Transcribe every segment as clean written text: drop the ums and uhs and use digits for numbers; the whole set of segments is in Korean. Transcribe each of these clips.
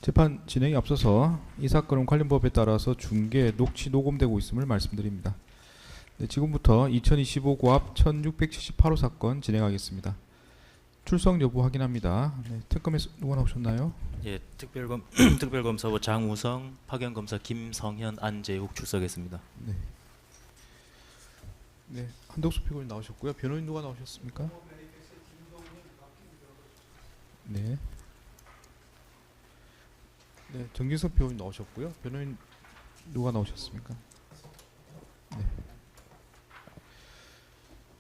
재판 진행에 앞서서 이 사건은 관련 법에 따라서 중계, 녹취, 녹음되고 있음을 말씀드립니다. 네, 지금부터 2025 고압 1678호 사건 진행하겠습니다. 출석 여부 확인합니다. 네, 특검에서 누가 나오셨나요? 예, 특별검사부 장우성, 파견검사 김성현, 안재욱 출석했습니다. 네. 네, 한덕수 피고인 나오셨고요. 변호인 누가 나오셨습니까? 네. 네, 정진석 피고인 나오셨고요. 변호인 누가 나오셨습니까? 네.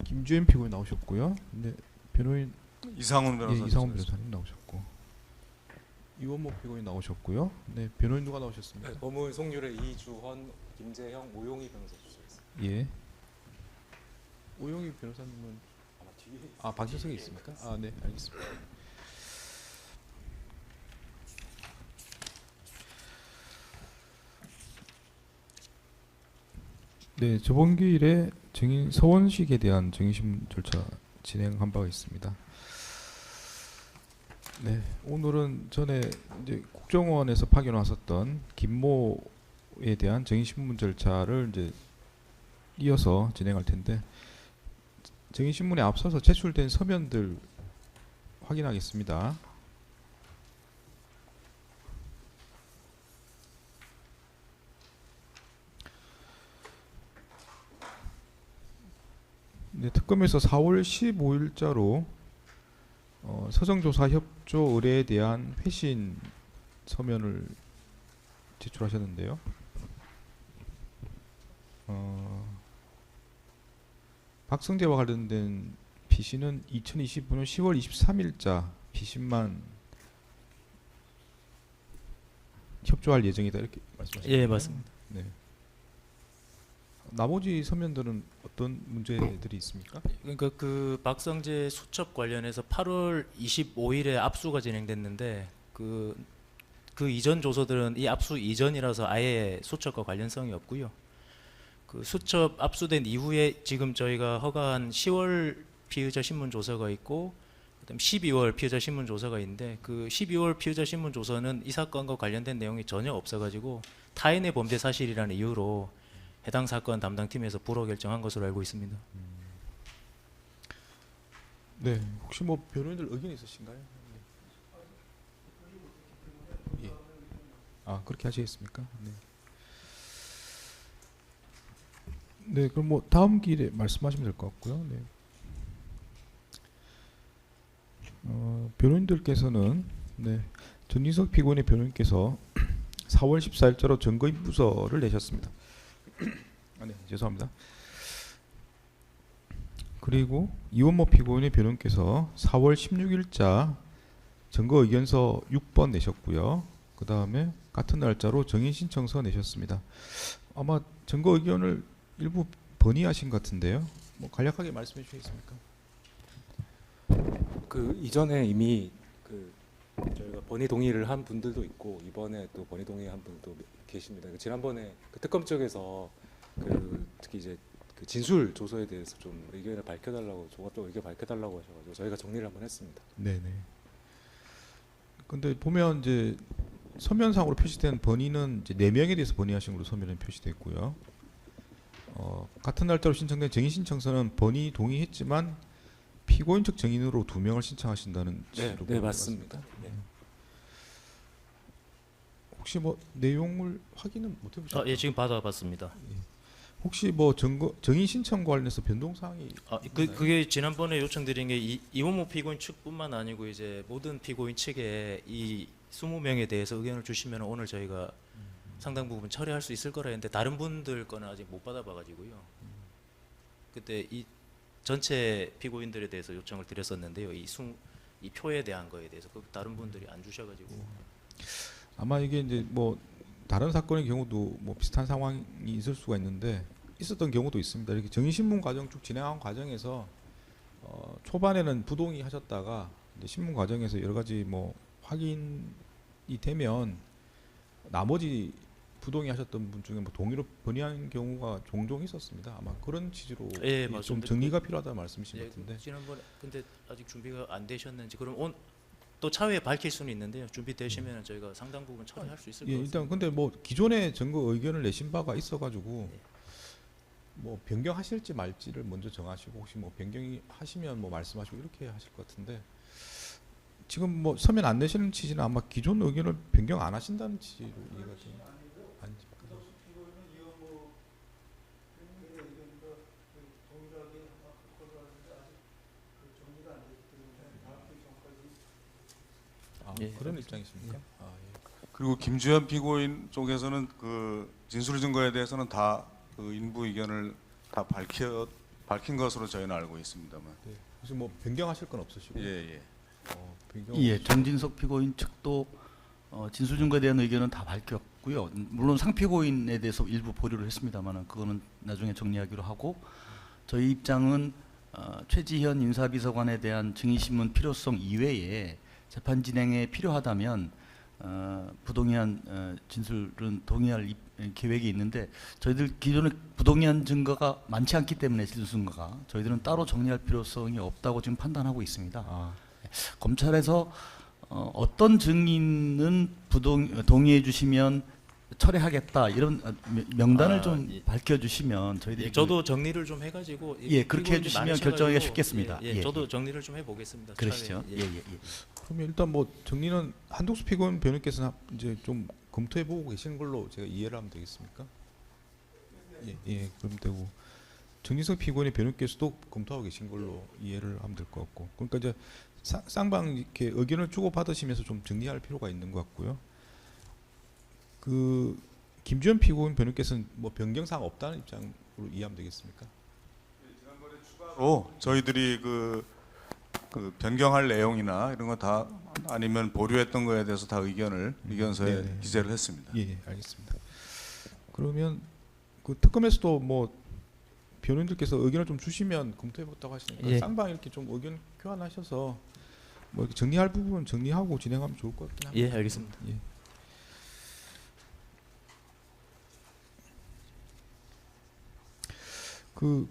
김주현 피고인 나오셨고요. 네, 변호인 이상훈 변호사. 예, 이상훈 변호사님 나오셨고, 이원목 피고인 나오셨고요. 네, 변호인 누가 나오셨습니까? 네, 법무부 송유래, 이주헌, 김재형, 오용희 변호사 주셨습니다. 예. 오용희 변호사님은 아마 뒤에 방청석에 있습니까? 네, 알겠습니다. 네, 저번 기일에 증인 서원식에 대한 증인신문 절차 진행한 바가 있습니다. 네, 오늘은 전에 이제 국정원에서 파견 왔었던 김모에 대한 증인신문 절차를 이제 이어서 진행할 텐데, 증인신문에 앞서서 제출된 서면들 확인하겠습니다. 네, 특검에서 4월 15일자로 서정조사 협조 의뢰에 대한 회신 서면을 제출하셨는데요. 박성재와 관련된 피신은 2025년 10월 23일자 피신만 협조할 예정이다, 이렇게 말씀하셨나요? 예, 맞습니다. 네. 나머지 서면들은 어떤 문제들이 있습니까? 그러니까 그 박성재 수첩 관련해서 8월 25일에 압수가 진행됐는데 그 이전 조서들은 이 압수 이전이라서 아예 수첩과 관련성이 없고요. 그 수첩 압수된 이후에 지금 저희가 허가한 10월 피의자 신문 조서가 있고, 그다음 12월 피의자 신문 조서가 있는데, 그 12월 피의자 신문 조서는 이 사건과 관련된 내용이 전혀 없어가지고 타인의 범죄 사실이라는 이유로 해당 사건 담당팀에서 불허 결정한 것으로 알고 있습니다. 네, 혹시 뭐 변호인들 의견 있으신가요? 예. 그렇게 하시겠습니까? 네. 네, 그럼 뭐 다음 기일에 말씀하시면 될 것 같고요. 네. 변호인들께서는 전진석 피고인의 변호인께서 4월 14일자로 증거인부서를 내셨습니다. 네, 죄송합니다. 그리고 이원모 피고인의 변호인께서 4월 16일자 증거의견서 6번 내셨고요. 그 다음에 같은 날짜로 정인신청서 내셨습니다. 아마 증거의견을 일부 번의하신 것 같은데요. 뭐 간략하게 말씀해 주시겠습니까? 그 이전에 이미 그 저희가 번의 동의를 한 분들도 있고, 이번에 또 번의 동의한 분도 계십니다. 그 지난번에 그 특검 쪽에서 그 특히 이제 그 진술 조서에 대해서 좀 의견을 밝혀달라고, 조합적 의견 밝혀달라고 하셔가지고 저희가 정리를 한번 했습니다. 네네. 근데 보면 이제 서면상으로 표시된 번의는 이제 4명에 대해서 번의하신 걸로 서면에 표시되어 있고요. 같은 날짜로 신청된 증인 신청서는 번의 동의했지만 피고인 측 증인으로 2명을 신청하신다는 취지로 네, 맞습니다. 네. 혹시 뭐 내용을 확인은 못 해보셨나요? 예, 지금 받아봤습니다. 혹시 뭐 증인 신청과 관련해서 변동 사항이 그게 지난번에 요청드린 게 이원모 피고인 측뿐만 아니고 이제 모든 피고인 측에 이 20명에 대해서 의견을 주시면 오늘 저희가 상당 부분 처리할 수 있을 거라 했는데, 다른 분들 거는 아직 못 받아봐가지고요. 그때 이 전체 피고인들에 대해서 요청을 드렸었는데요. 이 표에 대한 거에 대해서 그 다른 분들이 안 주셔가지고. 아마 이게 이제 뭐 다른 사건의 경우도 뭐 비슷한 상황이 있을 수가 있는데, 있었던 경우도 있습니다. 이렇게 증인신문 과정 쭉 진행한 과정에서 초반에는 부동의 하셨다가 이제 신문 과정에서 여러 가지 뭐 확인이 되면 나머지 부동의 하셨던 분 중에 뭐 동의로 번의한 경우가 종종 있었습니다. 아마 그런 취지로 예, 좀 맞습니다. 정리가 필요하다는 말씀이신 것 예, 같은데. 지난번에 근데 아직 준비가 안 되셨는지, 그럼 또 차후에 밝힐 수는 있는데요. 준비되시면 저희가 상당 부분 처리할 수 있을 것 예, 같습니다. 일단 근데 뭐 기존에 증거 의견을 내신 바가 있어가지고 예. 뭐 변경하실지 말지를 먼저 정하시고 혹시 뭐 변경이 하시면 뭐 말씀하시고 이렇게 하실 것 같은데 지금 뭐 서면 안 내시는 취지는 아마 기존 의견을 변경 안 하신다는 취지로 이해가 좀 아닌지. 아, 예. 그런 입장이십니까? 아, 예. 그리고 김주현 피고인 쪽에서는 그 진술 증거에 대해서는 다 그 인부 의견을 다 밝힌 것으로 저희는 알고 있습니다만. 네. 혹시 뭐 변경하실 건 없으시고? 예, 예. 변경. 예, 정진석 피고인 측도 진술 증거에 대한 의견은 다 밝혔고요. 물론 상피고인에 대해서 일부 보류를 했습니다만 그거는 나중에 정리하기로 하고 저희 입장은 최지현 인사비서관에 대한 증인신문 필요성 이외에 재판 진행에 필요하다면 부동의한 진술은 동의할 계획이 있는데 저희들 기존에 부동의한 증거가 많지 않기 때문에 진술 증거가 저희들은 따로 정리할 필요성이 없다고 지금 판단하고 있습니다. 아, 검찰에서 어떤 증인은 동의해 주시면 철회하겠다 이런 명단을 좀 예. 밝혀주시면 저희들이 예, 저도 정리를 좀 해가지고 예, 그렇게 피고인이 해주시면 많으셔가지고 결정하기가 쉽겠습니다. 예, 예, 저도 예. 정리를 좀 해보겠습니다. 그러시죠. 차후에. 예, 예, 예. 그러면 일단 뭐 정리는 한독수 피고인 변호께서는 이제 좀 검토해보고 계시는 걸로 제가 이해를 하면 되겠습니까? 예, 예, 그럼 되고 정진석 피고인의 변호께서도 검토하고 계신 걸로 이해를 하면 될 것 같고, 그러니까 이제 쌍방 이렇게 의견을 주고 받으시면서 좀 정리할 필요가 있는 것 같고요. 그 김주현 피고인 변호께서는 뭐 변경사항 없다는 입장으로 이해하면 되겠습니까? 로 저희들이 그 변경할 내용이나 이런 거 다 아니면 보류했던 거에 대해서 다 의견서에 네네. 기재를 했습니다. 예, 예, 알겠습니다. 그러면 그 특검에서도 뭐 변호인들께서 의견을 좀 주시면 검토해봤다고 하시니까 예. 쌍방 이렇게 좀 의견 교환하셔서 뭐 이렇게 정리할 부분은 정리하고 진행하면 좋을 것 같긴 합니다. 예, 알겠습니다. 예.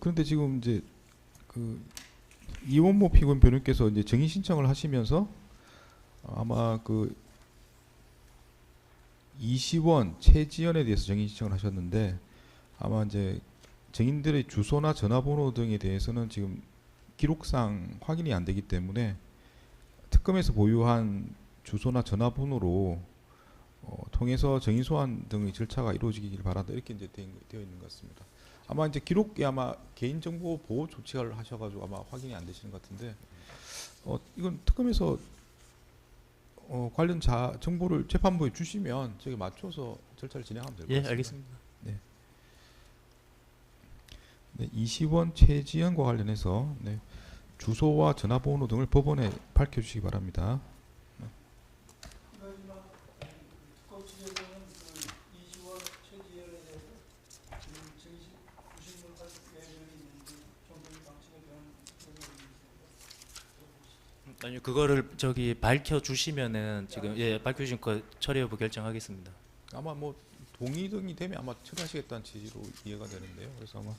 그런데 지금 이제 그 이원모 피고인 변호인께서 이제 정의 신청을 하시면서 아마 그 이시원, 최지연에 대해서 정의 신청을 하셨는데 아마 이제 증인들의 주소나 전화번호 등에 대해서는 지금 기록상 확인이 안 되기 때문에 특검에서 보유한 주소나 전화번호로 통해서 정의 소환 등의 절차가 이루어지길 바란다 이렇게 이제 되어 있는 것 같습니다. 아마 이제 기록에 아마 개인정보 보호 조치를 하셔가지고 아마 확인이 안 되시는 것 같은데 이건 특검에서 관련 정보를 재판부에 주시면 저기 맞춰서 절차를 진행하면 될 것 예, 같습니다. 알겠습니다. 네, 이시원 최지연과 관련해서 네, 주소와 전화번호 등을 법원에 밝혀주시기 바랍니다. 아니요, 그거를 저기 밝혀 주시면은 지금 예, 밝혀주신 거 처리 여부 결정하겠습니다. 아마 뭐 동의 등이 되면 아마 처리하시겠다는 취지로 이해가 되는데요. 그래서 아마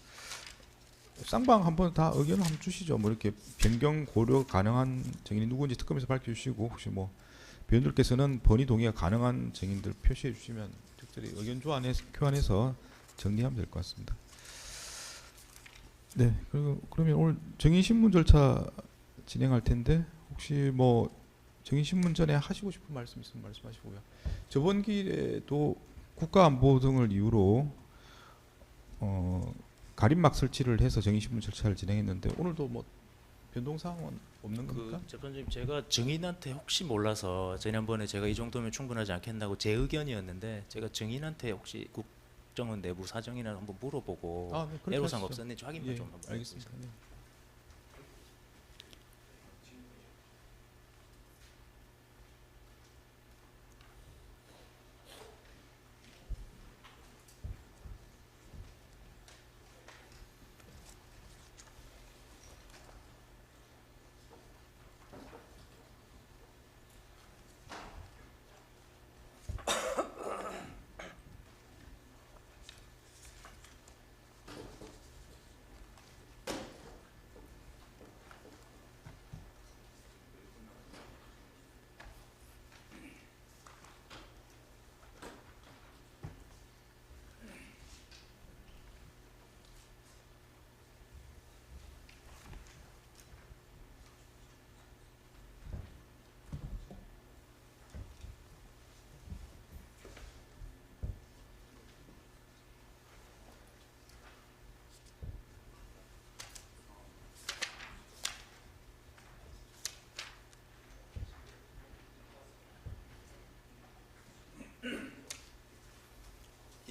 쌍방 한번 다 의견을 한번 주시죠. 뭐 이렇게 변경 고려 가능한 증인이 누구인지 특검에서 밝혀주시고 혹시 뭐 변호인들께서는 본의 동의가 가능한 증인들 표시해 주시면 특별히 의견 교환해서 정리하면 될 것 같습니다. 네, 그리고 그러면 오늘 증인 신문 절차 진행할 텐데 혹시 뭐 증인 신문 전에 하시고 싶은 말씀 있으면 말씀하시고요. 저번 기회에도 국가안보 등을 이유로 가림막 설치를 해서 증인 신문 절차를 진행했는데 오늘도 뭐 변동 사항은 없는 겁니까? 재판장님, 제가 증인한테 혹시 몰라서 지난번에 제가 이 정도면 충분하지 않겠나고 제 의견이었는데 제가 증인한테 혹시 국정원 내부 사정이나 한번 물어보고 네, 그렇게 애로사항 하시죠. 없었는지 확인만 예, 좀 한번 알겠습니다. 네.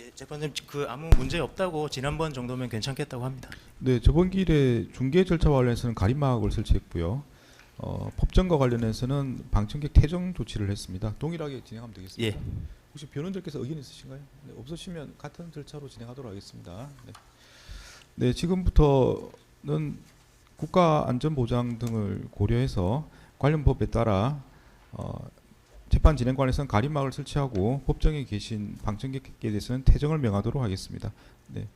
예, 재판장님 그 아무 문제 없다고 지난번 정도면 괜찮겠다고 합니다. 네, 저번 기일에 중개 절차와 관련해서는 가림막을 설치했고요. 법정과 관련해서는 방청객 퇴정 조치를 했습니다. 동일하게 진행하면 되겠습니다. 예. 혹시 변호인들께서 의견 있으신가요? 네, 없으시면 같은 절차로 진행하도록 하겠습니다. 네, 네 지금부터는 국가안전보장 등을 고려해서 관련 법에 따라 재판 진행 관련해서는 가림막을 설치하고 법정에 계신 방청객에 대해서는 퇴정을 명하도록 하겠습니다. 네.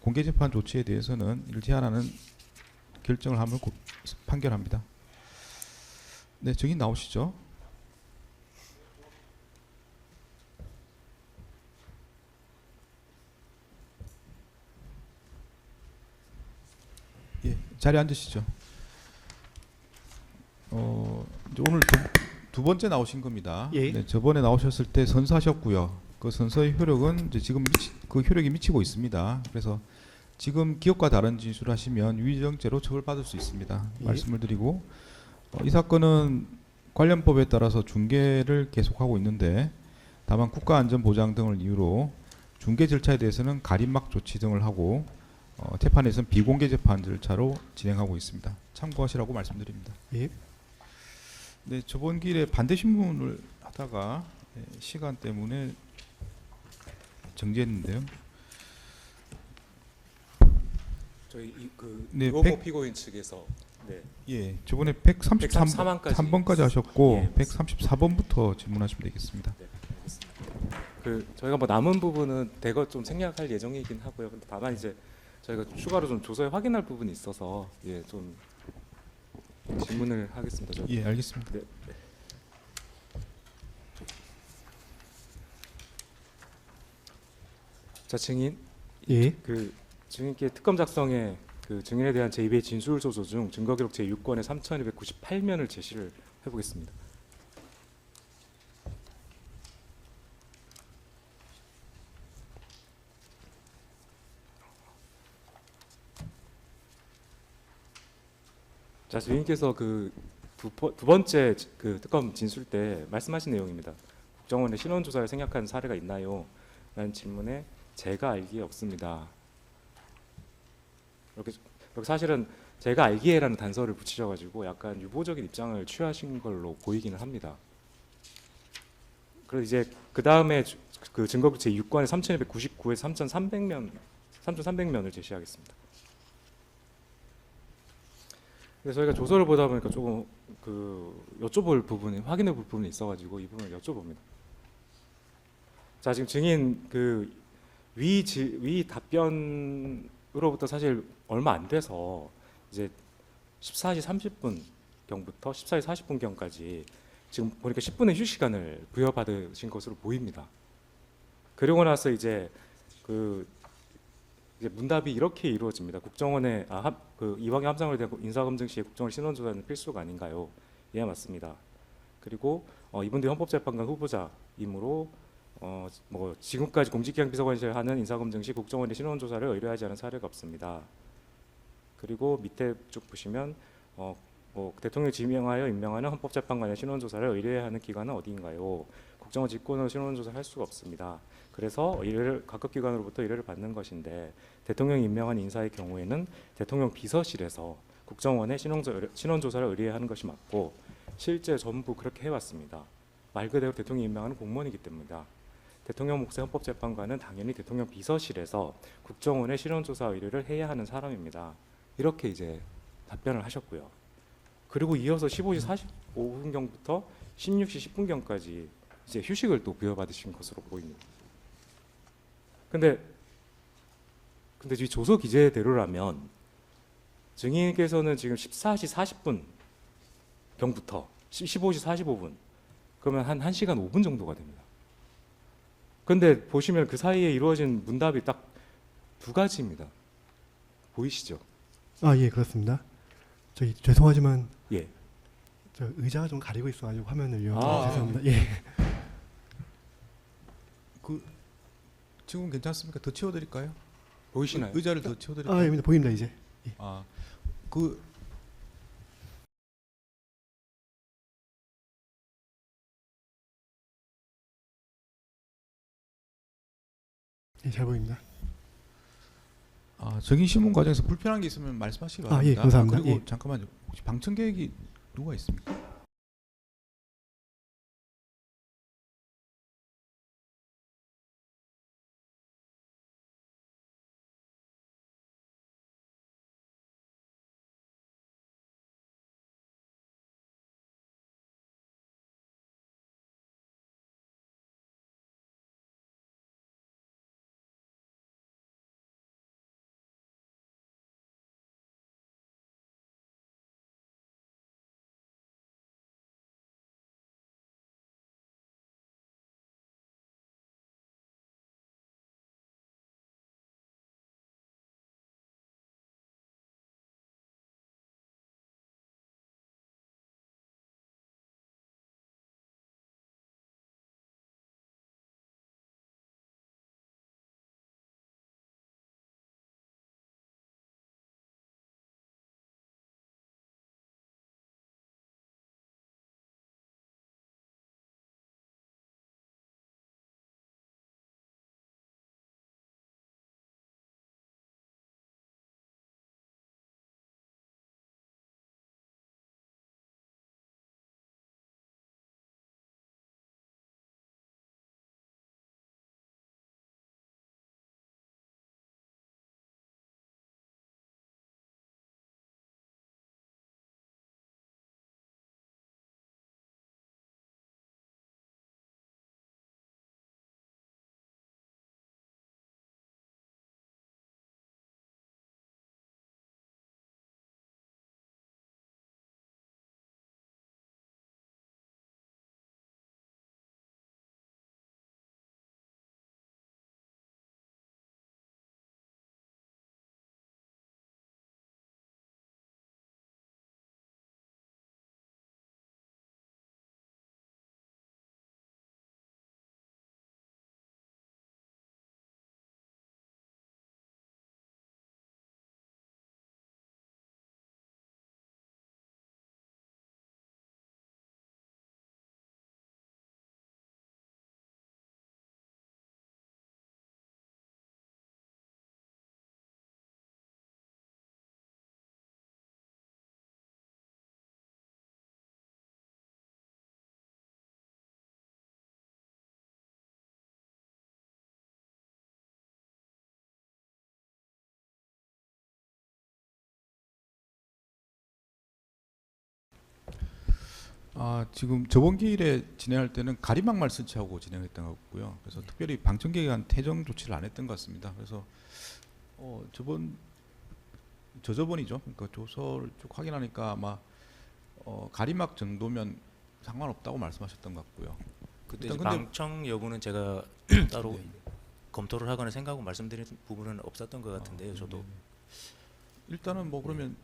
공개 재판 조치에 대해서는 이를 제한하는 결정을 함을 판결합니다. 네, 증인 나오시죠? 예, 자리에 앉으시죠. 이제 오늘 두 번째 나오신 겁니다. 예. 네, 저번에 나오셨을 때 선서하셨고요. 그 선서의 효력은 이제 지금 그 효력이 미치고 있습니다. 그래서 지금 기업과 다른 진술을 하시면 유의정죄로 처벌받을 수 있습니다. 예. 말씀을 드리고 이 사건은 관련법에 따라서 중개를 계속하고 있는데 다만 국가안전보장 등을 이유로 중개 절차에 대해서는 가림막 조치 등을 하고 재판에서는 비공개 재판 절차로 진행하고 있습니다. 참고하시라고 말씀드립니다. 예. 네, 저번 기일에 반대 신문을 하다가 시간 때문에 정지했는데요. 저희 그 네, 유호모 피고인 측에서 네. 예, 저번에 133번 까지 3번까지 하셨고 예, 134번부터 질문하시면 되겠습니다. 네, 알겠습니다. 그 저희가 뭐 남은 부분은 대거 좀 생략할 예정이긴 하고요. 근데 다만 이제 저희가 추가로 좀 조서에 확인할 부분이 있어서 좀 질문을 하겠습니다. 예, 알겠습니다. 네. 자, 증인. 예. 그 증인께 특검 작성에 그 증인에 대한 제2의 진술 소조 중 증거 기록 제6권의 3,298면을 제시를 해보겠습니다. 자, 증인께서 그 두 번째 그 특검 진술 때 말씀하신 내용입니다. 국정원의 신원 조사를 생략한 사례가 있나요? 라는 질문에 제가 알기에 없습니다. 이렇게 사실은 제가 알기에라는 단서를 붙이셔가지고 약간 유보적인 입장을 취하신 걸로 보이기는 합니다. 그래서 이제 그 다음에 그 증거국 제 6권의 3,299에서 3,300면을 제시하겠습니다. 그래서 저희가 조서를 보다 보니까 조금 그 여쭤볼 부분이 확인해 볼 부분이 있어가지고 이 부분을 여쭤봅니다. 자, 지금 증인 그 위 답변으로부터 사실 얼마 안 돼서 이제 14시 30분 경부터 14시 40분 경까지 지금 보니까 10분의 휴식 시간을 부여받으신 것으로 보입니다. 그리고 나서 이제 이제 문답이 이렇게 이루어집니다. 국정원의 그 이왕의 함상을 대한 인사검증 시에 국정원 신원조사는 필수가 아닌가요? 예, 맞습니다. 그리고 이분들이 헌법재판관 후보자이므로 뭐 지금까지 공직기강 비서관실을 하는 인사검증 시 국정원의 신원조사를 의뢰하지 않은 사례가 없습니다. 그리고 밑에 쭉 보시면 뭐 대통령이 지명하여 임명하는 헌법재판관의 신원조사를 의뢰해야 하는 기관은 어디인가요? 국정원 직권으로 신원조사를 할 수가 없습니다. 그래서 각급 기관으로부터 의뢰를 받는 것인데 대통령이 임명한 인사의 경우에는 대통령 비서실에서 국정원의 신원조사를 의뢰하는 것이 맞고 실제 전부 그렇게 해왔습니다. 말 그대로 대통령이 임명하는 공무원이기 때문입니다. 대통령 몫의 헌법재판관은 당연히 대통령 비서실에서 국정원의 신원조사 의뢰를 해야 하는 사람입니다. 이렇게 이제 답변을 하셨고요. 그리고 이어서 15시 45분경부터 16시 10분경까지 이제 휴식을 또 부여받으신 것으로 보입니다. 근데 이 조서 기재대로라면 증인께서는 지금 14시 40분 경부터 15시 45분 그러면 한 1시간 5분 정도가 됩니다. 근데 보시면 그 사이에 이루어진 문답이 딱 두 가지입니다. 보이시죠? 아, 예, 그렇습니다. 저기 죄송하지만 예. 저 의자가 좀 가리고 있어가지고 화면을요. 아, 죄송합니다. 예. 지금 괜찮습니까? 더 치워드릴까요? 보이시나요? 의자를 더 치워드릴까요? 아, 예, 보입니다 이제. 그 예, 잘 보입니다. 정의 신문 과정에서 불편한 게 있으면 말씀하시기 예, 바랍니다. 감사합니다. 그리고 예. 잠깐만요. 혹시 방청 계획이 누가 있습니까? 지금 저번 기일에 진행할 때는 가림막만 설치하고 진행했던 것 같고요. 그래서 특별히 방청 계획안 태정 조치를 안 했던 것 같습니다. 그래서 저저번이죠. 그러니까 조서를 쭉 확인하니까 아마 가림막 정도면 상관없다고 말씀하셨던 것 같고요. 그때 일단 이제 근데- 방청 여부는 제가 따로 검토를 하거나 생각하고 말씀드린 부분은 없었던 것 같은데요. 저도 일단은 뭐 그러면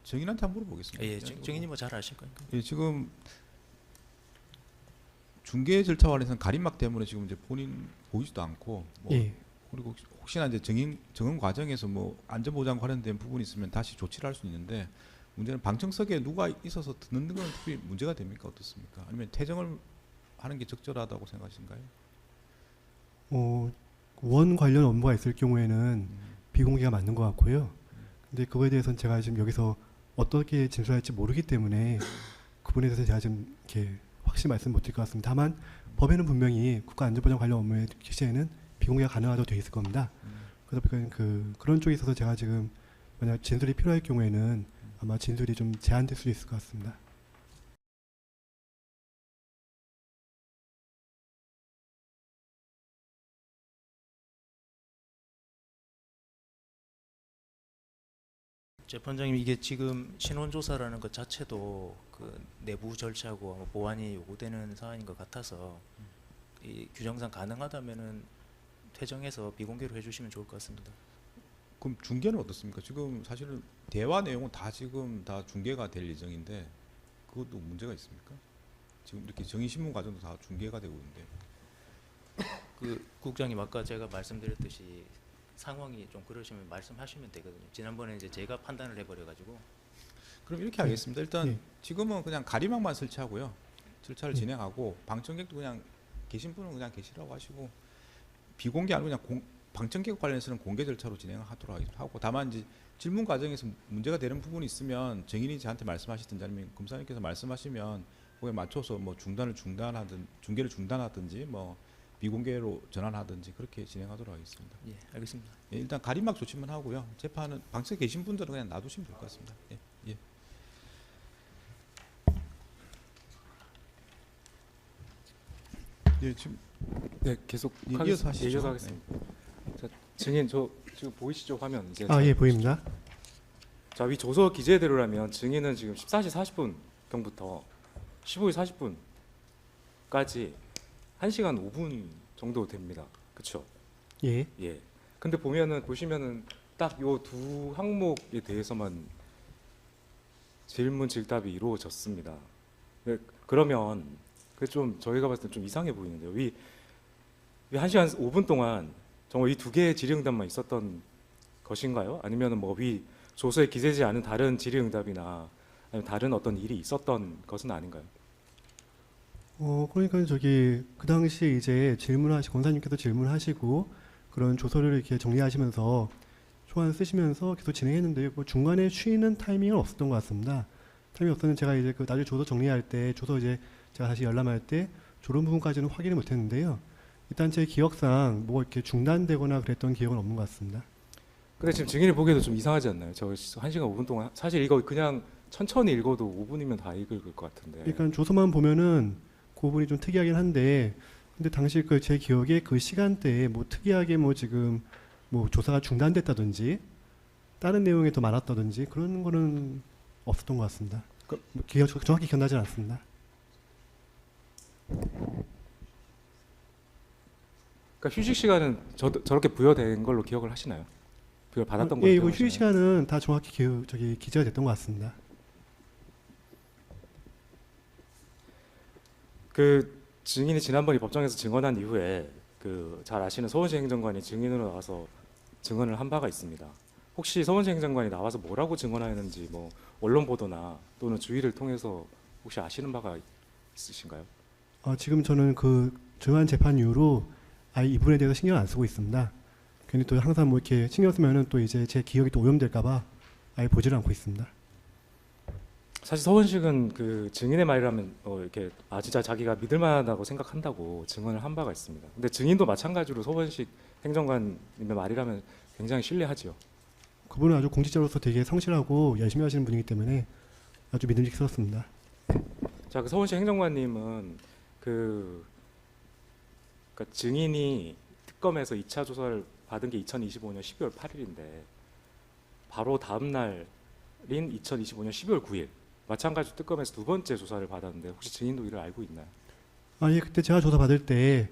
정인한테 한번 물어보겠습니다. 예, 정인이 뭐 잘 아실 거니까. 예, 지금 중개 절차 관련해서는 가림막 때문에 지금 이제 본인 보이지도 않고 뭐 예. 그리고 혹시나 이제 정응 과정에서 뭐 안전보장 관련된 부분이 있으면 다시 조치를 할 수 있는데 문제는 방청석에 누가 있어서 듣는 건 특별히 문제가 됩니까? 어떻습니까? 아니면 퇴정을 하는 게 적절하다고 생각하신가요? 원 관련 업무가 있을 경우에는 비공개가 맞는 것 같고요. 근데 그거에 대해서는 제가 지금 여기서 어떻게 진술할지 모르기 때문에 그 부분에 대해서 제가 지금 이렇게 확실히 말씀 못 드릴 것 같습니다. 다만 법에는 분명히 국가안전보장 관련 업무의 시에는 비공개가 가능하도록 되어 있을 겁니다. 그러다 보니까 그런 쪽에 있어서 제가 지금 만약 진술이 필요할 경우에는 아마 진술이 좀 제한될 수 있을 것 같습니다. 재판장님, 이게 지금 신원 조사라는 것 자체도 그 내부 절차고 아마 보완이 요구되는 사안인 것 같아서 이 규정상 가능하다면은 퇴정해서 비공개로 해주시면 좋을 것 같습니다. 그럼 중계는 어떻습니까? 지금 사실은 대화 내용은 다 지금 다 중계가 될 예정인데 그것도 문제가 있습니까? 지금 이렇게 정의신문 과정도 다 중계가 되고 있는데 그 국장님, 아까 제가 말씀드렸듯이 상황이 좀 그러시면 말씀하시면 되거든요. 지난번에 이제 제가 판단을 해버려 가지고. 그럼 이렇게 하겠습니다. 일단 예. 지금은 그냥 가림막만 설치하고요. 절차를 예. 진행하고 방청객도 그냥 계신 분은 그냥 계시라고 하시고 비공개 아니고 그냥 방청객 관련해서는 공개 절차로 진행하도록 하고, 다만 이제 질문 과정에서 문제가 되는 부분이 있으면 정인이 저한테 말씀하시든지 아니면 검사님께서 말씀하시면 그에 맞춰서 뭐 중계를 중단하든지 뭐 비공개로 전환하든지 그렇게 진행하도록 하겠습니다. 예, 알겠습니다. 예, 일단 가림막 조치만 하고요. 재판은 방청에 계신 분들은 그냥 놔두시면 될 것 같습니다. 예, 예. 예, 지금 네, 계속 예, 이어서 하시죠. 이어서 하겠습니다. 자, 증인 저 지금 보이시죠 화면 이제. 아, 예, 보입니다. 자, 위 조서 기재대로라면 증인은 지금 14시 40분 경부터 15시 40분까지 1시간 5분 정도 됩니다. 그렇죠? 예. 예. 근데 보시면은 딱 요 두 항목에 대해서만 질문 질답이 이루어졌습니다. 네, 그러면 그 좀 저희가 봤을 때 좀 이상해 보이는데요. 위 1시간 5분 동안 정말 이 두 개의 질의응답만 있었던 것인가요? 아니면은 뭐 위 조서에 기재되지 않은 다른 질의응답이나 아니면 다른 어떤 일이 있었던 것은 아닌가요? 그러니까 저기 그 당시에 이제 권사님께서 질문하시고 그런 조서를 이렇게 정리하시면서 초안 쓰시면서 계속 진행했는데요. 뭐 중간에 쉬는 타이밍은 없었던 것 같습니다. 타이밍이 없었는데 제가 이제 그 나중에 조서 정리할 때 조서 이제 제가 다시 열람할 때 저런 부분까지는 확인을 못했는데요. 일단 제 기억상 뭐 이렇게 중단되거나 그랬던 기억은 없는 것 같습니다. 근데 지금 증인이 보기에도 좀 이상하지 않나요? 저 1시간 5분 동안 사실 이거 그냥 천천히 읽어도 5분이면 다 읽을 것 같은데. 그러니까 조서만 보면은 그 부분이 좀 특이하긴 한데, 근데 당시 그 제 기억에 그 시간대에 뭐 특이하게 뭐 지금 뭐 조사가 중단됐다든지 다른 내용이 더 많았다든지 그런 거는 없었던 것 같습니다. 뭐 정확히 기억나지 않습니다. 그러니까 휴식 시간은 저렇게 부여된 걸로 기억을 하시나요? 부여 받았던 걸로 예, 이거 기억하시나요? 휴식 시간은 다 정확히 기재가 됐던 것 같습니다. 그 증인이 지난번 이 법정에서 증언한 이후에 그 잘 아시는 서원시 행정관이 증인으로 나와서 증언을 한 바가 있습니다. 혹시 서원시 행정관이 나와서 뭐라고 증언하였는지 뭐 언론 보도나 또는 주의를 통해서 혹시 아시는 바가 있으신가요? 지금 저는 그 중한 재판 이후로 아예 이 부분에 대해서 신경 안 쓰고 있습니다. 괜히 또 항상 뭐 이렇게 신경 쓰면은 또 이제 제 기억이 또 오염될까봐 아예 보지를 않고 있습니다. 사실 서원식은 그 증인의 말이라면 이렇게 진짜 자기가 믿을만하다고 생각한다고 증언을 한 바가 있습니다. 근데 증인도 마찬가지로 서원식 행정관님의 말이라면 굉장히 신뢰하지요. 그분은 아주 공직자로서 되게 성실하고 열심히 하시는 분이기 때문에 아주 믿음직스럽습니다. 자, 그 서원식 행정관님은 그러니까 증인이 특검에서 2차 조사를 받은 게 2025년 12월 8일인데 바로 다음 날인 2025년 12월 9일 마찬가지로 특검에서 두 번째 조사를 받았는데 혹시 증인도 이를 알고 있나요? 예, 그때 제가 조사 받을 때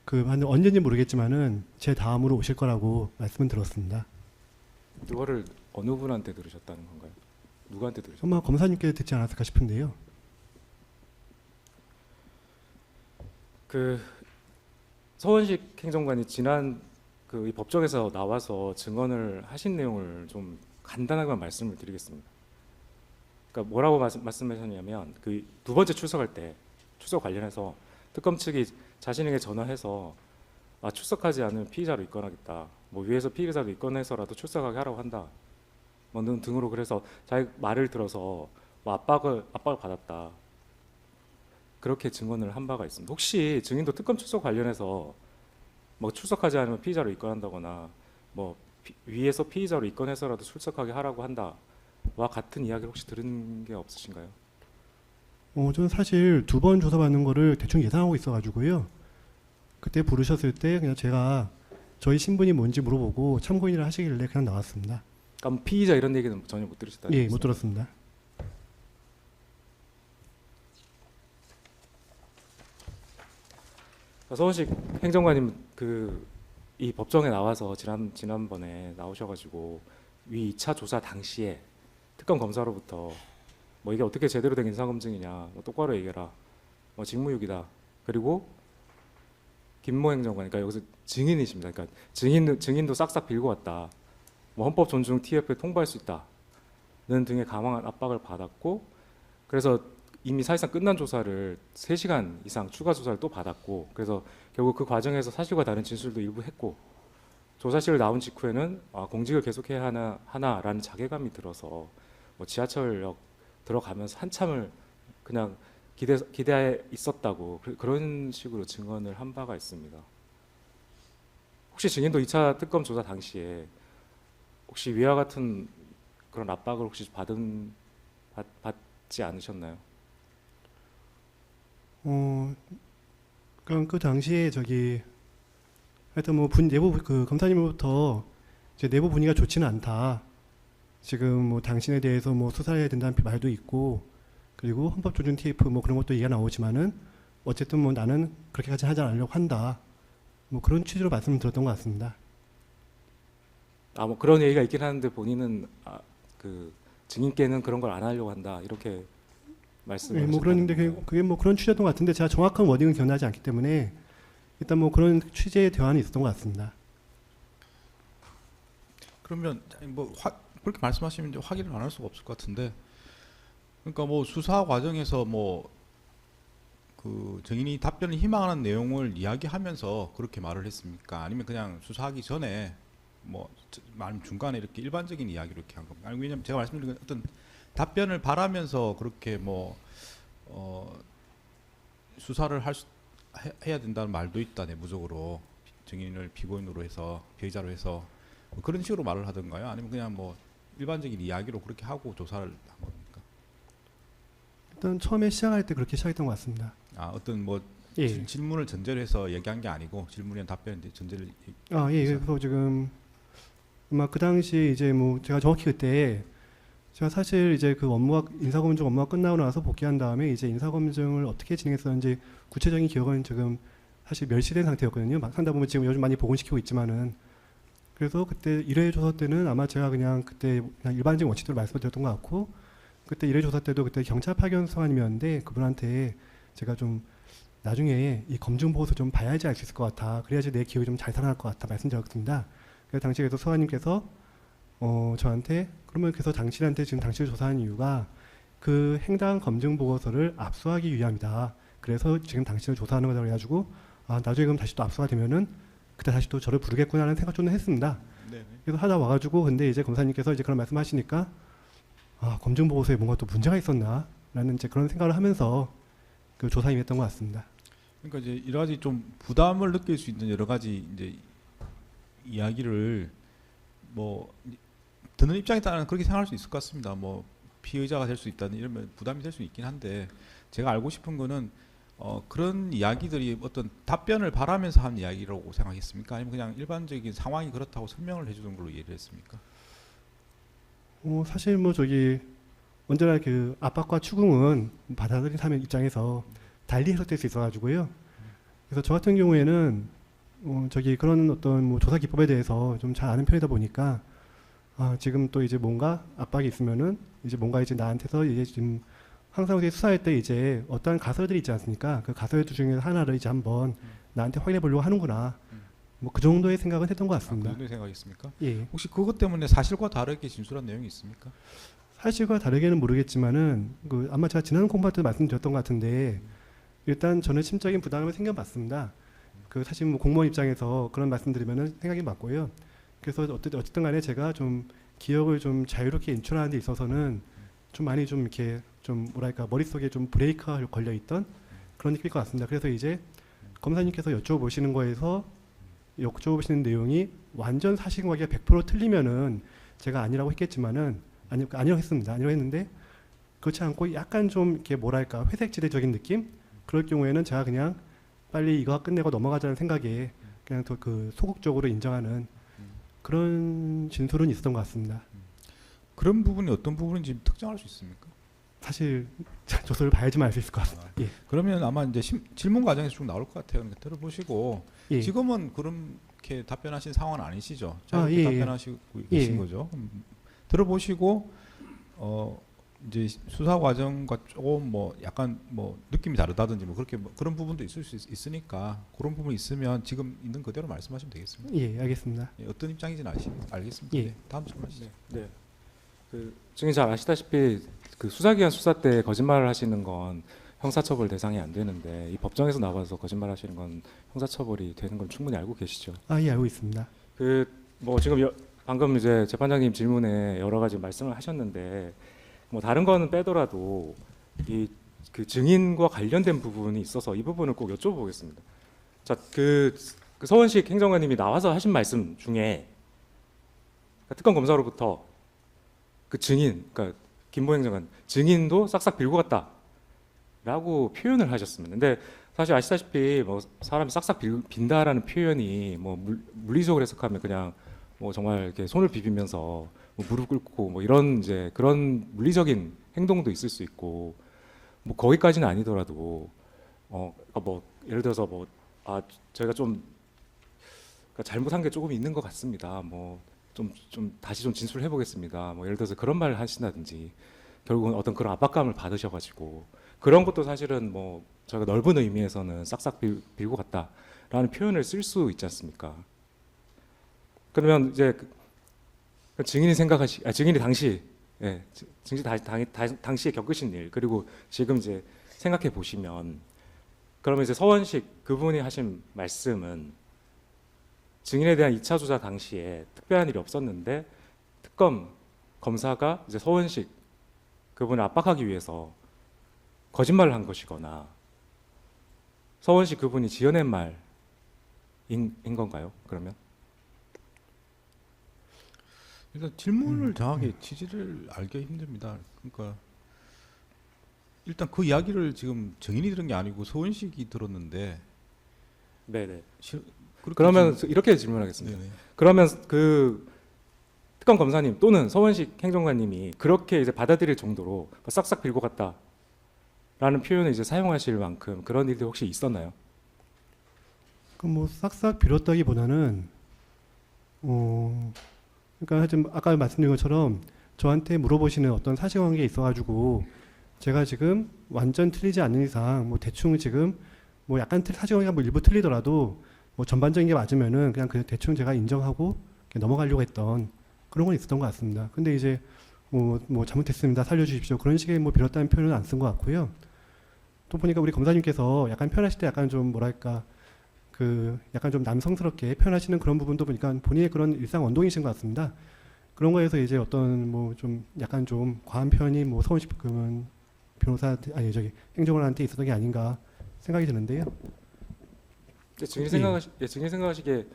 언제인지 모르겠지만은 제 다음으로 오실 거라고 말씀은 들었습니다. 그거를 어느 분한테 들으셨다는 건가요? 누구한테 들으셨나요? 아마 검사님께 듣지 않았을까 싶은데요. 그 서원식 행정관이 지난 이 법정에서 나와서 증언을 하신 내용을 좀 간단하게만 말씀을 드리겠습니다. 그러니까 뭐라고 말씀하셨냐면 그 두 번째 출석 관련해서 특검 측이 자신에게 전화해서 출석하지 않으면 피의자로 입건하겠다. 뭐 위에서 피의자로 입건해서라도 출석하게 하라고 한다. 뭐 등으로 그래서 자기 말을 들어서 뭐 압박을 받았다. 그렇게 증언을 한 바가 있습니다. 혹시 증인도 특검 출석 관련해서 뭐 출석하지 않으면 피의자로 입건한다거나 뭐 위에서 피의자로 입건해서라도 출석하게 하라고 한다와 같은 이야기를 혹시 들은 게 없으신가요? 저는 사실 두 번 조사받는 거를 대충 예상하고 있어가지고요. 그때 부르셨을 때 그냥 제가 저희 신분이 뭔지 물어보고 참고인을 하시길래 그냥 나왔습니다. 그럼 피의자 이런 얘기는 전혀 못 들으셨다는 예, 말씀이세요? 못 들었습니다. 서원식 행정관님 이 법정에 나와서 지난번에 나오셔가지고 위 2차 조사 당시에 특검 검사로부터 뭐 이게 어떻게 제대로 된 인사검증이냐, 뭐 똑바로 얘기해라, 뭐 직무유기다. 그리고 김모 행정관, 그러니까 여기서 증인이십니다. 그러니까 증인도 싹싹 빌고 왔다. 뭐 헌법 존중 TF에 통보할 수 있다는 등의 강한 압박을 받았고, 그래서 이미 사실상 끝난 조사를 3시간 이상 추가 조사를 또 받았고, 그래서 결국 그 과정에서 사실과 다른 진술도 일부 했고, 조사실 나온 직후에는 공직을 계속해야 하나라는 자괴감이 들어서 뭐 지하철역 들어가면서 한참을 그냥 기대해 있었다고 그런 식으로 증언을 한 바가 있습니다. 혹시 증인도 2차 특검 조사 당시에 혹시 위와 같은 그런 압박을 혹시 받지 않으셨나요? 그럼 그 당시에 저기 하여튼 뭐 내부 그 검사님으로부터 이제 내부 분위기가 좋지는 않다. 지금 뭐 당신에 대해서 뭐 수사해야 된다는 말도 있고, 그리고 헌법조준 TF 뭐 그런 것도 얘기가 나오지만은 어쨌든 뭐 나는 그렇게까지 하지 않으려고 한다. 뭐 그런 취지로 말씀을 들었던 것 같습니다. 뭐 그런 얘기가 있긴 하는데 본인은 그 증인께는 그런 걸 안 하려고 한다 이렇게 말씀을 뭐 그런데 그게 뭐 그런 취지였던 것 같은데 제가 정확한 워딩은 기억나지 않기 때문에 일단 뭐 그런 취지의 대화는 있었던 것 같습니다. 그러면 뭐 그렇게 말씀하시면 이제 확인을 안 할 수가 없을 것 같은데, 그러니까 뭐 수사 과정에서 뭐 그 증인이 답변을 희망하는 내용을 이야기하면서 그렇게 말을 했습니까? 아니면 그냥 수사하기 전에 뭐 중간에 이렇게 일반적인 이야기로 이렇게 한 겁니까? 아니, 왜냐면 제가 말씀드린 건 어떤 답변을 바라면서 그렇게 뭐 수사를 해야 된다는 말도 있다, 내부적으로 증인을 피고인으로 해서 피의자로 해서 뭐 그런 식으로 말을 하던가요? 아니면 그냥 뭐 일반적인 이야기로 그렇게 하고 조사를 한 겁니까? 일단 처음에 시작할 때 그렇게 시작했던 것 같습니다. 어떤 뭐 예. 질문을 전제로 해서 얘기한 게 아니고 질문이나 답변 전제를 예. 그래서 지금 아마 그 당시 이제 뭐 제가 정확히 그때 제가 사실 이제 그 인사검증 업무가 끝나고 나서 복귀한 다음에 이제 인사검증을 어떻게 진행했었는지 구체적인 기억은 지금 사실 멸시된 상태였거든요. 막 상다 보면 지금 요즘 많이 복원시키고 있지만은, 그래서 그때 1회 조사 때는 아마 제가 그냥 그때 그냥 일반적인 원칙대로 말씀을 드렸던 것 같고, 그때 1회 조사 때도 그때 경찰 파견 소관님이었는데 그분한테 제가 좀 나중에 이 검증 보고서 좀 봐야지 알 수 있을 것 같아. 그래야지 내 기억이 좀 잘 살아날 것 같아 말씀드렸습니다. 그래서 당시에 그래서 소관님께서 저한테 그러면 그래서 당신한테 지금 당신을 조사한 이유가 그 행당 검증 보고서를 압수하기 위함이다. 그래서 지금 당신을 조사하는 거다 그래가지고 나중에 그럼 다시 또 압수가 되면은 그때 다시 또 저를 부르겠구나라는 생각 좀 했습니다. 네네. 그래서 하다 와가지고 근데 이제 검사님께서 이제 그런 말씀하시니까 검증 보고서에 뭔가 또 문제가 있었나라는 이제 그런 생각을 하면서 그 조사임했던 것 같습니다. 그러니까 이제 여러 가지 좀 부담을 느낄 수 있는 여러 가지 이제 이야기를 뭐 듣는 입장에 따라서 그렇게 생각할 수 있을 것 같습니다. 뭐 피의자가 될 수 있다는 이러면 부담이 될 수 있긴 한데, 제가 알고 싶은 거는 그런 이야기들이 어떤 답변을 바라면서 한 이야기라고 생각했습니까? 아니면 그냥 일반적인 상황이 그렇다고 설명을 해주는 걸로 이해를 했습니까? 사실 뭐 저기 언제나 그 압박과 추궁은 받아들인 사람 입장에서 달리 해석될 수 있어가지고요. 그래서 저 같은 경우에는 저기 그런 어떤 뭐 조사 기법에 대해서 좀 잘 아는 편이다 보니까 지금 또 이제 뭔가 압박이 있으면은 이제 뭔가 이제 나한테서 이제 지금 항상 우리 수사할 때 이제 어떠한 가설들이 있지 않습니까? 그 가설 중에 하나를 이제 한번 나한테 확인해 보려고 하는구나. 뭐 그 정도의 생각은 했던 것 그 같습니다. 정도의 생각이있습니까? 예. 혹시 그것 때문에 사실과 다르게 진술한 내용이 있습니까? 사실과 다르게는 모르겠지만은 그 아마 제가 지난 공부할 때 말씀드렸던 것 같은데, 일단 저는 심적인 부담을 생겨봤습니다. 그 사실 뭐 공무원 입장에서 그런 말씀드리면은 생각이 맞고요. 그래서 어쨌든 간에 제가 좀 기억을 좀 자유롭게 인출하는 데 있어서는 좀 많이 좀 이렇게 좀 뭐랄까 머릿속에 좀 브레이크가 걸려 있던 그런 느낌일 것 같습니다. 그래서 이제 검사님께서 여쭤보시는 내용이 완전 사실관계가 100% 틀리면은 제가 아니라고 했겠지만은 아니라고 했습니다. 아니라고 했는데 그렇지 않고 약간 좀 이렇게 뭐랄까 회색지대적인 느낌? 그럴 경우에는 제가 그냥 빨리 이거 끝내고 넘어가자는 생각에 그냥 더 그 소극적으로 인정하는 그런 진술은 있었던 것 같습니다. 그런 부분이 어떤 부분인지 특정할 수 있습니까? 사실 조서를 봐야지만 알 수 있을 것 같습니다. 예. 그러면 아마 이제 질문 과정에서 쭉 나올 것 같아요. 그러니까 들어보시고 예. 지금은 그렇게 답변하신 상황은 아니시죠? 예. 답변하시고 계신 예. 거죠. 들어보시고 이제 수사 과정과 조금 뭐 약간 뭐 느낌이 다르다든지 뭐 그렇게 뭐 그런 부분도 있을 수 있으니까 그런 부분이 있으면 지금 있는 그대로 말씀하시면 되겠습니다. 예, 알겠습니다. 예, 어떤 입장인지는 알겠습니다. 예. 네, 다음 질문하시죠. 네. 그 증인 잘 아시다시피 그 수사기관 수사 때 거짓말을 하시는 건 형사처벌 대상이 안 되는데 이 법정에서 나와서 거짓말하시는 건 형사처벌이 되는 건 충분히 알고 계시죠? 예, 알고 있습니다. 그 뭐 지금 방금 이제 재판장님 질문에 여러 가지 말씀을 하셨는데 뭐 다른 거는 빼더라도 이 그 증인과 관련된 부분이 있어서 이 부분을 꼭 여쭤보겠습니다. 자, 그 서원식 행정관님이 나와서 하신 말씀 중에 특검 검사로부터 그 증인, 그러니까 김모 행정관 증인도 싹싹 빌고 갔다라고 표현을 하셨습니다. 근데 사실 아시다시피 뭐 사람이 싹싹 빈다라는 표현이 뭐 물리적으로 해석하면 그냥 뭐 정말 이렇게 손을 비비면서 뭐 무릎 꿇고 뭐 이런 이제 그런 물리적인 행동도 있을 수 있고 뭐 거기까지는 아니더라도 그러니까 뭐 예를 들어서 뭐 저희가 좀 그러니까 잘못한 게 조금 있는 것 같습니다. 뭐 좀 다시 좀 진술을 해보겠습니다. 뭐 예를 들어서 그런 말을 하신다든지 결국은 어떤 그런 압박감을 받으셔가지고 그런 것도 사실은 뭐 저희가 넓은 의미에서는 싹싹 빌고 갔다라는 표현을 쓸 수 있지 않습니까? 그러면 이제 그 증인이 증인이 당시 당시에 겪으신 일 그리고 지금 이제 생각해 보시면 그러면 이제 서원식 그분이 하신 말씀은 증인에 대한 2차 조사 당시에 특별한 일이 없었는데 특검 검사가 이제 서원식 그분을 압박하기 위해서 거짓말을 한 것이거나 서원식 그분이 지어낸 말인 건가요? 그러면? 일단 질문을 정확히 취지를 알기 힘듭니다. 그러니까 일단 그 이야기를 지금 정인이 들은 게 아니고 서원식이 들었는데 네네. 그렇게 그러면 이렇게 질문하겠습니다. 네네. 그러면 그 특검 검사님 또는 서원식 행정관님이 그렇게 이제 받아들일 정도로 싹싹 빌고 갔다라는 표현을 이제 사용하실 만큼 그런 일이 혹시 있었나요? 그 뭐 싹싹 빌었다기보다는 그러니까 좀 아까 말씀드린 것처럼 저한테 물어보시는 어떤 사실관계에 있어가지고 제가 지금 완전 틀리지 않는 이상 뭐 대충 지금 뭐 약간 사실관계가 뭐 일부 틀리더라도 뭐 전반적인 게 맞으면은 그냥 대충 제가 인정하고 넘어가려고 했던 그런 건 있었던 것 같습니다. 근데 이제 뭐 잘못했습니다. 살려주십시오. 그런 식의 뭐 빌었다는 표현은 안 쓴 것 같고요. 또 보니까 우리 검사님께서 약간 표현하실 때 약간 좀 뭐랄까 그 약간 좀 남성스럽게 표현하시는 그런 부분도 보니까 본인의 그런 일상 원동이신 것 같습니다. 그런 거에서 이제 어떤 뭐 좀 약간 좀 과한 표현이 뭐 서원식 그분 변호사 행정관한테 있었던 게 아닌가 생각이 드는데요. 증인 생각하시기에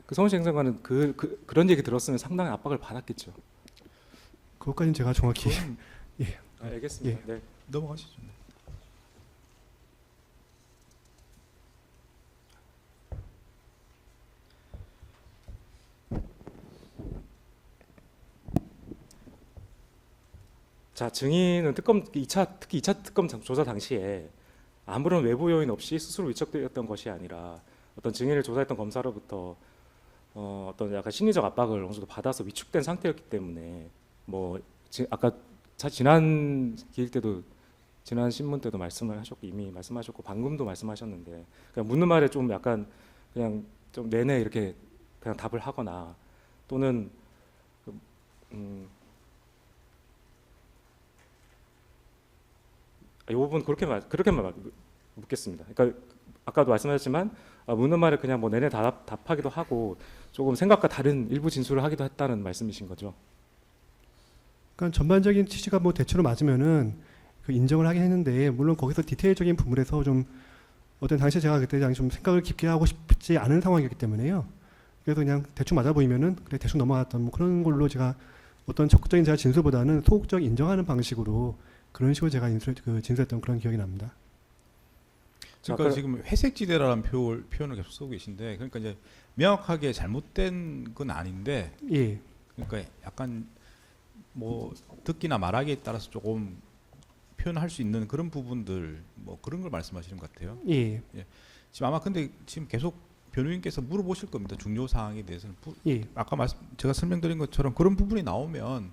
그 서원식 행정관은 그런 얘기 들었으면 상당히 압박을 받았겠죠. 그것까지는 제가 정확히 알겠습니다. 네. 넘어가시죠. 자, 증인은 특히 2차 특검 조사 당시에 아무런 외부 요인 없이 스스로 위촉되었던 것이 아니라 어떤 증인을 조사했던 검사로부터 어떤 약간 심리적 압박을 어느 정도 받아서 위축된 상태였기 때문에 뭐 아까 지난 기일 때도 지난 신문 때도 말씀을 하셨고 이미 말씀하셨고 방금도 말씀하셨는데 그냥 묻는 말에 좀 약간 그냥 좀 내내 이렇게 그냥 답을 하거나 또는 이 부분 그렇게만 묻겠습니다. 그러니까 아까도 말씀하셨지만 묻는 말에 그냥 뭐 내내 답하기도 하고 조금 생각과 다른 일부 진술을 하기도 했다는 말씀이신 거죠. 그러니까 전반적인 취지가 뭐 대체로 맞으면은 그 인정을 하긴 했는데 물론 거기서 디테일적인 부분에서 좀 어떤 당시에 제가 그때 좀 생각을 깊게 하고 싶지 않은 상황이었기 때문에요. 그래서 그냥 대충 맞아 보이면은 그래 대충 넘어갔던 뭐 그런 걸로 제가 어떤 적극적인 제가 진술보다는 소극적 인정하는 방식으로 그런 식으로 제가 진술했던 그런 기억이 납니다. 그러니까 지금 회색지대라는 표현을 계속 쓰고 계신데 그러니까 이제 명확하게 잘못된 건 아닌데 예. 그러니까 약간 뭐 듣기나 말하기에 따라서 조금 표현할 수 있는 그런 부분들 뭐 그런 걸 말씀하시는 것 같아요. 예. 지금 아마 근데 지금 계속 변호인께서 물어보실 겁니다. 중요 사항에 대해서는 예. 아까 제가 설명드린 것처럼 그런 부분이 나오면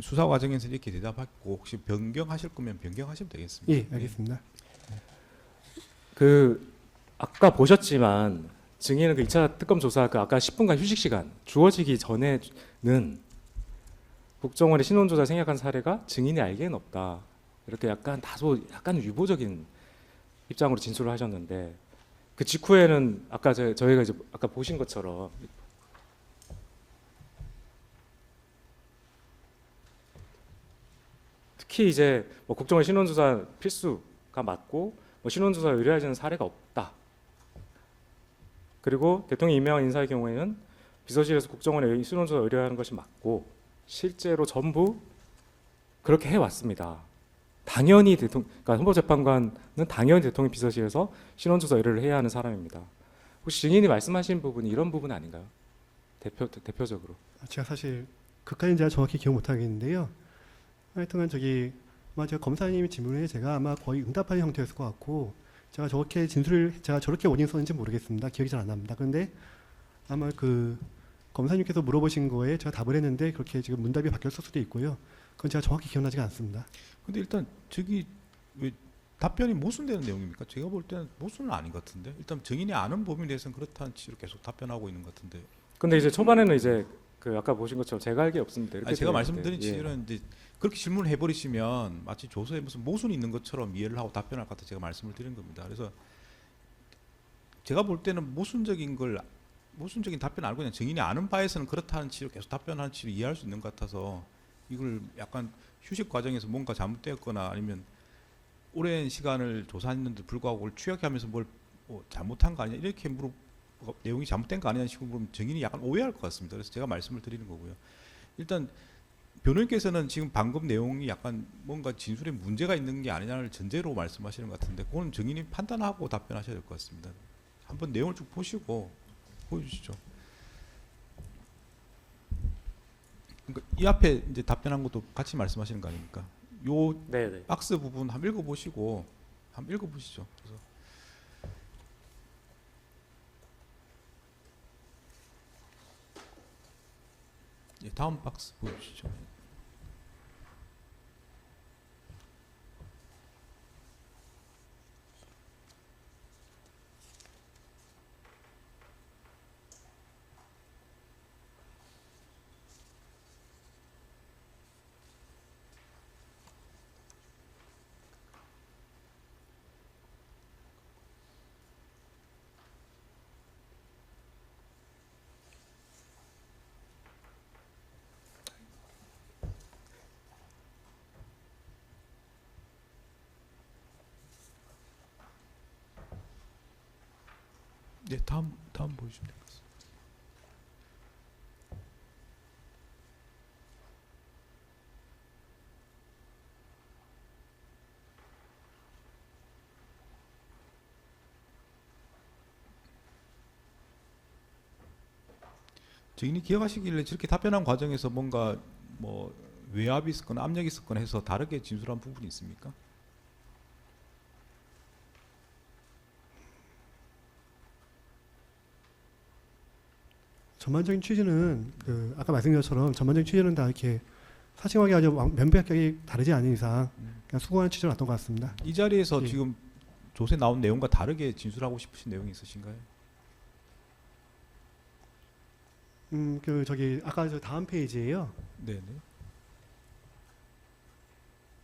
수사 과정에서 이렇게 대답하고 혹시 변경하실 거면 변경하시면 되겠습니다. 예, 알겠습니다. 그 아까 보셨지만 증인은 그 2차 특검 조사 그 아까 10분간 휴식 시간 주어지기 전에는 국정원의 신원조사 생략한 사례가 증인이 알기에는 없다. 이렇게 약간 약간 유보적인 입장으로 진술을 하셨는데 그 직후에는 아까 저희가 이제 아까 보신 것처럼 특히 이제 뭐 국정원 신원조사 필수가 맞고 뭐 신원조사 의뢰하지는 사례가 없다. 그리고 대통령 임명한 인사의 경우에는 비서실에서 국정원에 신원조사 의뢰하는 것이 맞고 실제로 전부 그렇게 해왔습니다. 당연히 그러니까 헌법재판관은 당연히 대통령 비서실에서 신원조사 의뢰를 해야 하는 사람입니다. 혹시 증인이 말씀하신 부분이 이런 부분 아닌가요? 대표적으로. 제가 사실 그까지는 제가 정확히 기억 못 하겠는데요. 하여튼간 아마 제가 검사님의 질문에 제가 아마 거의 응답하는 형태였을 것 같고 제가 저렇게 원인 썼는지 모르겠습니다. 기억이 잘 안 납니다. 그런데 아마 그 검사님께서 물어보신 거에 제가 답을 했는데 그렇게 지금 문답이 바뀌었을 수도 있고요. 그건 제가 정확히 기억나지가 않습니다. 근데 일단 왜 답변이 모순되는 내용입니까? 제가 볼 때는 모순은 아닌 것 같은데. 일단 증인이 아는 범위에 대해서는 그렇다는 취지로 계속 답변하고 있는 것 같은데. 근데 이제 초반에는 이제 그 아까 보신 것처럼 제가 할 게 없습니다. 이렇게 제가 되어 말씀드린 있는데, 취지는 이제 그렇게 질문을 해버리시면 마치 조서에 무슨 모순이 있는 것처럼 이해를 하고 답변할 것 같아 제가 말씀을 드린 겁니다. 그래서 제가 볼 때는 모순적인 답변 알고 그냥 증인이 아는 바에서는 그렇다는 취지로 계속 답변하는 취지로 이해할 수 있는 것 같아서 이걸 약간 휴식 과정에서 뭔가 잘못되었거나 아니면 오랜 시간을 조사했는데 불구하고 그걸 추격하면서 뭘 잘못한 거 아니냐 이렇게 내용이 잘못된 거 아니냐는 식으로 물으면 증인이 약간 오해할 것 같습니다. 그래서 제가 말씀을 드리는 거고요. 일단 변호인께서는 지금 방금 내용이 약간 뭔가 진술에 문제가 있는 게 아니냐를 전제로 말씀하시는 것 같은데 그건 증인이 판단하고 답변하셔야 될 것 같습니다. 한번 내용을 쭉 보시고 보여주시죠. 그러니까 이 앞에 이제 답변한 것도 같이 말씀하시는 거 아닙니까? 요 네네. 박스 부분 한번 읽어보시고 한번 읽어보시죠. 그래서 다음 박스 보여주시죠. 네, 다음 보여주시면 될 것 같습니다. 증인이 기억하시길래 저렇게 답변한 과정에서 뭔가 뭐 외압이 있었거나 압력이 있었거나 해서 다르게 진술한 부분이 있습니까? 전반적인 취지는 아까 말씀드린 것처럼 전반적인 취지는 다 이렇게 사실관계 아주 면백하게 다르지 않은 이상 그냥 수긍하는 취지로 났던 것 같습니다. 이 자리에서 예. 지금 조세 나온 내용과 다르게 진술하고 싶으신 내용이 있으신가요? 아까 저 다음 페이지에요. 네, 네.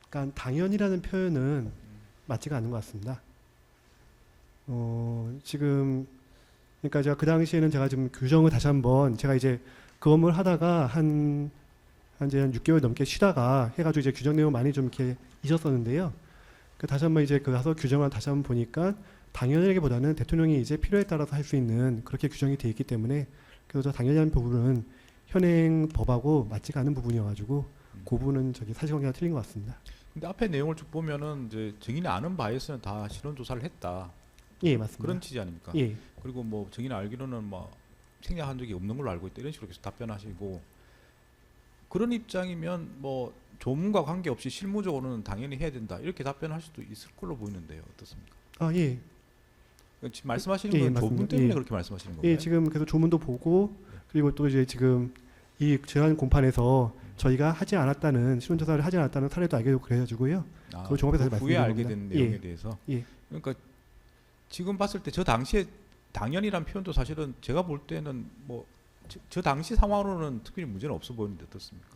그러니까 당연이라는 표현은 맞지가 않는 것 같습니다. 지금 그러니까 제가 그 당시에는 제가 좀 규정을 다시 한번 제가 이제 그 업무를 하다가 한 6개월 넘게 쉬다가 해가지고 이제 규정 내용 많이 좀 이렇게 잊었었는데요. 다시 한번 이제 가서 규정을 다시 한번 보니까 당연하기보다는 대통령이 이제 필요에 따라서 할 수 있는 그렇게 규정이 되어 있기 때문에 그래서 당연한 부분은 현행 법하고 맞지가 않는 부분이어가지고 그 부분은 사실관계가 틀린 것 같습니다. 근데 앞에 내용을 쭉 보면은 이제 증인이 아는 바에서는 다 실현 조사를 했다. 예, 맞습니다. 그런 취지 아닙니까? 예, 그리고 뭐 증인이 알기로는 뭐 생략한 적이 없는 걸로 알고 있다 이런 식으로 계속 답변하시고 그런 입장이면 뭐 조문과 관계없이 실무적으로는 당연히 해야 된다 이렇게 답변할 수도 있을 걸로 보이는데요. 어떻습니까? 예, 그러니까 지금 말씀하시는 예, 건 맞습니다. 조문 때문에 예. 그렇게 말씀하시는 건가요? 예, 지금 그래서 조문도 보고 그리고 또 이제 지금 이 재난 공판에서 저희가 하지 않았다는 신원조사를 하지 않았다는 사례도 알게 되고 그래가지고요. 그걸 종합해서 다시 후에 말씀드린 알게 겁니다. 된 내용에 예. 대해서. 예. 그러니까 지금 봤을 때 저 당시에 당연이란 표현도 사실은 제가 볼 때는 뭐 저 당시 상황으로는 특별히 문제는 없어 보이는데 어떻습니까?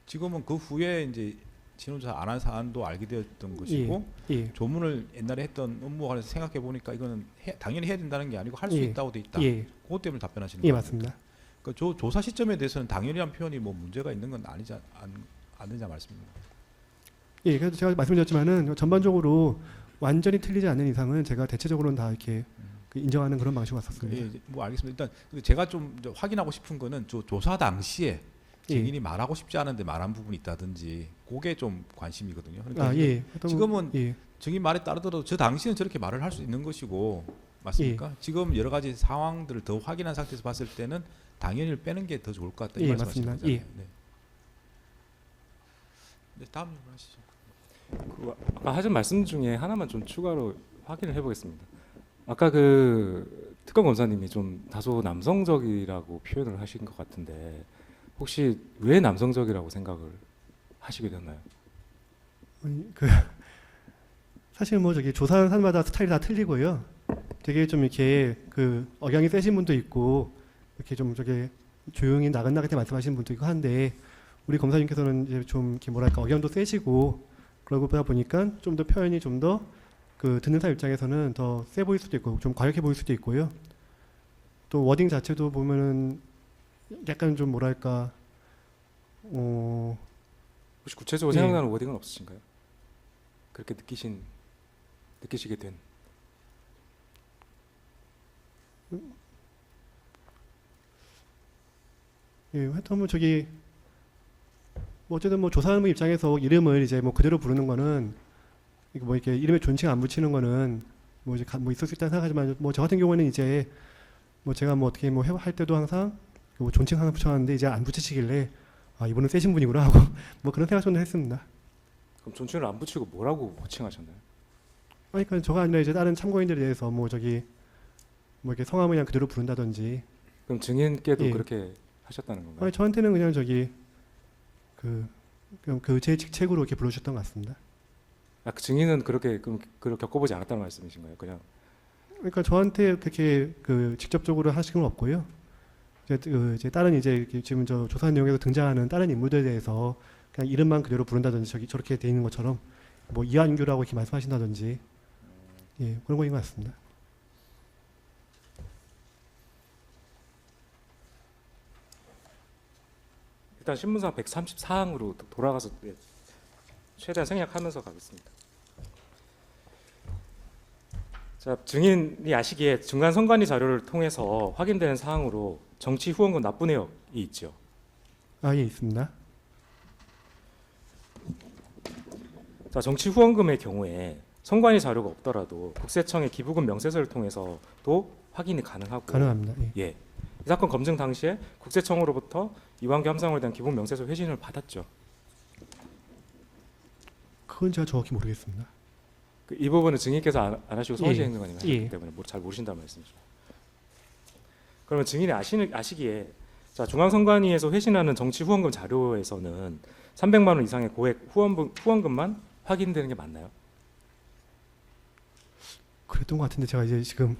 지금은 그 후에 이제 신원조사 안 한 사안도 알게 되었던 것이고 예, 조문을 옛날에 했던 업무와 관해서 생각해 보니까 이거는 당연히 해야 된다는 게 아니고 할 수 예. 있다고 돼 있다. 예, 그것 때문에 답변하시는 예, 거예요. 맞습니다. 그러니까 조사 시점에 대해서는 당연이란 표현이 뭐 문제가 있는 건 않느냐 말씀입니다. 예, 그래서 제가 말씀드렸지만은 전반적으로 완전히 틀리지 않는 이상은 제가 대체적으로는 다 이렇게 그 인정하는 그런 방식으로 왔었습니다. 예, 뭐 알겠습니다. 일단 근데 제가 좀 이제 확인하고 싶은 거는 조사 당시에 예. 증인이 말하고 싶지 않은데 말한 부분이 있다든지 그게 좀 관심이거든요. 그러니까 아, 이게 예. 어떤- 지금은 예. 증인 말에 따르더라도 저 당시는 저렇게 말을 할 수 있는 것이고 맞습니까? 지금 여러 가지 상황들을 더 확인한 상태에서 봤을 때는 당연히 빼는 게 더 좋을 것 같다. 이 예, 말씀하시는 맞습니다. 거잖아요. 네. 네, 다음 질문 하시죠. 그 아까 하신 말씀 중에 하나만 좀 추가로 확인을 해보겠습니다. 아까 그 특검 검사님이 좀 다소 남성적이라고 표현을 하신 것 같은데 혹시 왜 남성적이라고 생각을 하시게 됐나요? 그 사실 뭐 저기 조사하는 사람마다 스타일이 다 틀리고요. 되게 좀 이렇게 그 억양이 세신 분도 있고 이렇게 좀 저기 조용히 나긋나긋하게 말씀하시는 분도 있고 한데 우리 검사님께서는 이제 좀 이렇게 뭐랄까 억양도 세시고 그러다 보니까 좀 더 표현이 좀 더 그 듣는 사람 입장에서는 더 세 보일 수도 있고 좀 과격해 보일 수도 있고요. 또 워딩 자체도 보면은 약간 좀 뭐랄까 혹시 구체적으로 예. 생각나는 워딩은 없으신가요? 그렇게 느끼시게 된. 예, 하여튼 뭐 저기 뭐 어쨌든 뭐 조사하는 분 입장에서 이름을 이제 뭐 그대로 부르는 거는 이거 뭐 이렇게 이름에 존칭 안 붙이는 거는 뭐 이제 뭐 있을 수 있다는 생각하지만 뭐 저 같은 경우에는 이제 뭐 제가 뭐 어떻게 뭐 할 때도 항상 뭐 존칭 항상 붙여놨는데 이제 안 붙이시길래 아 이분은 세신 분이구나 하고 뭐 그런 생각 정도 했습니다. 그럼 존칭을 안 붙이고 뭐라고 호칭하셨나요? 아니 그러니까 저가 아니라 이제 다른 참고인들에 대해서 뭐 저기 뭐 이렇게 성함을 그냥 그대로 부른다든지 그럼 증인께도 예. 그렇게 하셨다는 건가요? 아니 저한테는 그냥 저기 그 제 직책으로 이렇게 불러주셨던 것 같습니다. 아, 그 증인은 그렇게 겪어보지 않았다는 말씀이신가요? 그냥 그러니까 저한테 그렇게 그 직접적으로 하신 건 없고요. 이제 다른 이제 이렇게 지금 저 조사 내용에서 등장하는 다른 인물들에 대해서 그냥 이름만 그대로 부른다든지 저렇게 돼 있는 것처럼 뭐 이한규라고 이렇게 말씀하신다든지 예 그런 거인 것 같습니다. 일단 신문상 134항으로 돌아가서 최대한 생략하면서 가겠습니다. 자, 증인이 아시기에 중간 선관위 자료를 통해서 확인되는 사항으로 정치 후원금 납부 내역이 있죠. 아 예 있습니다. 자, 정치 후원금의 경우에 선관위 자료가 없더라도 국세청의 기부금 명세서를 통해서도 확인이 가능하고 가능합니다. 예. 예. 이 사건 검증 당시에 국세청으로부터 이완규 함상호에 대한 기부금 명세서 회신을 받았죠. 그건 제가 정확히 모르겠습니다. 이 부분은 증인께서 안 하시고 서울시 예. 행정관님이 하셨기 예. 때문에 잘 모르신다는 말씀이죠. 그러면 증인이 아시기에 자, 중앙선관위에서 회신하는 정치 후원금 자료에서는 300만 원 이상의 고액 후원금만 확인되는 게 맞나요? 그랬던 것 같은데 제가 이제 지금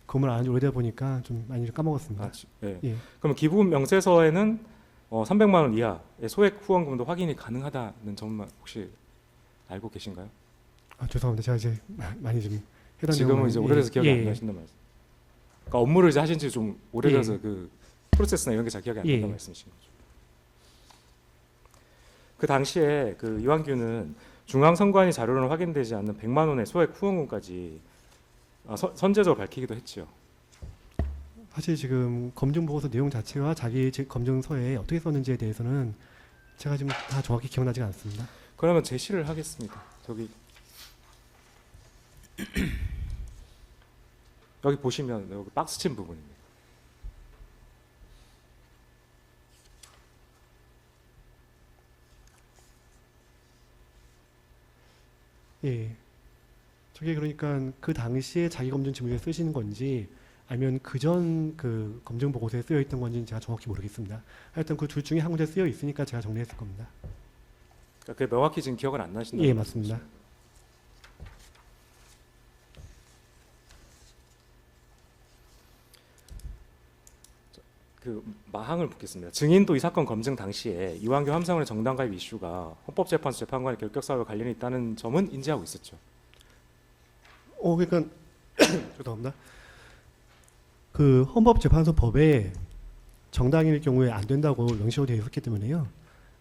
그걸 안 한 지 오래되다 보니까 좀 많이 좀 까먹었습니다. 예. 예. 그럼 기부금 명세서에는 300만 원 이하의 소액 후원금도 확인이 가능하다는 점만 혹시 알고 계신가요? 아 죄송합니다. 제가 이제 많이 좀 해당 지금은 내용을- 이제 오래돼서 기억이 안 나신단 말씀. 그러니까 업무를 이제 하신 지 좀 오래돼서 예. 그 프로세스나 이런 게 잘 기억이 안 예. 난다는 말씀이신 거죠. 그 당시에 그 이완규는 중앙선관위 자료로는 확인되지 않는 100만 원의 소액 후원금까지 선제적으로 밝히기도 했죠. 사실 지금 검증 보고서 내용 자체와 자기 검증서에 어떻게 썼는지에 대해서는 제가 지금 다 정확히 기억나지가 않습니다. 그러면 제시를 하겠습니다. 저기 여기 보시면 여기 박스 친 부분입니다. 예. 저게 그러니까 그 당시에 자기 검증 지문에 쓰시는 건지 아니면 그전 그 검증 보고서에 쓰여 있던 건지는 제가 정확히 모르겠습니다. 하여튼 그 둘 중에 한 군데 쓰여 있으니까 제가 정리했을 겁니다. 그러니까 그게 명확히 지금 기억은 안 나신다. 예, 맞습니다. 그 마항을 묻겠습니다. 증인도 이 사건 검증 당시에 이완규 함상훈의 정당 가입 이슈가 헌법재판소 재판관의 결격 사유와 관련이 있다는 점은 인지하고 있었죠. 그러니까 죄송합니다. 그 헌법재판소 법에 정당인일 경우에 안 된다고 명시로 되어 있었기 때문에요.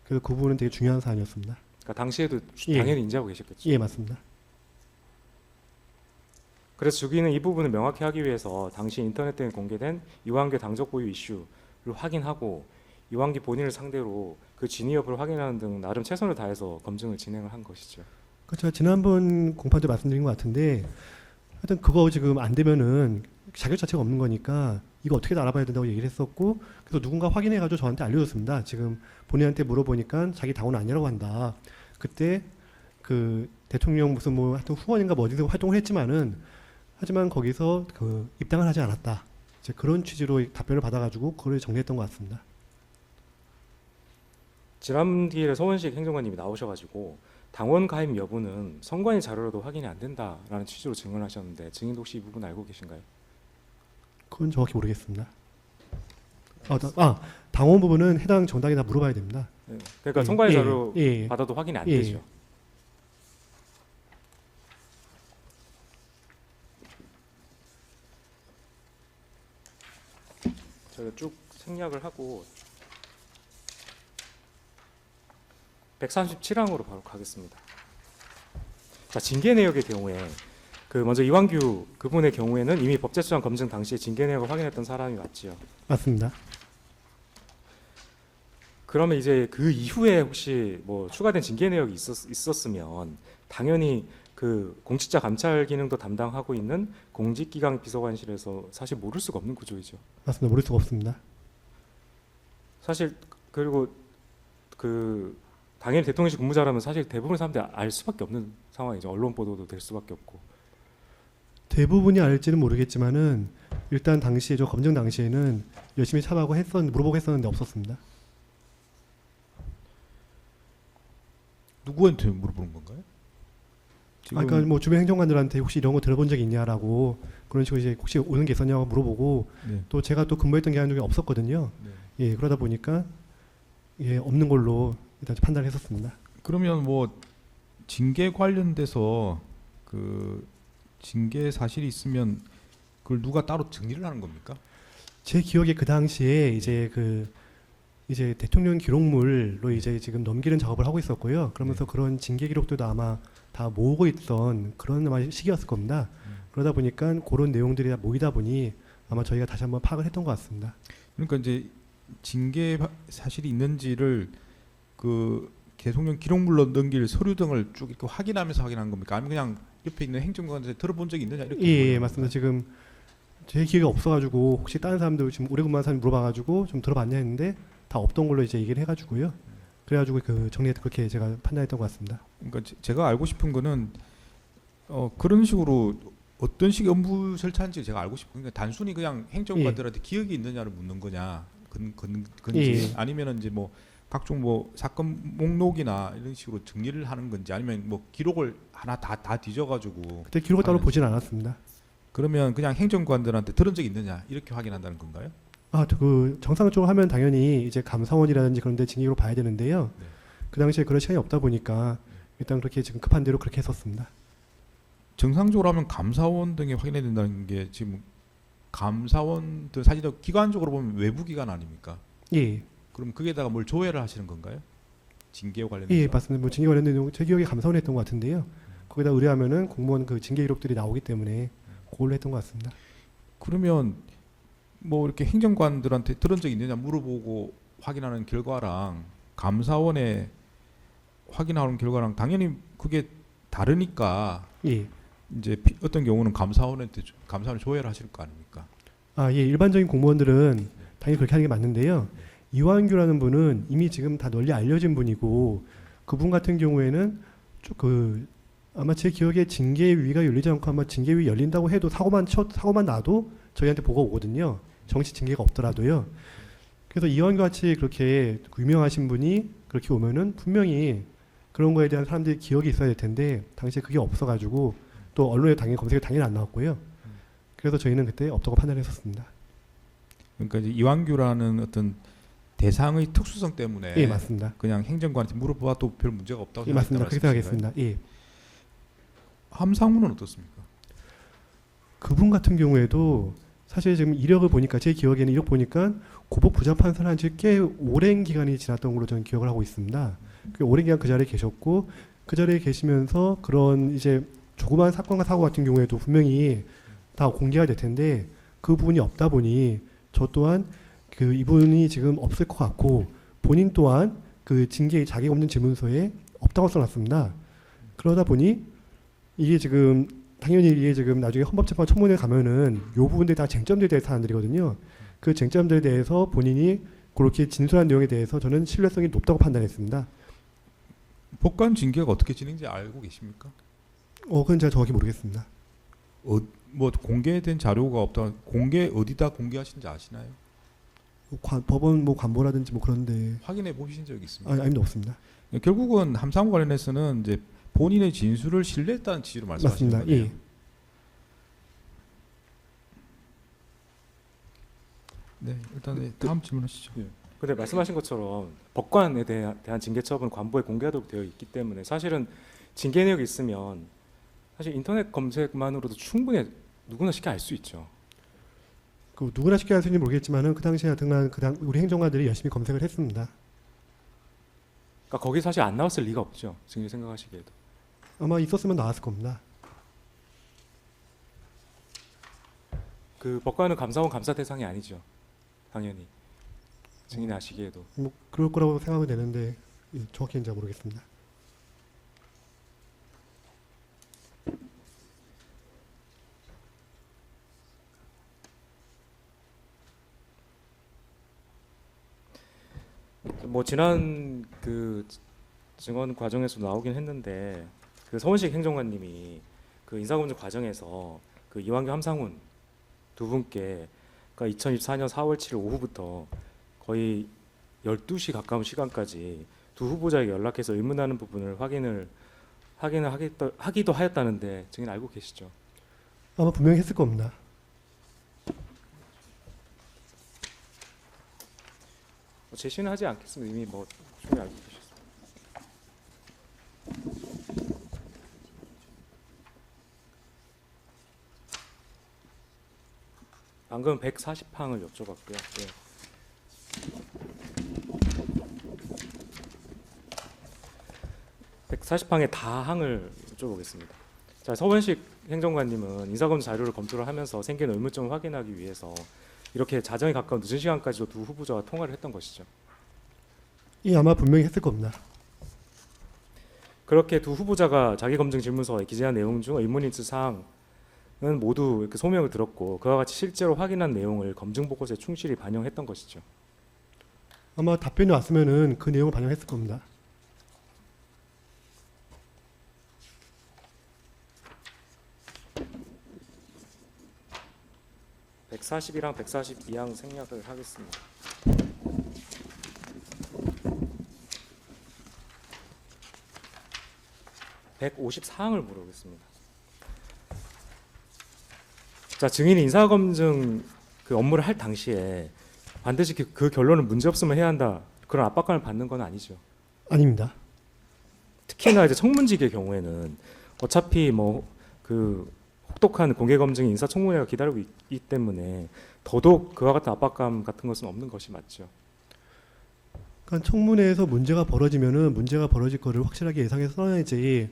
그래서 그 부분은 되게 중요한 사안이었습니다. 그러니까 당시에도 예. 당연히 인지하고 계셨겠죠. 예, 맞습니다. 그래서 주기는 이 부분을 명확히 하기 위해서 당시 인터넷 등에 공개된 이완규 당적 보유 이슈를 확인하고 이완규 본인을 상대로 그 진위 여부를 확인하는 등 나름 최선을 다해서 검증을 진행을 한 것이죠. 그 제가 지난번 공판 때 말씀드린 것 같은데 하여튼 그거 지금 안 되면은 자격 자체가 없는 거니까 이거 어떻게 알아봐야 된다고 얘기를 했었고 그래서 누군가 확인해가지고 저한테 알려줬습니다. 지금 본인한테 물어보니까 자기 당원 아니라고 한다. 그때 그 대통령 무슨 뭐 하여튼 후원인가 뭐 어디서 활동을 했지만은 하지만 거기서 그 입당을 하지 않았다. 이제 그런 취지로 답변을 받아가지고 그걸 정리했던 것 같습니다. 지난 기일에 서원식 행정관님이 나오셔가지고 당원 가입 여부는 선관위 자료로도 확인이 안 된다라는 취지로 증언하셨는데 증인도 혹시 이 부분 알고 계신가요? 그건 정확히 모르겠습니다. 당원 부분은 해당 정당에다 물어봐야 됩니다. 네. 그러니까 예, 선관위 예, 자료 예. 받아도 확인이 안 예. 되죠. 저희가 쭉 생략을 하고 137항으로 바로 가겠습니다. 자, 징계 내역의 경우에 그 먼저 이완규 그분의 경우에는 이미 법제수장 검증 당시에 징계 내역을 확인했던 사람이 맞지요. 맞습니다. 그러면 이제 그 이후에 혹시 뭐 추가된 징계 내역이 있었으면 당연히 그 공직자 감찰 기능도 담당하고 있는 공직기강 비서관실에서 사실 모를 수가 없는 구조이죠. 맞습니다. 모를 수가 없습니다. 사실 그리고 그 당연히 대통령실 근무자라면 사실 대부분의 사람들이 알 수밖에 없는 상황이죠. 언론 보도도 될 수밖에 없고. 대부분이 알지는 모르겠지만은 일단 당시에 저 검증 당시에는 열심히 찾아보고 물어보고 했었는데 없었습니다. 누구한테 물어보는 건가요? 지금 그러니까 뭐 주변 행정관들한테 혹시 이런 거 들어본 적이 있냐라고 그런 식으로 이제 혹시 오는 게 있었냐고 물어보고 네. 또 제가 또 근무했던 기간 중에 없었거든요. 네. 예, 그러다 보니까 예, 없는 걸로 일단 판단했었습니다. 그러면 뭐 징계 관련돼서 그 징계 사실이 있으면 그걸 누가 따로 정리를 하는 겁니까? 제 기억에 그 당시에 이제 대통령 기록물로 이제 지금 넘기는 작업을 하고 있었고요. 그러면서 그런 징계 기록들도 아마 다 모으고 있던 그런 아마 시기였을 겁니다. 그러다 보니까 그런 내용들이 다 모이다 보니 아마 저희가 다시 한번 파악을 했던 것 같습니다. 그러니까 이제 징계 사실이 있는지를 그 대통령 기록물로 넘길 서류 등을 쭉 이렇게 확인하면서 확인한 겁니까? 아니면 그냥 옆에 있는 행정관한테 들어본 적이 있느냐 이렇게? 예, 맞습니다. 지금 제 기억이 없어가지고 혹시 다른 사람들 지금 오래 근무한 사람이 물어봐가지고 좀 들어봤냐 했는데 다 없던 걸로 이제 얘기를 해가지고요. 그래가지고 그 정리해서 그렇게 제가 판단했던 것 같습니다. 그러니까 제가 알고 싶은 거는 그런 식으로 어떤 식의 업무 절차인지 제가 알고 싶은 게 단순히 그냥 행정관들한테 기억이 있느냐를 묻는 거냐 건지 아니면은 이제 뭐 각종 뭐 사건 목록이나 이런 식으로 정리를 하는 건지 아니면 뭐 기록을 하나 다 뒤져가지고 그때 기록을 따로 보진 않았습니다. 그러면 그냥 행정관들한테 들은 적이 있느냐 이렇게 확인한다는 건가요? 그 정상적으로 하면 당연히 이제 감사원이라든지 그런 데 징계로 봐야 되는데요. 네. 그 당시에 그럴 시간이 없다 보니까 일단 그렇게 지금 급한 대로 그렇게 했었습니다. 정상적으로 하면 감사원 등에 확인해야 된다는 게 지금 감사원들 사실 기관적으로 보면 외부 기관 아닙니까? 예, 그럼 거기에다가 뭘 조회를 하시는 건가요? 징계와 관련해서? 예, 맞습니다. 뭐 징계 관련된 내용 제 기억에 감사원 했던 것 같은데요. 거기다 의뢰하면은 공무원 그 징계 기록들이 나오기 때문에 그걸로 했던 것 같습니다. 그러면 뭐 이렇게 행정관들한테 들은 적이 있느냐 물어보고 확인하는 결과랑 감사원에 확인하는 결과랑 당연히 그게 다르니까 예. 이제 어떤 경우는 감사원한테 조회를 하실 거 아닙니까? 예, 일반적인 공무원들은 당연히 그렇게 하는 게 맞는데요. 이완규라는 분은 이미 지금 다 널리 알려진 분이고 그분 같은 경우에는 아마 제 기억에 징계위가 열리지 않고 아마 징계위 열린다고 해도 사고만 나도 저희한테 보고 오거든요. 정식 징계가 없더라도요. 그래서 이완규 같이 그렇게 유명하신 분이 그렇게 오면은 분명히 그런 거에 대한 사람들이 기억이 있어야 될 텐데 당시에 그게 없어가지고 또 언론에 당연히 검색이 당연히 안 나왔고요. 그래서 저희는 그때 없다고 판단했었습니다. 그러니까 이제 이완규라는 어떤 대상의 특수성 때문에 예, 맞습니다. 그냥 행정관한테 물어봐도 별 문제가 없다고 예, 맞습니다. 그렇게 말씀이신가요? 생각했습니다. 예. 함상무는 어떻습니까? 그분 같은 경우에도 사실 지금 이력을 보니까 제 기억에는 이력 보니까 고법 부자 판사를 한 지 꽤 오랜 기간이 지났던 걸로 저는 기억을 하고 있습니다. 오랜 기간 그 자리에 계셨고 그 자리에 계시면서 그런 이제 조그마한 사건과 사고 같은 경우에도 분명히 다 공개가 될 텐데 그 부분이 없다 보니 저 또한 그 이분이 지금 없을 것 같고 본인 또한 그 징계 자기검증 질문서에 없다고 써놨습니다. 그러다 보니 이게 지금 당연히 이게 지금 나중에 헌법재판 청문회 가면은 요 부분들이 다 쟁점들에 대한 사안들이거든요. 그 쟁점들에 대해서 본인이 그렇게 진술한 내용에 대해서 저는 신뢰성이 높다고 판단했습니다. 법관 징계가 어떻게 진행인지 알고 계십니까? 그건 제가 정확히 모르겠습니다. 뭐 공개된 자료가 없다. 어디다 공개하신지 아시나요? 법원 뭐 관보라든지 뭐 그런데 확인해 보신 적이 있습니까? 아닙니다, 없습니다. 결국은 함사무 관련해서는 이제 본인의 진술을 신뢰했다는 취지로 말씀하시는 맞습니다. 거예요. 예. 네, 일단 네, 다음 질문하시죠. 근데 말씀하신 것처럼 법관에 대한 징계 처분은 관보에 공개하도록 되어 있기 때문에 사실은 징계 내역이 있으면 사실 인터넷 검색만으로도 충분히 누구나 쉽게 알 수 있죠. 그 누구나 쉽게 할 수 있는지 모르겠지만은 그 당시에 하여튼 우리 행정관들이 열심히 검색을 했습니다. 그러니까 거기 사실 안 나왔을 리가 없죠. 지금 생각하시기에도. 아마 있었으면 나왔을 겁니다. 그 법관은 감사원 감사 대상이 아니죠. 당연히 증인이 아시기에도. 뭐 그럴 거라고 생각이 되는데 정확히는 잘 모르겠습니다. 뭐 지난 그 증언 과정에서 나오긴 했는데 그 서원식 행정관님이 그 인사검증 과정에서 그 이완규 함상훈 두 분께 그러니까 2024년 4월 7일 오후부터 거의 12시 가까운 시간까지 두 후보자에게 연락해서 의문하는 부분을 하기도 하였다는데 증인 알고 계시죠? 아마 분명히 했을 겁니다. 제시는 하지 않겠습니다. 이미 뭐 충분히 알고 계셨습니다. 방금 140항을 여쭤봤고요. 네. 네. 140항의 다항을 여쭤보겠습니다. 자, 서원식 행정관님은 인사검증 자료를 검토를 하면서 생긴 의문점을 확인하기 위해서 이렇게 자정에 가까운 늦은 시간까지도 두 후보자와 통화를 했던 것이죠. 이 아마 분명히 했을 겁니다. 그렇게 두 후보자가 자기 검증 질문서에 기재한 내용 중 의문이 있을 사항은 모두 이렇게 소명을 들었고 그와 같이 실제로 확인한 내용을 검증 보고서에 충실히 반영했던 것이죠. 아마 답변이 왔으면은 그 내용을 반영했을 겁니다. (141항) (142항) 생략을 하겠습니다. (154항을) 물어보겠습니다. 자, 증인이 인사검증 그 업무를 할 당시에 반드시 그 결론은 문제없으면 해야 한다 그런 압박감을 받는 건 아니죠. 아닙니다. 특히나 이제 청문직의 경우에는 어차피 뭐 그 혹독한 공개 검증이 인사청문회가 기다리고 있기 때문에 더더욱 그와 같은 압박감 같은 것은 없는 것이 맞죠. 그러니까 청문회에서 문제가 벌어지면은 문제가 벌어질 거를 확실하게 예상해서 써야지.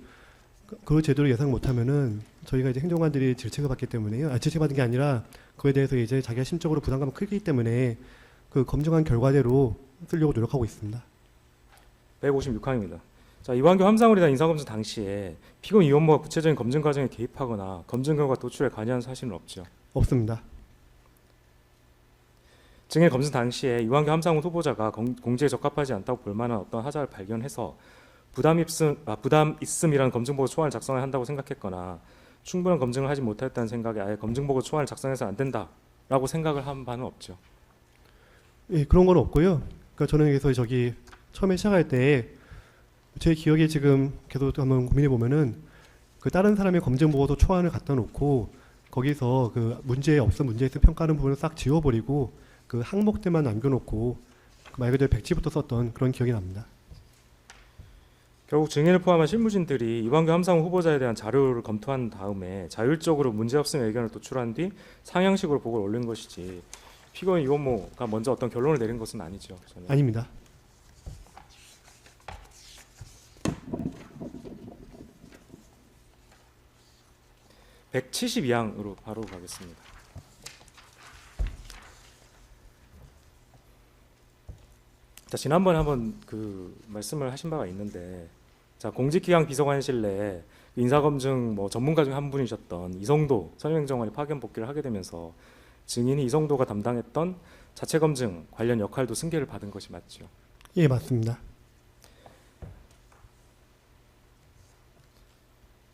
그 제대로 예상 못하면은 저희가 이제 행정관들이 질책을 받기 때문에요. 질책받은 게 아니라 그에 대해서 이제 자기가 심적으로 부담감이 크기 때문에 그 검증한 결과대로 쓰려고 노력하고 있습니다. 156항입니다. 자, 이완규 함상훈에 대한 인사검증 당시에 피고인 이원모가 구체적인 검증 과정에 개입하거나 검증 결과 도출에 관여한 사실은 없죠. 없습니다. 증인 검증 당시에 이완규 함상훈 후보자가 공제에 적합하지 않다고 볼 만한 어떤 하자를 발견해서 부담 있음이라는 검증보고 초안을 작성해야 한다고 생각했거나 충분한 검증을 하지 못했다는 생각에 아예 검증보고 초안을 작성해서 안 된다라고 생각을 한 바는 없죠. 예, 그런 건 없고요. 그러니까 저는 그래서 처음에 시작할 때 제 기억에 지금 계속 한번 고민해 보면은 그 다른 사람의 검증 보고서 초안을 갖다 놓고 거기서 그 문제 있어 평가하는 부분을 싹 지워버리고 그 항목들만 남겨놓고 말 그대로 백지부터 썼던 그런 기억이 납니다. 결국 증인을 포함한 실무진들이 이완규 함상훈 후보자에 대한 자료를 검토한 다음에 자율적으로 문제없음 의견을 도출한 뒤 상향식으로 보고를 올린 것이지 피고인 이원모가 먼저 어떤 결론을 내린 것은 아니죠. 저는. 아닙니다. 172항으로 바로 가겠습니다. 자, 지난번에 한번 그 말씀을 하신 바가 있는데, 자, 공직기강 비서관실 내에 인사검증 뭐 전문가 중 한 분이셨던 이성도 선임행정관이 파견 복귀를 하게 되면서 증인이 이성도가 담당했던 자체 검증 관련 역할도 승계를 받은 것이 맞죠? 예, 맞습니다.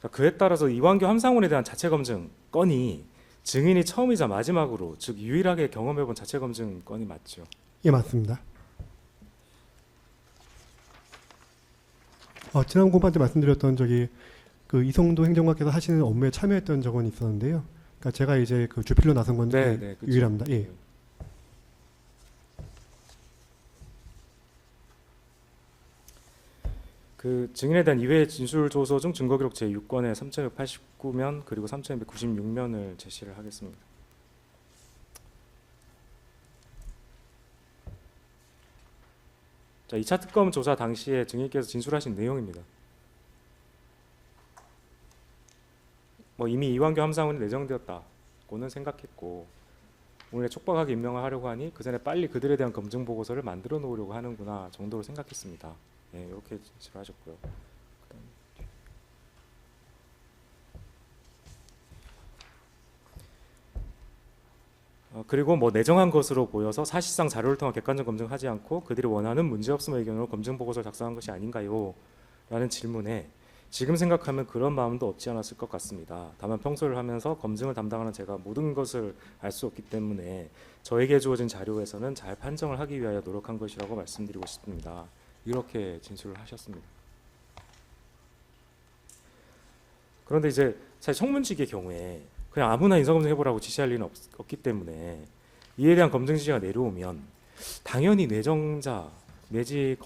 자, 그에 따라서 이완규 함상훈에 대한 자체 검증 건이 증인이 처음이자 마지막으로, 즉 유일하게 경험해본 자체 검증 건이 맞죠? 예, 맞습니다. 지난 공판 때 말씀드렸던 그 이성도 행정관께서 하시는 업무에 참여했던 적은 있었는데요. 그러니까 제가 이제 그 주필로 나선 건데 네, 그쵸. 유일합니다. 예. 그 증인에 대한 이외의 진술 조서 중 증거기록 제6권의 3289면 그리고 3296면을 제시를 하겠습니다. 자, 2차 특검 조사 당시에 증인께서 진술하신 내용입니다. 뭐 이미 이완규 함상훈이 내정되었다고는 생각했고, 오늘 촉박하게 임명을 하려고 하니 그 전에 빨리 그들에 대한 검증 보고서를 만들어 놓으려고 하는구나 정도로 생각했습니다. 네, 이렇게 진술을 하셨고요. 그리고 뭐 내정한 것으로 보여서 사실상 자료를 통한 객관적 검증하지 않고 그들이 원하는 문제없음 의견으로 검증 보고서를 작성한 것이 아닌가요? 라는 질문에 지금 생각하면 그런 마음도 없지 않았을 것 같습니다. 다만 평소를 하면서 검증을 담당하는 제가 모든 것을 알 수 없기 때문에 저에게 주어진 자료에서는 잘 판정을 하기 위하여 노력한 것이라고 말씀드리고 싶습니다. 이렇게 진술을 하셨습니다. 그런데 이제 사실 청문직의 경우에 그냥 아무나 인사검증 해보라고 지시할 리는 없기 때문에 이에 대한 검증 지시가 내려오면 당연히 내정자 내지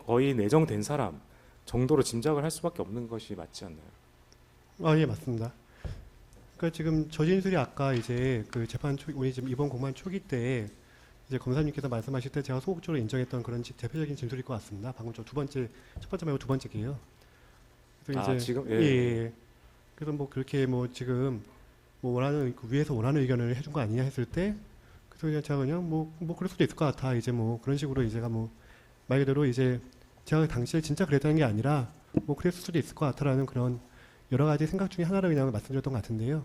거의 내정된 사람 정도로 짐작을 할 수밖에 없는 것이 맞지 않나요? 예, 맞습니다. 그러니까 지금 저 진술이 아까 이제 그 재판 초, 우리 지금 이번 공판 초기 때 이제 검사님께서 말씀하실 때 제가 소극적으로 인정했던 그런 대표적인 진술일 것 같습니다. 방금 첫 번째 말고 두 번째게요. 그래서 이제 지금 예. 그래서 뭐 그렇게 뭐 지금 뭐 원하는 그 위에서 원하는 의견을 해준 거 아니냐 했을 때, 그래서 그냥 제가 그냥 뭐 그럴 수도 있을 것 같아. 이제 뭐 그런 식으로 이제가 뭐 말 그대로 이제 제가 당시에 진짜 그랬다는 게 아니라 뭐 그랬을 수도 있을 것 같아라는 그런 여러 가지 생각 중에 하나를 그냥 말씀드렸던 것 같은데요.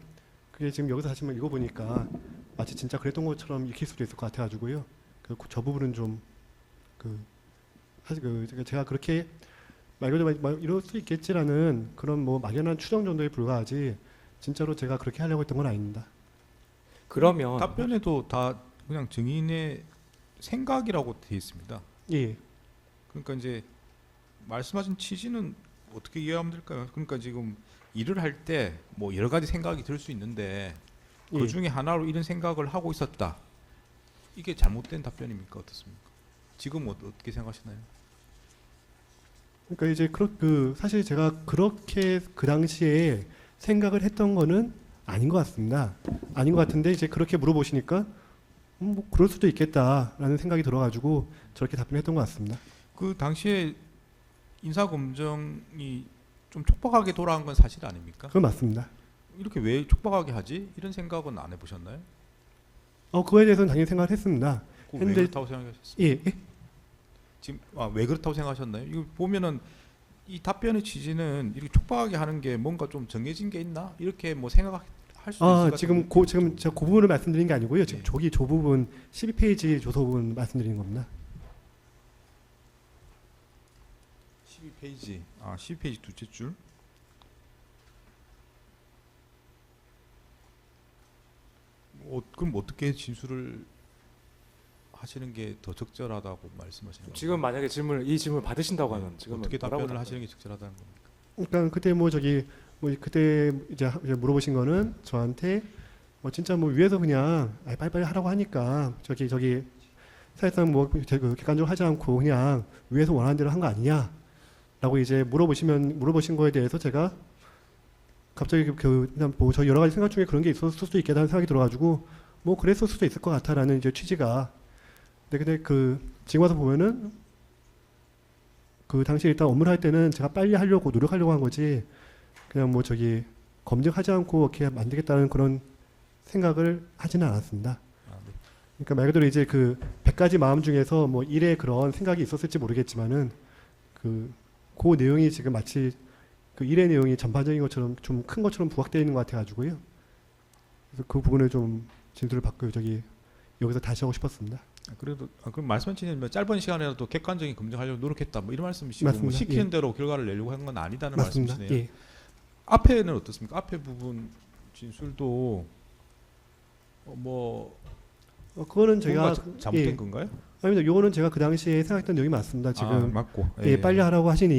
그게 지금 여기서 다시 한번 읽어보니까 마치 진짜 그랬던 것처럼 읽힐 수도 있을 것 같아가지고요. 저 부분은 좀 사실 제가 그렇게 말 그대로 이럴 수 있겠지라는 그런 뭐 막연한 추정 정도에 불과하지 진짜로 제가 그렇게 하려고 했던 건 아닙니다. 그러면 답변에도 다 그냥 증인의 생각이라고 되어 있습니다. 예. 그러니까 이제 말씀하신 취지는 어떻게 이해하면 될까요? 그러니까 지금 일을 할 때 뭐 여러 가지 생각이 들 수 있는데 그 예. 중에 하나로 이런 생각을 하고 있었다. 이게 잘못된 답변입니까? 어떻습니까? 지금 어떻게 생각하시나요? 그러니까 이제 사실 제가 그렇게 그 당시에 생각을 했던 거는 아닌 것 같습니다. 아닌 것 같은데 이제 그렇게 물어보시니까 뭐 그럴 수도 있겠다라는 생각이 들어가지고 저렇게 답변했던 것 같습니다. 그 당시에 인사검증이 좀 촉박하게 돌아간 건 사실 아닙니까? 그건 맞습니다. 이렇게 왜 촉박하게 하지? 이런 생각은 안 해보셨나요? 그거에 대해서는 당연히 생각을 했습니다. 왜 근데- 그렇다고 생각하셨어요? 예, 예. 지금 왜 그렇다고 생각하셨나요? 이거 보면은 이 답변의 취지는 이렇게 촉박하게 하는 게 뭔가 좀 정해진 게 있나? 이렇게 뭐 생각할 수도 있을 것 같은데. 지금 제가 그 부분을 말씀드린 게 아니고요. 지금 예. 저 부분 12페이지 조서 부분 말씀드리는 겁니다. 12페이지. 12페이지 두째 줄. 그럼 어떻게 진술을 하시는 게 더 적절하다고 말씀하시는 거예요? 지금 만약에 이 질문을 받으신다고 하면 지금 어떻게 답변을 하시는 게 적절하다는 겁니까? 그러니까 그때 그때 이제 물어보신 거는 저한테 진짜 뭐 위에서 그냥 빨리빨리 하라고 하니까 저기 사실상 그 객관적으로 하지 않고 그냥 위에서 원하는 대로 한 거 아니냐라고 이제 물어보신 거에 대해서 제가 갑자기 그냥 뭐 저 여러 가지 생각 중에 그런 게 있었을 수도 있겠다는 생각이 들어가지고 뭐 그랬을 수도 있을 것 같아라는 이제 취지가. 근데 지금 와서 보면은 그 당시 일단 업무를 할 때는 제가 빨리 하려고 노력하려고 한 거지 그냥 검증하지 않고 이렇게 만들겠다는 그런 생각을 하지는 않았습니다. 그러니까 말 그대로 이제 그 100가지 마음 중에서 뭐 일에 그런 생각이 있었을지 모르겠지만은 그 내용이 지금 마치 그 일의 내용이 전반적인 것처럼 좀 큰 것처럼 부각되어 있는 것 같아가지고요. 그래서 그 부분을 좀 진술을 받고 여기서 다시 하고 싶었습니다. 그래도 그럼 말씀하신 뭐 짧은 시간에라도 객관적인 검증하려고 노력했다 뭐 이런 말씀이시고 뭐 맞습니다. 시키는 예. 대로 결과를 내려고 한 건 아니다는 맞습니다. 말씀이시네요. 예. 앞에는 어떻습니까? 앞에 부분 진술도 뭐 그거는 제가 뭔가 잘못된 예. 건가요? 아닙니다. 요거는 제가 그 당시에 생각했던 내용이 맞습니다. 지금 맞고 예, 빨리 하라고 하시니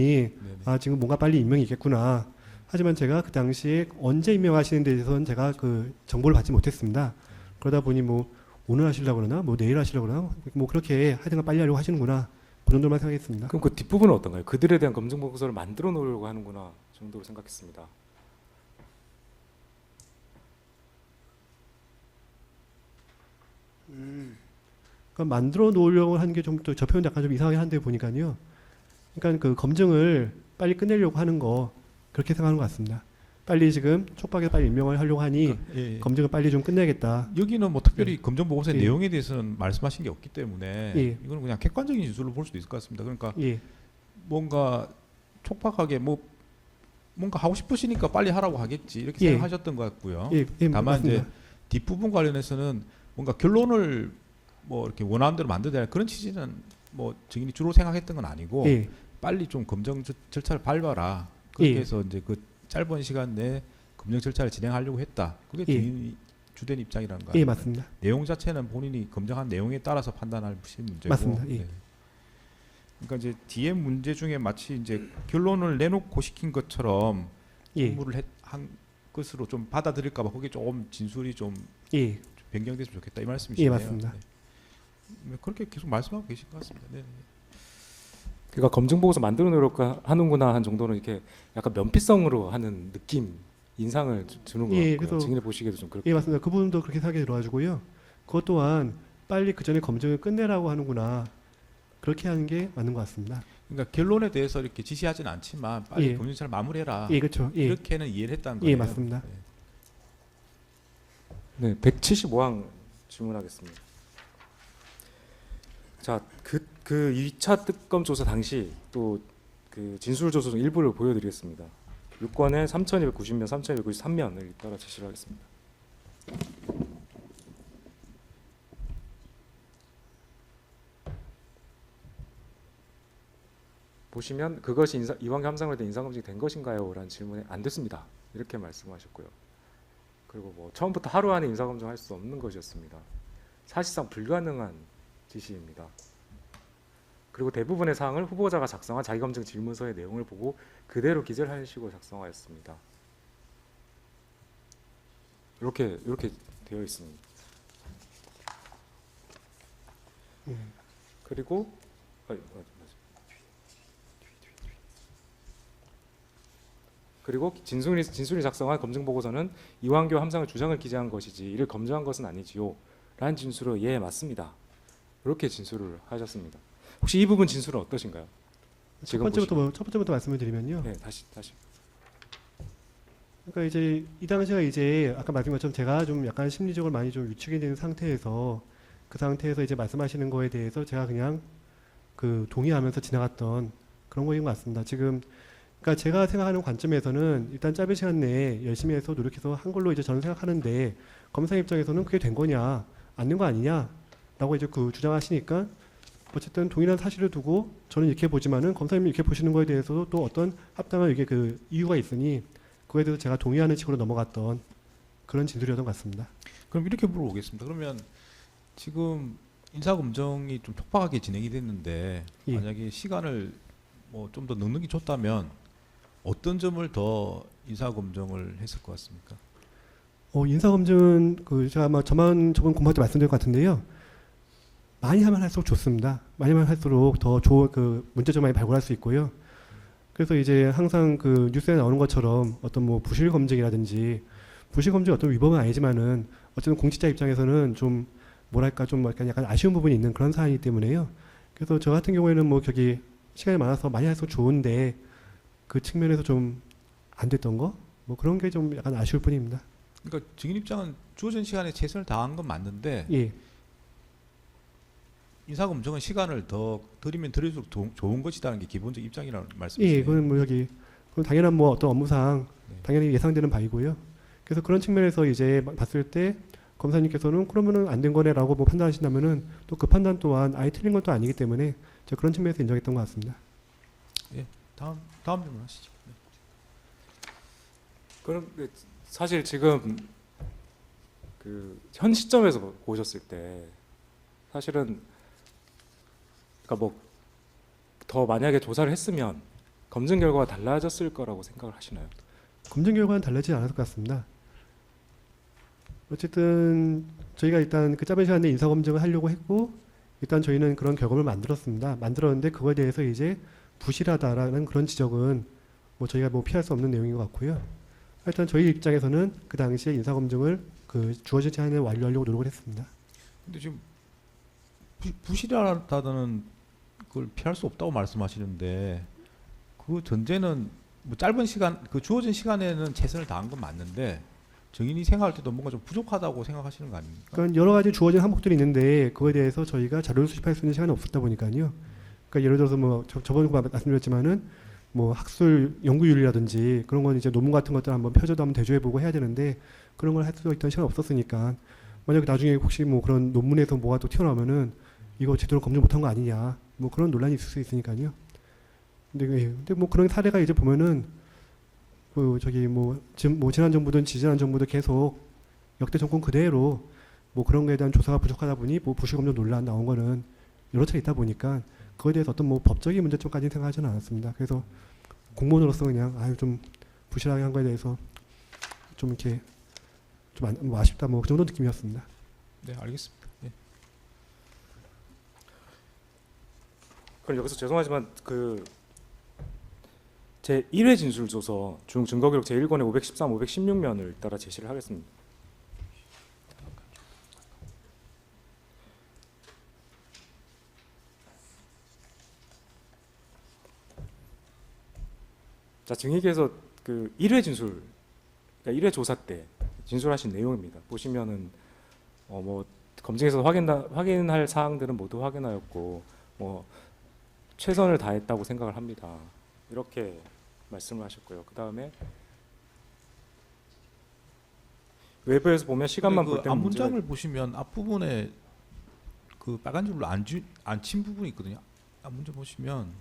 네네. 지금 뭔가 빨리 임명이 있겠구나. 하지만 제가 그 당시에 언제 임명하시는 데 대해서는 제가 그 정보를 받지 못했습니다. 그러다 보니 뭐 오늘 하시려고 그러나 뭐 내일 하시려고 그러나 뭐 그렇게 하여튼 빨리 하려고 하시는구나. 그 정도만 생각했습니다. 그럼 그 뒷부분은 어떤가요? 그들에 대한 검증 보고서를 만들어 놓으려고 하는구나 정도로 생각했습니다. 그러니까 만들어 놓으려고 하는 게 좀 또 저 표현 약간 좀 이상하게 한데 보니까요. 그러니까 그 검증을 빨리 끝내려고 하는 거 그렇게 생각하는 것 같습니다. 빨리 지금 촉박에 빨리 임명을 하려고 하니 예. 검증을 빨리 좀 끝내야겠다. 여기는 뭐 특별히 검정 보고서의 예. 내용에 대해서는 말씀하신 게 없기 때문에 예. 이거는 그냥 객관적인 진술로 볼 수도 있을 것 같습니다. 그러니까 예, 뭔가 촉박하게 뭐 뭔가 하고 싶으시니까 빨리 하라고 하겠지 이렇게 예. 생각하셨던 것 같고요. 예, 다만 맞습니다. 이제 뒷부분 관련해서는 뭔가 결론을 뭐 이렇게 원하는 대로 만들어야 할 그런 취지는 뭐 증인이 주로 생각했던 건 아니고 예, 빨리 좀 검정 절차를 밟아라 그렇게 예. 해서 이제 그 짧은 시간 내에 검증 절차를 진행하려고 했다. 그게 예. 증인이 주된 입장이라는 거 예, 아니에요? 맞습니다. 내용 자체는 본인이 검증한 내용에 따라서 판단할 문제고. 맞습니다. 예. 네. 그러니까 이제 뒤에 문제 중에 마치 이제 결론을 내놓고 시킨 것처럼 예, 업무를 한 것으로 좀 받아들일까봐 그게 조금 진술이 좀 예, 변경됐으면 좋겠다 이 말씀이시네요. 예, 맞습니다. 네. 그렇게 계속 말씀하고 계신 것 같습니다. 네. 그러니까 검증 보고서 만들어 놓으려고 하는구나 한 정도는 이렇게 약간 면피성으로 하는 느낌, 인상을 주는 것 예, 같고요. 그래서- 증인이 보시기에도 좀 그렇고. 예, 맞습니다. 그 부분도 그렇게 생각이 들어가지고요. 그것 또한 빨리 그 전에 검증을 끝내라고 하는구나. 그렇게 하는 게 맞는 것 같습니다. 그러니까 결론에 대해서 이렇게 지시하지는 않지만 빨리 예. 검증 절차를 마무리해라. 예, 그렇죠. 예, 이렇게는 이해를 했다는 거예요. 예, 맞습니다. 네, 175항 질문하겠습니다. 자, 그 2차 특검 조사 당시 또 그 진술 조서 중 일부를 보여드리겠습니다. 6권의 3,290면, 3,293면을 따라 제시를 하겠습니다. 보시면 그것이 이완규 함상으로 된 인사검증이 된 것인가요? 라는 질문에 안 됐습니다. 이렇게 말씀하셨고요. 그리고 뭐 처음부터 하루 안에 인사검증할 수 없는 것이었습니다. 사실상 불가능한 지시입니다. 그리고 대부분의 사항을 후보자가 작성한 자기검증 질문서의 내용을 보고 그대로 기재를 하는 식으로 작성하였습니다. 이렇게 되어 있습니다. 그리고 그리고 진술이 작성한 검증 보고서는 이완규 함상의 주장을 기재한 것이지 이를 검증한 것은 아니지요. 라는 진술로 예 맞습니다. 이렇게 진술을 하셨습니다. 혹시 이 부분 진술은 어떠신가요? 첫 번째부터 말씀을 드리면요. 네, 다시. 그러니까 이제 이 당시가 이제 아까 말씀드린 것처럼 제가 좀 약간 심리적으로 많이 좀 위축이 되는 상태에서 그 상태에서 이제 말씀하시는 거에 대해서 제가 그냥 그 동의하면서 지나갔던 그런 거인 것 같습니다. 지금 그러니까 제가 생각하는 관점에서는 일단 짧은 시간 내에 열심히 해서 노력해서 한 걸로 이제 저는 생각하는데 검사 입장에서는 그게 된 거냐 안 된 거 아니냐라고 이제 그 주장하시니까 어쨌든 동일한 사실을 두고 저는 이렇게 보지만은 검사님이 이렇게 보시는 거에 대해서도 또 어떤 합당한 이게 그 이유가 있으니 그거에 대해서 제가 동의하는 식으로 넘어갔던 그런 진술이었던 것 같습니다. 그럼 이렇게 물어보겠습니다. 그러면 지금 인사검증이 좀 촉박하게 진행이 됐는데 예. 만약에 시간을 뭐 좀 더 넉넉히 줬다면 어떤 점을 더 인사검증을 했을 것 같습니까? 인사검증은 그 제가 아마 저번 공부할 때 말씀드린 것 같은데요. 많이 하면 할수록 좋습니다. 많이 하면 할수록 더 좋은 그 문제점 많이 발굴할 수 있고요. 그래서 이제 항상 그 뉴스에 나오는 것처럼 어떤 뭐 부실 검증이라든지 부실 검증 어떤 위법은 아니지만은 어쨌든 공직자 입장에서는 좀 뭐랄까 좀 약간 아쉬운 부분이 있는 그런 사안이기 때문에요. 그래서 저 같은 경우에는 뭐 저기 시간이 많아서 많이 할수록 좋은데 그 측면에서 좀 안 됐던 거 뭐 그런 게 좀 약간 아쉬울 뿐입니다. 그러니까 증인 입장은 주어진 시간에 최선을 다한 건 맞는데 예, 인사검증은 시간을 더 들이면 들일수록 좋은 것이라는 게 기본적 입장이라는 예, 말씀이시네요. 그건 뭐 여기 그건 당연한 뭐 어떤 업무상 네. 당연히 예상되는 바이고요. 그래서 그런 측면에서 이제 봤을 때 검사님께서는 그러면은 안 된 거네라고 뭐 판단하신다면은 또 그 판단 또한 아예 틀린 건 또 아니기 때문에 제가 그런 측면에서 인정했던 것 같습니다. 다음 질문하시죠. 네. 그럼 사실 지금 그 현 시점에서 보셨을 때 사실은 그러니까 뭐 더 만약에 조사를 했으면 검증 결과가 달라졌을 거라고 생각을 하시나요? 검증 결과는 달라지지 않았을 것 같습니다. 어쨌든 저희가 일단 그 짧은 시간 내에 인사 검증을 하려고 했고 일단 저희는 그런 결과를 만들었습니다. 만들었는데 그거에 대해서 이제 부실하다라는 그런 지적은 뭐 저희가 뭐 피할 수 없는 내용인 것 같고요. 하여튼 저희 입장에서는 그 당시에 인사 검증을 그 주어진 시간에 완료하려고 노력을 했습니다. 근데 지금 부실하다는 그걸 피할 수 없다고 말씀하시는데 그 전제는 뭐 짧은 시간 그 주어진 시간에는 최선을 다한 건 맞는데 증인이 생각할 때도 뭔가 좀 부족하다고 생각하시는 거 아닙니까? 그러니까 여러 가지 주어진 항목들이 있는데 그거에 대해서 저희가 자료를 수집할 수 있는 시간이 없었다 보니까요. 그러니까 예를 들어서 뭐 저번에 말씀드렸지만은 뭐 학술 연구율이라든지 그런 건 이제 논문 같은 것들 한번 표저도 한번 대조해보고 해야 되는데 그런 걸 할 수 있던 시간이 없었으니까 만약에 나중에 혹시 뭐 그런 논문에서 뭐가 또 튀어나오면은 이거 제대로 검증 못한 거 아니냐 뭐 그런 논란이 있을 수 있으니까요. 근데 뭐 그런 사례가 이제 보면은 그 저기 뭐 지금 뭐 지난 정부든 지지난 정부도 계속 역대 정권 그대로 뭐 그런 거에 대한 조사가 부족하다 보니 뭐 부실 검증 논란 나온 거는 여러 차례 있다 보니까 그거에 대해서 어떤 뭐 법적인 문제점까지 생각하지는 않았습니다. 그래서 공무원으로서 그냥 아유 좀 부실하게 한 거에 대해서 좀 이렇게 좀 뭐 아쉽다 뭐 그 정도 느낌이었습니다. 네, 알겠습니다. 네. 그럼 여기서 죄송하지만 그 제 1회 진술조서 중 증거기록 제1권의 513, 516면을 따라 제시를 하겠습니다. 자, 증인께서 그 1회 진술, 그러니까 1회 조사 때 진술하신 내용입니다. 보시면은 뭐 검증에서 확인할 사항들은 모두 확인하였고 뭐 최선을 다했다고 생각을 합니다. 이렇게 말씀을 하셨고요. 그 다음에 외부에서 보면 시간만 볼 그 때는 문제가 앞문장을 보시면 앞부분에 그 빨간 줄로 안 친 부분이 있거든요. 앞문장 보시면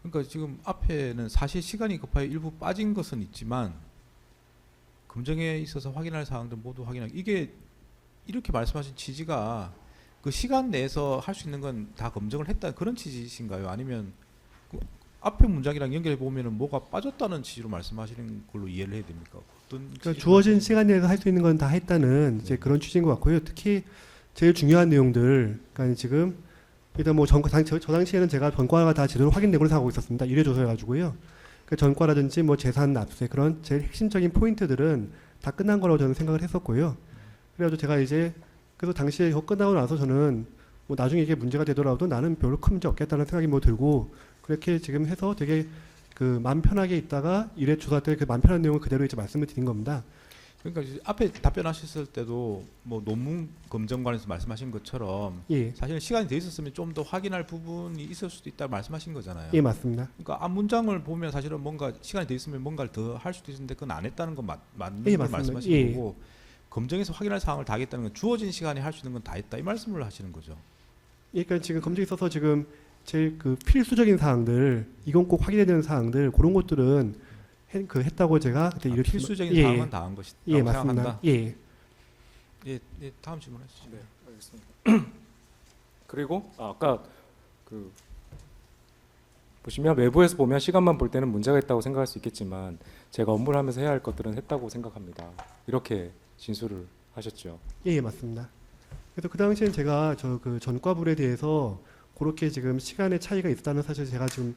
그러니까 지금 앞에는 사실 시간이 급하여 일부 빠진 것은 있지만 검증에 있어서 확인할 사항들 모두 확인하기 이게 이렇게 말씀하신 취지가 그 시간 내에서 할 수 있는 건 다 검증을 했다 그런 취지신가요? 아니면 그 앞에 문장이랑 연결해 보면은 뭐가 빠졌다는 취지로 말씀하시는 걸로 이해를 해야 됩니까? 어떤 그러니까 취지로 주어진 시간 내에서 할 수 있는 건 다 했다는 이제 그런 취지인 것 같고요. 특히 제일 중요한 내용들, 그러니까 지금 일단 뭐 저 당시에는 제가 전과가 다 제대로 확인된 걸로 생각하고 있었습니다. 1회 조사해가지고요. 그 전과라든지 뭐 재산 납세 그런 제일 핵심적인 포인트들은 다 끝난 거라고 저는 생각을 했었고요. 그래가지고 제가 이제 그래서 당시에 이거 끝나고 나서 저는 뭐 나중에 이게 문제가 되더라도 나는 별로 큰 문제 없겠다는 생각이 뭐 들고 그렇게 지금 해서 되게 그 마음 편하게 있다가 1회 조사 때 그 마음 편한 내용을 그대로 이제 말씀을 드린 겁니다. 그러니까 이제 앞에 답변하셨을 때도 뭐 논문 검증관에서 말씀하신 것처럼 예, 사실 시간이 돼 있었으면 좀 더 확인할 부분이 있을 수도 있다 말씀하신 거잖아요. 예 맞습니다. 그러니까 앞 문장을 보면 사실은 뭔가 시간이 돼 있으면 뭔가를 더 할 수도 있는데 그건 안 했다는 건 맞는 예, 걸 맞습니다. 말씀하신 예. 거고 검증에서 확인할 사항을 다 하겠다는 건 주어진 시간에 할 수 있는 건 다 했다 이 말씀을 하시는 거죠. 예, 그러니까 지금 검증에 있어서 지금 제일 그 필수적인 사항들 이건 꼭 확인해야 되는 사항들 그런 것들은 했다고 제가 그때 이렇게 필수적인 예, 사항은 다 한 것이라고 예 맞습니다. 생각한다. 예. 예, 다음 질문 하시죠. 네, 알겠습니다. 그리고 아까 그 보시면 외부에서 보면 시간만 볼 때는 문제가 있다고 생각할 수 있겠지만 제가 업무를 하면서 해야 할 것들은 했다고 생각합니다. 이렇게 진술을 하셨죠. 예, 맞습니다. 그래서 그 당시엔 제가 저 그 전과불에 대해서 그렇게 지금 시간의 차이가 있다는 사실 제가 지금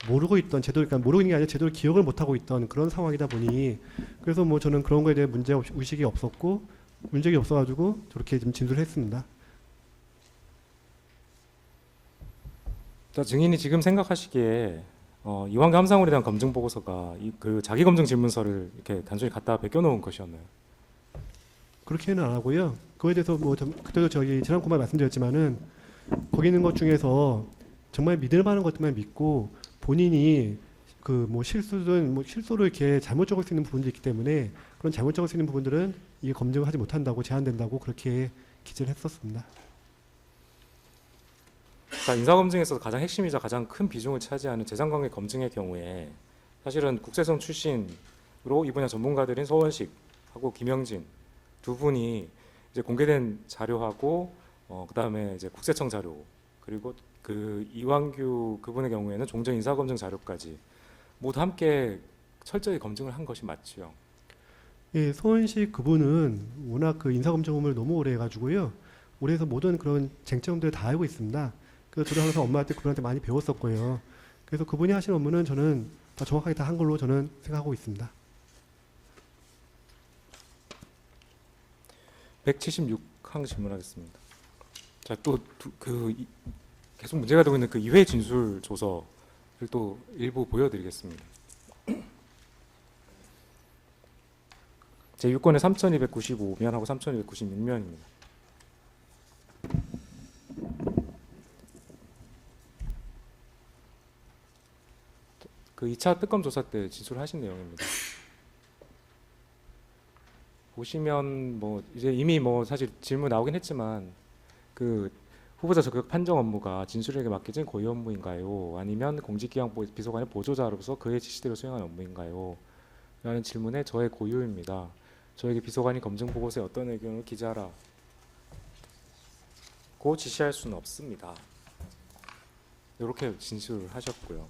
모르고 있던 제대로 그러니까 모르는 게 아니라 제대로 기억을 못 하고 있던 그런 상황이다 보니 그래서 뭐 저는 그런 거에 대해 문제 의식이 없었고 문제가 없어가지고 저렇게 좀 진술을 했습니다. 자, 증인이 지금 생각하시기에 이완규 함상훈에 대한 검증 보고서가 그 자기 검증 질문서를 이렇게 단순히 갖다 베껴놓은 것이었나요? 그렇게는 안 하고요. 그거에 대해서 뭐 그때도 저희 지난 코너에 말씀드렸지만은 거기 있는 것 중에서 정말 믿을 만한 것들만 믿고 본인이 그 뭐 실수든 뭐 실수로 이렇게 잘못 적을 수 있는 부분도 있기 때문에 그런 잘못 적을 수 있는 부분들은 이게 검증을 하지 못한다고 제한된다고 그렇게 기재를 했었습니다. 자, 인사검증에서 가장 핵심이자 가장 큰 비중을 차지하는 재산관계 검증의 경우에 사실은 국세청 출신으로 이 분야 전문가들인 서원식하고 김영진 두 분이 이제 공개된 자료하고 그다음에 이제 국세청 자료 그리고 그 이완규 그분의 경우에는 종전 인사검증 자료까지 모두 함께 철저히 검증을 한 것이 맞지요. 예, 소원식 그분은 워낙 그 인사검증 업무를 너무 오래 해가지고요. 오래 해서 모든 그런 쟁점들을 다 알고 있습니다. 그래서 저도 항상 엄마한테 그분한테 많이 배웠었고요. 그래서 그분이 하신 업무는 저는 다 정확하게 다 한 걸로 저는 생각하고 있습니다. 176항 질문하겠습니다. 자, 또 계속 문제가 되고 있는 그 이회 진술 조서를 또 일부 보여드리겠습니다. 제 6권의 3295면하고 3296면입니다. 그 2차 특검 조사 때 진술하신 내용입니다. 보시면 뭐 이제 이미 뭐 사실 질문 나오긴 했지만 그 후보자 적격 판정 업무가 진술에게 맡겨진 고유 업무인가요? 아니면 공직기강 비서관의 보조자로서 그의 지시대로 수행하는 업무인가요? 라는 질문에 저의 고유입니다. 저에게 비서관이 검증 보고서에 어떤 의견을 기재하라고 지시할 수는 없습니다. 이렇게 진술을 하셨고요.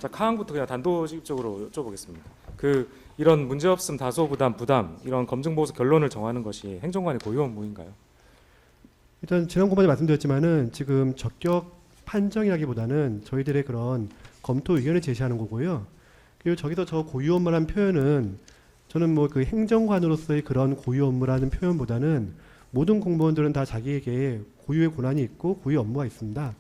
자, 카항부터 그냥 단도직입적으로 여쭤보겠습니다. 이런 문제없음, 다소 부담 이런 검증 보고서 결론을 정하는 것이 행정관의 고유 업무인가요? 일단 지난 코너에 말씀드렸지만은 지금 적격 판정이라기보다는 저희들의 그런 검토 의견을 제시하는 거고요. 그리고 저기서 저 고유 업무라는 표현은 저는 뭐 그 행정관으로서의 그런 고유 업무라는 표현보다는 모든 공무원들은 다 자기에게 고유의 권한이 있고 고유 업무가 있습니다.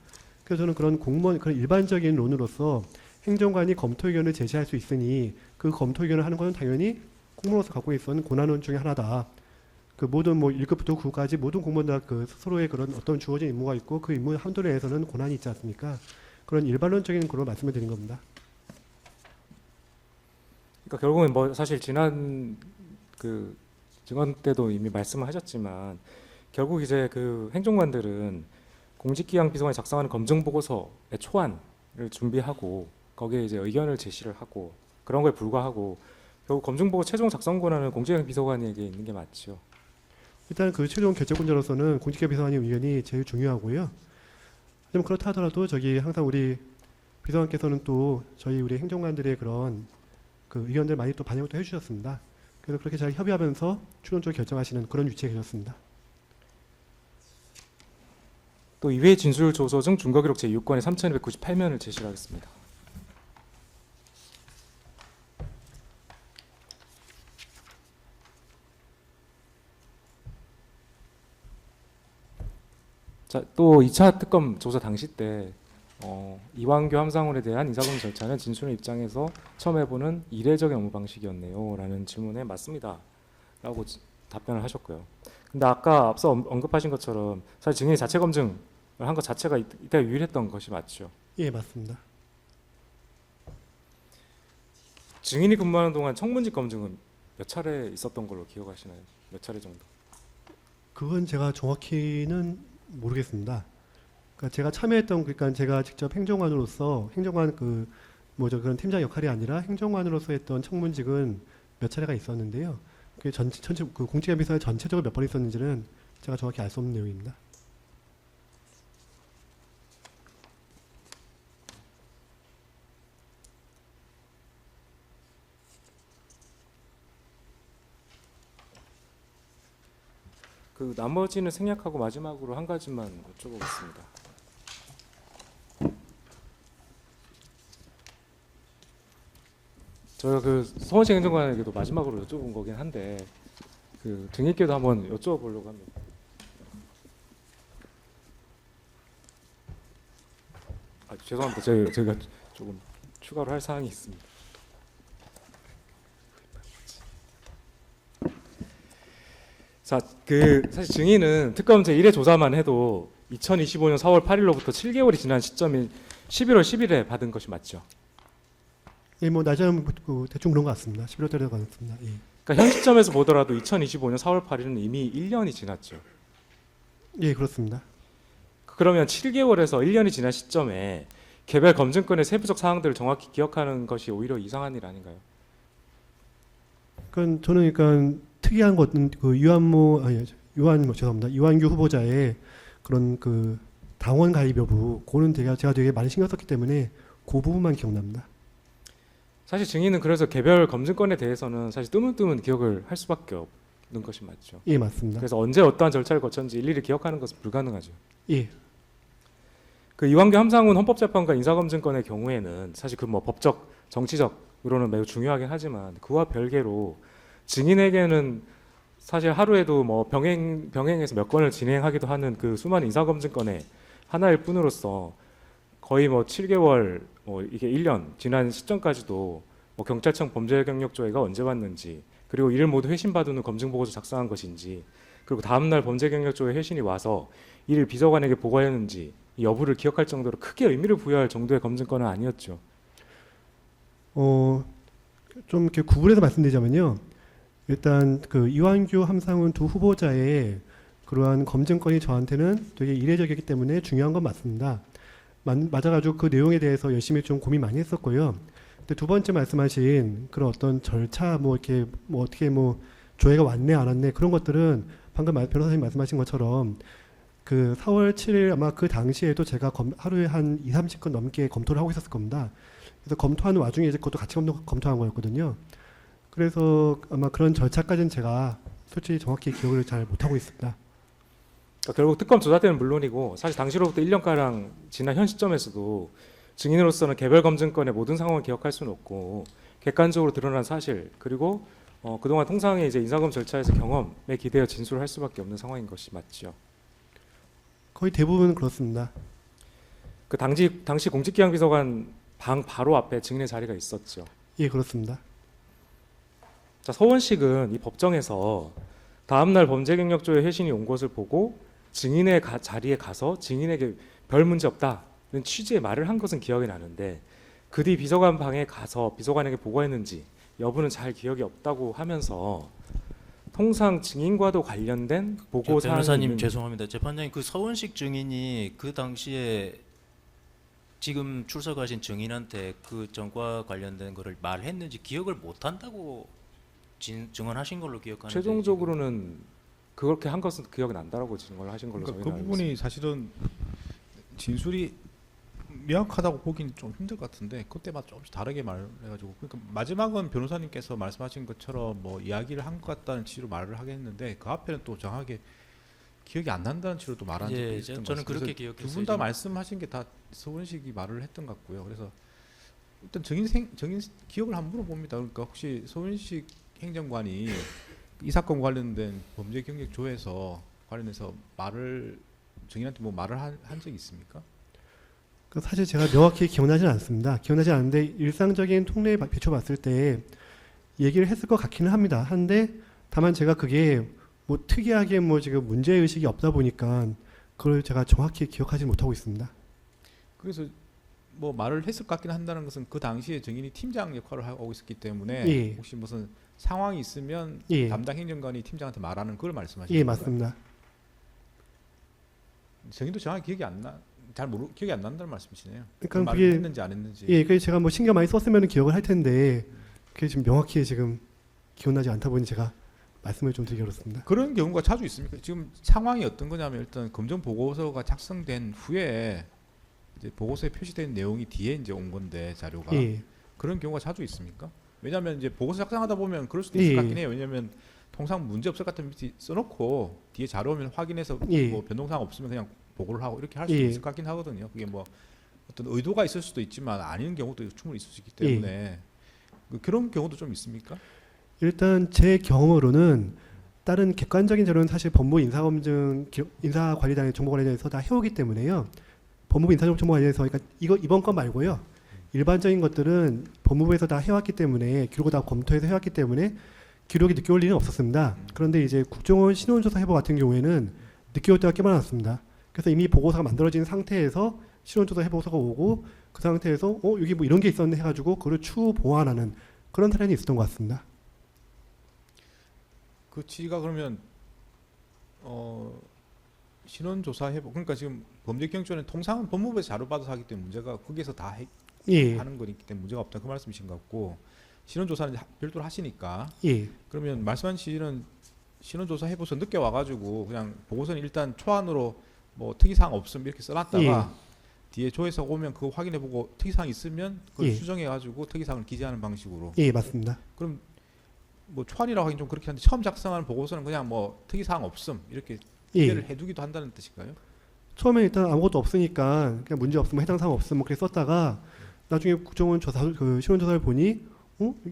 그래서 저는 그런 공무원 그런 일반적인 론으로서 행정관이 검토 의견을 제시할 수 있으니 그 검토 의견을 하는 것은 당연히 공무원으로서 갖고 있었는 권한원 중에 하나다. 그 모든 뭐 1급부터 9급까지 모든 공무원들 그 스스로의 그런 어떤 주어진 임무가 있고 그 임무 한도 내에서는 권한이 있지 않습니까? 그런 일반론적인 그런 말씀을 드린 겁니다. 그러니까 결국은 뭐 사실 지난 그 증언 때도 이미 말씀을 하셨지만 결국 이제 그 행정관들은 공직기강 비서관이 작성하는 검증 보고서의 초안을 준비하고 거기에 이제 의견을 제시를 하고 그런 거에 불과하고 결국 검증 보고 최종 작성 권한은 공직기강 비서관에게 있는 게 맞죠. 일단 그 최종 결정권자로서는 공직기강 비서관의 의견이 제일 중요하고요. 좀 그렇다 하더라도 저기 항상 우리 비서관께서는 또 저희 우리 행정관들의 그런 그 의견들 많이 또 반영도 해주셨습니다. 그래서 그렇게 잘 협의하면서 최종적으로 결정하시는 그런 위치에 계셨습니다. 또 이회 진술 조서 중 준거기록 제6권의 3298면을 제시를 하겠습니다. 자, 또 2차 특검 조사 당시 때 이완규 함상훈에 대한 인사검증 절차는 진술의 입장에서 처음 해보는 이례적인 업무 방식이었네요 라는 질문에 맞습니다 라고 답변을 하셨고요. 근데 아까 앞서 언급하신 것처럼 사실 증인이 자체 검증을 한 것 자체가 이때 유일했던 것이 맞죠? 예, 맞습니다. 증인이 근무하는 동안 청문직 검증은 몇 차례 있었던 걸로 기억하시나요? 몇 차례 정도? 그건 제가 정확히는 모르겠습니다. 그러니까 제가 참여했던 그러니까 제가 직접 행정관으로서 행정관 그 뭐죠 그런 팀장 역할이 아니라 행정관으로서 했던 청문직은 몇 차례가 있었는데요. 그 전체 그 공직기강 비서관 전체적으로 몇 번 있었는지는 제가 정확히 알 수 없는 내용입니다. 그 나머지는 생략하고 마지막으로 한 가지만 여쭤보겠습니다. 저희가 그 서원식 행정관에게도 마지막으로 여쭤본 거긴 한데 그 증인께도 한번 여쭤보려고 합니다. 죄송합니다. 저희가 조금 추가로 할 사항이 있습니다. 자, 사실 증인은 특검 제1회 조사만 해도 2025년 4월 8일로부터 7개월이 지난 시점인 11월 10일에 받은 것이 맞죠? 예, 뭐 낮에는 대충 그런 것 같습니다. 11월 달에 같습니다. 예. 그러니까 현 시점에서 보더라도 2025년 4월 8일은 이미 1년이 지났죠. 예, 그렇습니다. 그러면 7개월에서 1년이 지난 시점에 개별 검증권의 세부적 사항들을 정확히 기억하는 것이 오히려 이상한 일 아닌가요? 그러니까 저는 특이한 것은 죄송합니다. 유한규 후보자의 그런 당원 가입 여부, 그거는 제가 되게 많이 신경 썼기 때문에 그 부분만 기억납니다. 사실 증인은 그래서 개별 검증권에 대해서는 사실 뜨문뜨문 기억을 할 수밖에 없는 것이 맞죠. 예, 맞습니다. 그래서 언제 어떠한 절차를 거쳤는지 일일이 기억하는 것은 불가능하죠. 예, 이완규 함상훈 헌법재판관 인사검증권의 경우에는 사실 법적, 정치적으로는 매우 중요하긴 하지만 그와 별개로 증인에게는 사실 하루에도 병행해서 몇 건을 진행하기도 하는 수많은 인사검증권의 하나일 뿐으로서 거의 7개월 이게 1년 지난 시점까지도 경찰청 범죄경력조회가 언제 왔는지, 그리고 이를 모두 회신받은 후 검증보고서 작성한 것인지, 그리고 다음날 범죄경력조회 회신이 와서 이를 비서관에게 보고했는지 이 여부를 기억할 정도로 크게 의미를 부여할 정도의 검증권은 아니었죠. 좀 이렇게 구분해서 말씀드리자면요. 일단 이완규, 함상훈 두 후보자의 그러한 검증권이 저한테는 되게 이례적이기 때문에 중요한 건 맞습니다. 맞아가지고 그 내용에 대해서 열심히 좀 고민 많이 했었고요. 근데 두 번째 말씀하신 그런 어떤 절차, 어떻게 조회가 왔네 안 왔네 그런 것들은 방금 변호사님 말씀하신 것처럼 4월 7일 아마 그 당시에도 제가 하루에 한 2, 30건 넘게 검토를 하고 있었을 겁니다. 그래서 검토하는 와중에 이제 그것도 같이 검토한 거였거든요. 그래서 아마 그런 절차까지는 제가 솔직히 정확히 기억을 잘 못하고 있습니다. 결국 특검 조사 때는 물론이고 사실 당시로부터 1년가량 지난 현 시점에서도 증인으로서는 개별 검증권의 모든 상황을 기억할 수는 없고 객관적으로 드러난 사실, 그리고 그동안 통상의 이제 인사검 절차에서 경험에 기대어 진술을 할 수밖에 없는 상황인 것이 맞죠. 거의 대부분 그렇습니다. 당시 공직기강비서관 방 바로 앞에 증인의 자리가 있었죠. 예, 그렇습니다. 자, 서원식은 이 법정에서 다음날 범죄경력조회 회신이 온 것을 보고 증인의 자리에 가서 증인에게 별 문제 없다는 취지의 말을 한 것은 기억이 나는데 그 뒤 비서관 방에 가서 비서관에게 보고했는지 여부는 잘 기억이 없다고 하면서 통상 증인과도 관련된 보고 사항이 변호사님 죄송합니다. 재판장님 서원식 증인이 그 당시에 지금 출석하신 증인한테 그 전과 관련된 거를 말했는지 기억을 못 한다고 증언하신 걸로 기억하는데 최종적으로는 그렇게 한 것은 기억이 난다라고 증언을 하신 걸로 저희는 그 알고 부분이 있습니다. 사실은 진술이 명확하다고 보기는 좀 힘들 것 같은데 그때마다 조금씩 다르게 말해가지고, 그러니까 마지막은 변호사님께서 말씀하신 것처럼 이야기를 한 것 같다는 취지로 말을 하겠는데 그 앞에는 또 정확하게 기억이 안 난다는 취지로 또 말한 적이 있었던 것 저는 같습니다. 그렇게 기억했어요. 두 분 다 말씀하신 게 다 서원식이 말을 했던 것 같고요. 그래서 일단 증인 기억을 한번 물어봅니다. 그러니까 혹시 서원식 행정관이 이 사건 관련된 범죄 경력 조회서 관련해서 증인한테 말을 한 적이 있습니까? 사실 제가 명확히 기억나지는 않습니다. 기억나지 않는데 일상적인 통례에 비춰봤을 때 얘기를 했을 것 같기는 합니다. 한데 다만 제가 그게 특이하게 지금 문제 의식이 없다 보니까 그걸 제가 정확히 기억하지 못하고 있습니다. 그래서 말을 했을 것 같긴 한다는 것은 그 당시에 증인이 팀장 역할을 하고 있었기 때문에 예. 혹시 무슨 상황이 있으면 예. 담당 행정관이 팀장한테 말하는 그걸 말씀하시는 예, 건가요? 맞습니다. 증인도 정확히 기억이 기억이 안 난다는 말씀이시네요. 그러니까 말을 그게 했는지 안 했는지. 예, 그래서 제가 신경 많이 썼으면 기억을 할 텐데 그게 지금 명확히 지금 기억나지 않다 보니 제가 말씀을 좀 드리기 어렵습니다. 그런 경우가 자주 있습니까? 지금 상황이 어떤 거냐면 일단 검정 보고서가 작성된 후에 이제 보고서에 표시된 내용이 뒤에 이제 온 건데 자료가 예, 그런 경우가 자주 있습니까? 왜냐하면 이제 보고서 작성하다 보면 그럴 수도 있을 것 예. 같긴 해요. 왜냐하면 통상 문제 없을 것 같은 밑에 써놓고 뒤에 자료 오면 확인해서 예. 변동사항 없으면 그냥 보고를 하고 이렇게 할 수 예. 있을 것 같긴 하거든요. 그게 어떤 의도가 있을 수도 있지만 아닌 경우도 충분히 있을 수 있기 때문에 그런 경우도 좀 있습니까? 일단 제 경험으로는 다른 객관적인 자료는 사실 법무 인사검증 인사관리단의 정보관리단에서 다 해오기 때문에요. 법무부 인사정보청부 관련해서 그러니까 이거 이번 건 말고요. 일반적인 것들은 법무부에서 다 해왔기 때문에 기록을 다 검토해서 해왔기 때문에 기록이 늦게 올 일은 없었습니다. 그런데 이제 국정원 신원조사 해보 같은 경우에는 늦게 올 때가 꽤 많았습니다. 그래서 이미 보고서가 만들어진 상태에서 신원조사 해보고서가 오고 그 상태에서 여기 뭐 이런 게 있었네 해가지고 그걸 추후 보완하는 그런 사례는 있었던 것 같습니다. 그 취지가 그러면 신원조사 해보 그러니까 지금 범죄경찰은 통상은 법무부에서 자료받아서 하기 때문에 문제가 거기에서 다 예, 하는 거기 때문에 문제가 없다 그 말씀이신 것 같고 신원조사는 이제 별도로 하시니까 예, 그러면 말씀하신 취지는 신원조사 해보서 늦게 와가지고 그냥 보고서는 일단 초안으로 뭐 특이사항 없음 이렇게 써놨다가 뒤에 조회사가 오면 그거 확인해보고 특이사항 있으면 그걸 예. 수정해가지고 특이사항을 기재하는 방식으로 예, 맞습니다. 그럼 뭐 초안이라고 하긴 좀 그렇긴 한데 처음 작성하는 보고서는 그냥 뭐 특이사항 없음 이렇게 기재를 예. 해두기도 한다는 뜻인가요? 처음에 일단 아무것도 없으니까 그냥 문제 없으면 해당 사항 없으면 그렇게 썼다가 나중에 국정원 조사 그 신원조사를 보니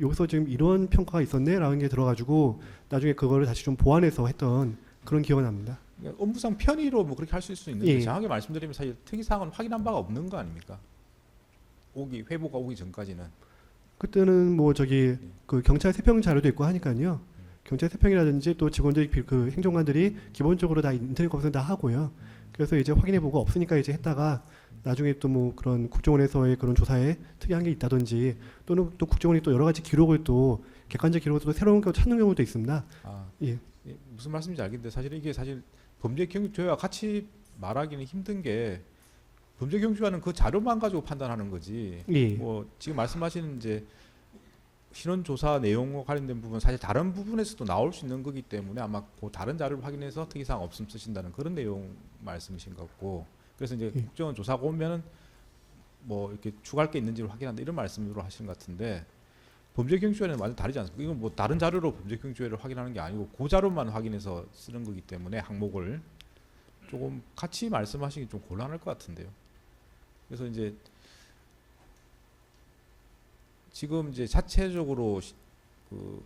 여기서 지금 이런 평가가 있었네라는 게 들어가지고 나중에 그거를 다시 좀 보완해서 했던 그런 기억이 납니다. 그러니까 업무상 편의로 뭐 그렇게 할 수 있는데 예. 정확하게 말씀드리면 사실 특이사항은 확인한 바가 없는 거 아닙니까? 회보가 오기 전까지는. 그때는 뭐 저기 그 경찰 세평 자료도 있고 하니까요. 경찰 세평이라든지 또 직원들이 그 행정관들이 기본적으로 다 인터넷 검색 다 하고요. 그래서 이제 확인해보고 없으니까 이제 했다가 나중에 또 뭐 그런 국정원에서의 그런 조사에 특이한 게 있다든지 또는 또 국정원이 또 여러 가지 기록을 또 객관적 기록을 또 새로운 걸 찾는 경우도 있습니다. 아, 예. 예, 무슨 말씀인지 알겠는데 사실 이게 사실 범죄경조와 같이 말하기는 힘든 게 범죄경조와는 그 자료만 가지고 판단하는 거지. 예. 뭐 지금 말씀하시는 이제 신원조사 내용과 관련된 부분 사실 다른 부분에서도 나올 수 있는 거기 때문에 아마 그 다른 자료를 확인해서 특이사항 없음 쓰신다는 그런 내용 말씀이신 것 같고 그래서 이제 예. 국정원 조사가 오면은 뭐 이렇게 추가할 게 있는지를 확인한다 이런 말씀으로 하시는 것 같은데 범죄경조에는 완전 다르지 않습니까? 이건 뭐 다른 자료로 범죄경조를 확인하는 게 아니고 그 자료만 확인해서 쓰는 거기 때문에 항목을 조금 같이 말씀하시기 좀 곤란할 것 같은데요. 그래서 이제 지금 이제 자체적으로 그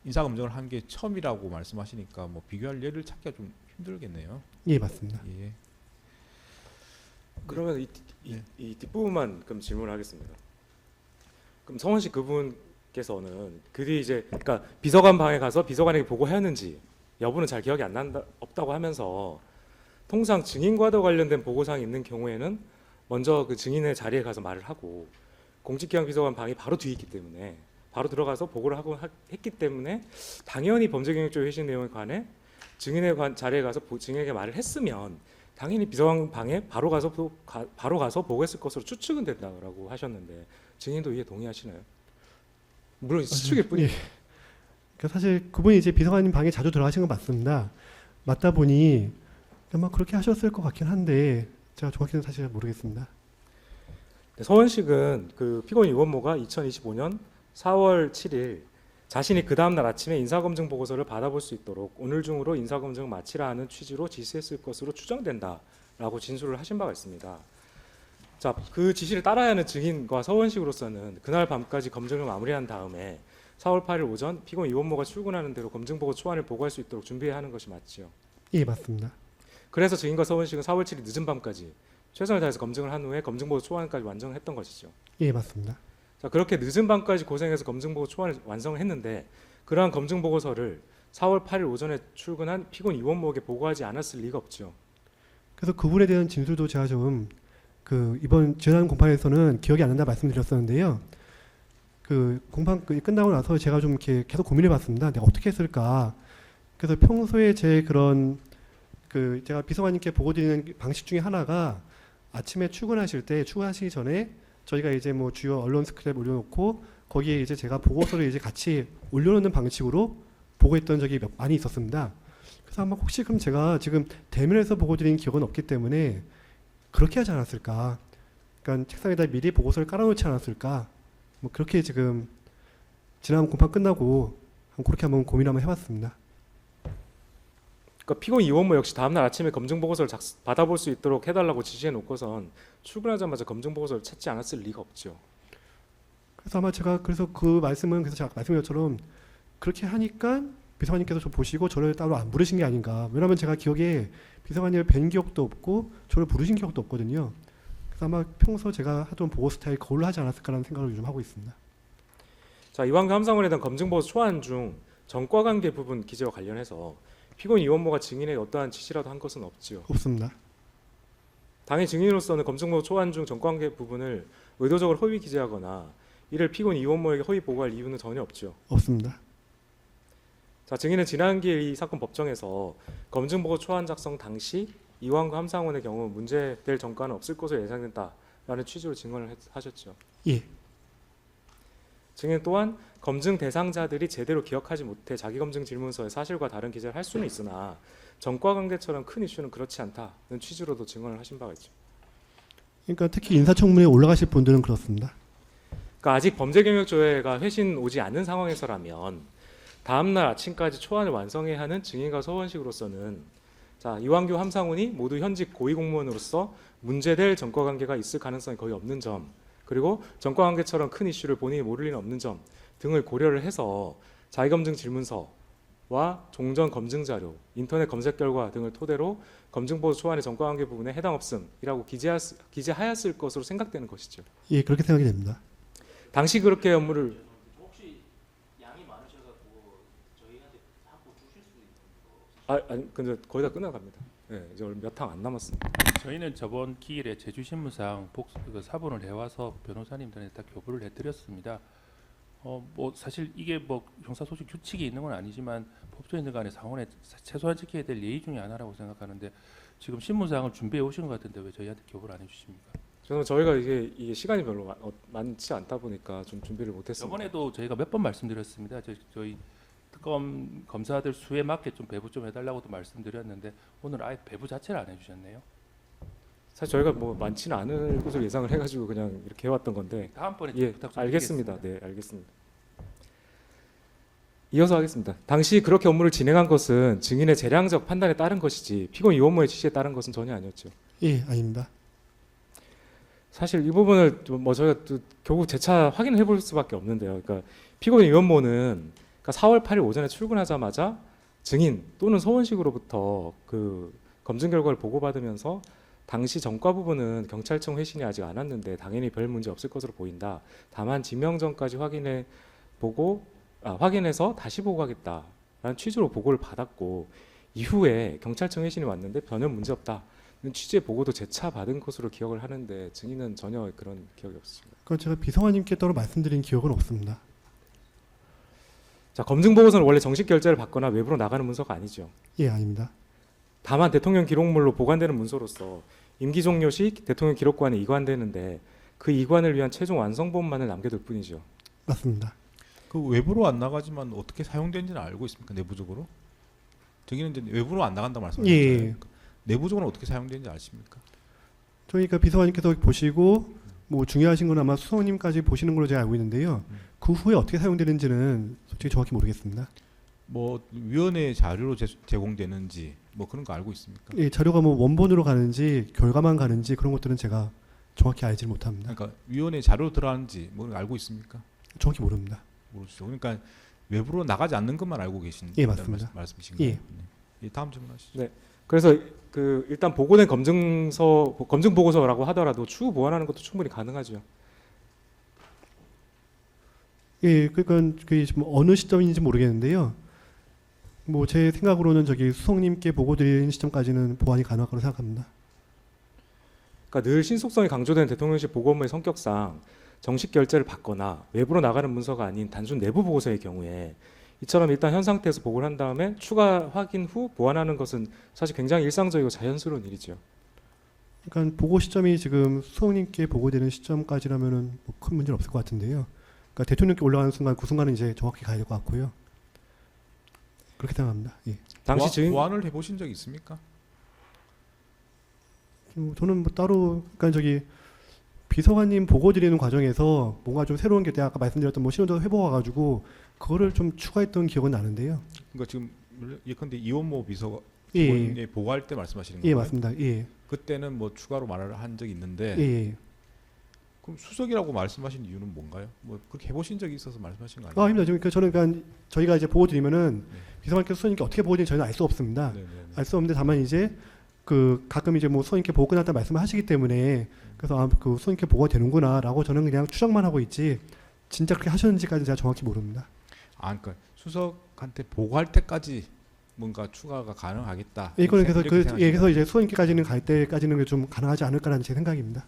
인사검증을 한 게 처음이라고 말씀하시니까 뭐 비교할 예를 찾기가 좀 힘들겠네요. 예, 맞습니다. 예. 그러면 이 뒷부분만 그럼 질문하겠습니다. 그럼 성원 씨 그분께서는 그뒤 이제 그러니까 비서관 방에 가서 비서관에게 보고했는지 여부는 잘 기억이 안 난다 없다고 하면서 통상 증인과도 관련된 보고사항이 있는 경우에는 먼저 그 증인의 자리에 가서 말을 하고 공직기강 비서관 방이 바로 뒤에 있기 때문에 바로 들어가서 보고를 하고 했기 때문에 당연히 범죄경영죄 회신 내용에 관해 증인의 자리에 가서 증인에게 말을 했으면 당연히 비서관 방에 바로 가서 보고했을 것으로 추측은 된다고 하셨는데 증인도 이에 동의하시나요? 물론 추측일 뿐이에요. 예. 그러니까 사실 그분이 이제 비서관님 방에 자주 들어가신 건 맞습니다. 맞다 보니 아마 그렇게 하셨을 것 같긴 한데 제가 정확히는 사실 모르겠습니다. 서원식은 그 피고인 유원모가 2025년 4월 7일 자신이 그 다음날 아침에 인사검증 보고서를 받아볼 수 있도록 오늘 중으로 인사검증을 마치라는 취지로 지시했을 것으로 추정된다라고 진술을 하신 바가 있습니다. 자, 그 지시를 따라야 하는 증인과 서원식으로서는 그날 밤까지 검증을 마무리한 다음에 4월 8일 오전 피고인 유원모가 출근하는 대로 검증보고 초안을 보고할 수 있도록 준비해야 하는 것이 맞지요. 예, 맞습니다. 그래서 증인과 서원식은 4월 7일 늦은 밤까지 최선을 다해서 검증을 한 후에 검증보고 초안까지 완성했던 것이죠. 예, 맞습니다. 자, 그렇게 늦은 밤까지 고생해서 검증보고 초안을 완성했는데 그러한 검증보고서를 4월 8일 오전에 출근한 피고인 이원모에게 보고하지 않았을 리가 없죠. 그래서 그분에 대한 진술도 제가 좀 그 이번 지난 공판에서는 기억이 안 난다 말씀드렸었는데요. 그 공판 끝나고 나서 제가 좀 이렇게 계속 고민해봤습니다. 내가 어떻게 했을까? 그래서 평소에 제 그런 그 제가 비서관님께 보고 드리는 방식 중에 하나가 아침에 출근하시기 전에 저희가 이제 뭐 주요 언론 스크랩 올려놓고 거기에 이제 제가 보고서를 이제 같이 올려놓는 방식으로 보고했던 적이 많이 있었습니다. 그래서 아마 혹시 그럼 제가 지금 대면에서 보고 드린 기억은 없기 때문에 그렇게 하지 않았을까? 그러니까 책상에다 미리 보고서를 깔아놓지 않았을까? 뭐 그렇게 지금 지난 공판 끝나고 그렇게 한번 고민 한번 해봤습니다. 그러니까 피고인 이원모 역시 다음날 아침에 검증보고서를 받아볼 수 있도록 해달라고 지시해 놓고선 출근하자마자 검증보고서를 찾지 않았을 리가 없죠. 그래서 아마 제가 그래서 그 말씀은 그래서 제가 말씀드린 것처럼 그렇게 하니까 비서관님께서 저 보시고 저를 따로 안 부르신 게 아닌가. 왜냐하면 제가 기억에 비서관님을 뵌 기억도 없고 저를 부르신 기억도 없거든요. 그래서 아마 평소 제가 하던 보고 스타일 거울로 하지 않았을까라는 생각을 요즘 하고 있습니다. 자, 이완규 함상원에 대한 검증보고서 초안 중 전과관계 부분 기재와 관련해서 피고인 이원모가 증인에게 어떠한 지시라도 한 것은 없지요. 없습니다. 당의 증인으로서는 검증보고서 초안 중 전과관계 부분을 의도적으로 허위 기재하거나 이를 피고인 이원모에게 허위 보고할 이유는 전혀 없지요. 없습니다. 자, 증인은 지난 기일 이 사건 법정에서 검증보고 초안 작성 당시 이완구 함상원의 경우 문제될 전과는 없을 것으로 예상된다라는 취지로 증언을 하셨죠. 예. 증인 또한 검증 대상자들이 제대로 기억하지 못해 자기검증 질문서에 사실과 다른 기재를 할 수는 있으나 전과관계처럼 큰 이슈는 그렇지 않다는 취지로도 증언을 하신 바가 있죠. 그러니까 특히 인사청문회에 올라가실 분들은 그렇습니다. 그러니까 아직 범죄경력조회가 회신 오지 않은 상황에서라면 다음날 아침까지 초안을 완성해야 하는 증인과 서원식으로서는 자, 이완규 함상훈이 모두 현직 고위공무원으로서 문제될 전과관계가 있을 가능성이 거의 없는 점, 그리고 전과관계처럼 큰 이슈를 본인이 모를 리는 없는 점 등을 고려를 해서 자기검증 질문서와 종전 검증 자료, 인터넷 검색 결과 등을 토대로 검증보고서 초안의 전과관계 부분에 해당 없음이라고 기재하였을 것으로 생각되는 것이죠. 예, 그렇게 생각이 됩니다. 당시 그렇게 업무를 혹시 양이 많으셔갖고 저희한테 자꾸 주실 수 있는 거 아니 근데 거의 다 끝나갑니다. 네, 이제 몇 항 안 남았습니다. 저희는 저번 기일에 제주신문상 사본을 해와서 변호사님들한테 다 교부를 해드렸습니다. 뭐 사실 이게 뭐 형사소식 규칙이 있는 건 아니지만 법조인들 간의 상원에 최소한 지켜야 될 예의 중에 하나라고 생각하는데 지금 신문사항을 준비해 오신 것 같은데 왜 저희한테 교부를 안 해주십니까? 저는 저희가 이게 시간이 별로 많지 않다 보니까 좀 준비를 못했습니다. 저번에도 저희가 몇 번 말씀드렸습니다. 저희 특검 검사들 수에 맞게 좀 배부 좀 해달라고도 말씀드렸는데 오늘 아예 배부 자체를 안 해주셨네요. 사실 저희가 뭐 많지는 않을 것으로 예상을 해가지고 그냥 이렇게 해왔던 건데 다음번에 예, 부탁 좀 알겠습니다. 드리겠습니다. 네, 알겠습니다. 이어서 하겠습니다. 당시 그렇게 업무를 진행한 것은 증인의 재량적 판단에 따른 것이지 피고인 이원모의 지시에 따른 것은 전혀 아니었죠. 예, 아닙니다. 사실 이 부분을 뭐 저희가 또 결국 재차 확인을 해볼 수밖에 없는데요. 그러니까 피고인 이원모는 그러니까 4월 8일 오전에 출근하자마자 증인 또는 서원식으로부터 그 검증 결과를 보고받으면서 당시 전과 부분은 경찰청 회신이 아직 안 왔는데 당연히 별 문제 없을 것으로 보인다. 다만 지명전까지 확인해서 다시 보고하겠다라는 취지로 보고를 받았고 이후에 경찰청 회신이 왔는데 전혀 문제 없다는 취지의 보고도 재차 받은 것으로 기억을 하는데 증인은 전혀 그런 기억이 없습니다. 그건 제가 비서관님께 따로 말씀드린 기억은 없습니다. 자, 검증 보고서는 원래 정식 결재를 받거나 외부로 나가는 문서가 아니죠. 예, 아닙니다. 다만 대통령 기록물로 보관되는 문서로서 임기 종료 시 대통령 기록관에 이관되는데 그 이관을 위한 최종 완성본만을 남겨둘 뿐이죠. 맞습니다. 그 외부로 안 나가지만 어떻게 사용되는지는 알고 있습니까? 내부적으로? 저기는 이제 외부로 안 나간다 말씀하셨잖아요. 예. 내부적으로 어떻게 사용되는지 아십니까? 저희가 비서관님께서 보시고 뭐 중요하신 건 아마 수석님까지 보시는 걸로 제가 알고 있는데요. 그 후에 어떻게 사용되는지는 솔직히 정확히 모르겠습니다. 뭐 위원회 자료로 제공되는지 뭐 그런 거 알고 있습니까? 예, 자료가 뭐 원본으로 가는지 결과만 가는지 그런 것들은 제가 정확히 알지 못합니다. 그러니까 위원회 자료로 들어가는지 뭐 알고 있습니까? 정확히 모릅니다. 모르죠. 그러니까 외부로 나가지 않는 것만 알고 계신 예, 맞습니다. 말씀이신 예. 거예요. 네. 다음 질문하시죠. 네. 그래서 그 일단 보고된 검증 보고서라고 하더라도 추후 보완하는 것도 충분히 가능하죠. 예, 그러니까 그게 지금 어느 시점인지 모르겠는데요. 뭐 제 생각으로는 저기 수석님께 보고 드리는 시점까지는 보완이 가능할 거라고 생각합니다. 그러니까 늘 신속성이 강조된 대통령실 보고 업무의 성격상 정식 결재를 받거나 외부로 나가는 문서가 아닌 단순 내부 보고서의 경우에 이처럼 일단 현 상태에서 보고를 한 다음에 추가 확인 후 보완하는 것은 사실 굉장히 일상적이고 자연스러운 일이죠. 그러니까 보고 시점이 지금 수석님께 보고되는 시점까지라면은 뭐 큰 문제는 없을 것 같은데요. 그러니까 대통령께 올라가는 순간 그 순간은 이제 정확히 가야 될 것 같고요. 그렇게 생각합니다. 예. 당시 증인 보완을 해보신 적 있습니까? 저는 뭐 따로 그러니까 저기 비서관님 보고 드리는 과정에서 뭔가 좀 새로운 게 아까 말씀드렸던 뭐 신원도 회복 와가지고 그거를 좀 추가했던 기억은 나는데요. 그러니까 지금 예컨대 이원모 비서가 예, 본인이 보고할 때 말씀하시는 거예요? 예, 맞습니다. 예, 그때는 뭐 추가로 말을 한 적이 있는데 예. 그럼 수석이라고 말씀하신 이유는 뭔가요? 뭐 그렇게 해보신 적이 있어서 말씀하신 거 아, 아니에요? 아닙니다. 지금 저는 그냥 저희가 이제 보고 드리면은 비서관께서 수석님께 어떻게 보고인지 저희는 알 수 없습니다. 네네네. 알 수 없는데 다만 이제 그 가끔 이제 뭐 수석님께 보고 끝났다 말씀을 하시기 때문에 그래서 그 수석님께 보고가 되는구나라고 저는 그냥 추정만 하고 있지 진짜 그렇게 하셨는지까지는 제가 정확히 모릅니다. 아, 그러니까 수석한테 보고할 때까지 뭔가 추가가 가능하겠다. 이거는 그래서 이렇게 생각하시나요? 그래서 이제 수석님께까지는 갈 때까지는 좀 가능하지 않을까라는 제 생각입니다.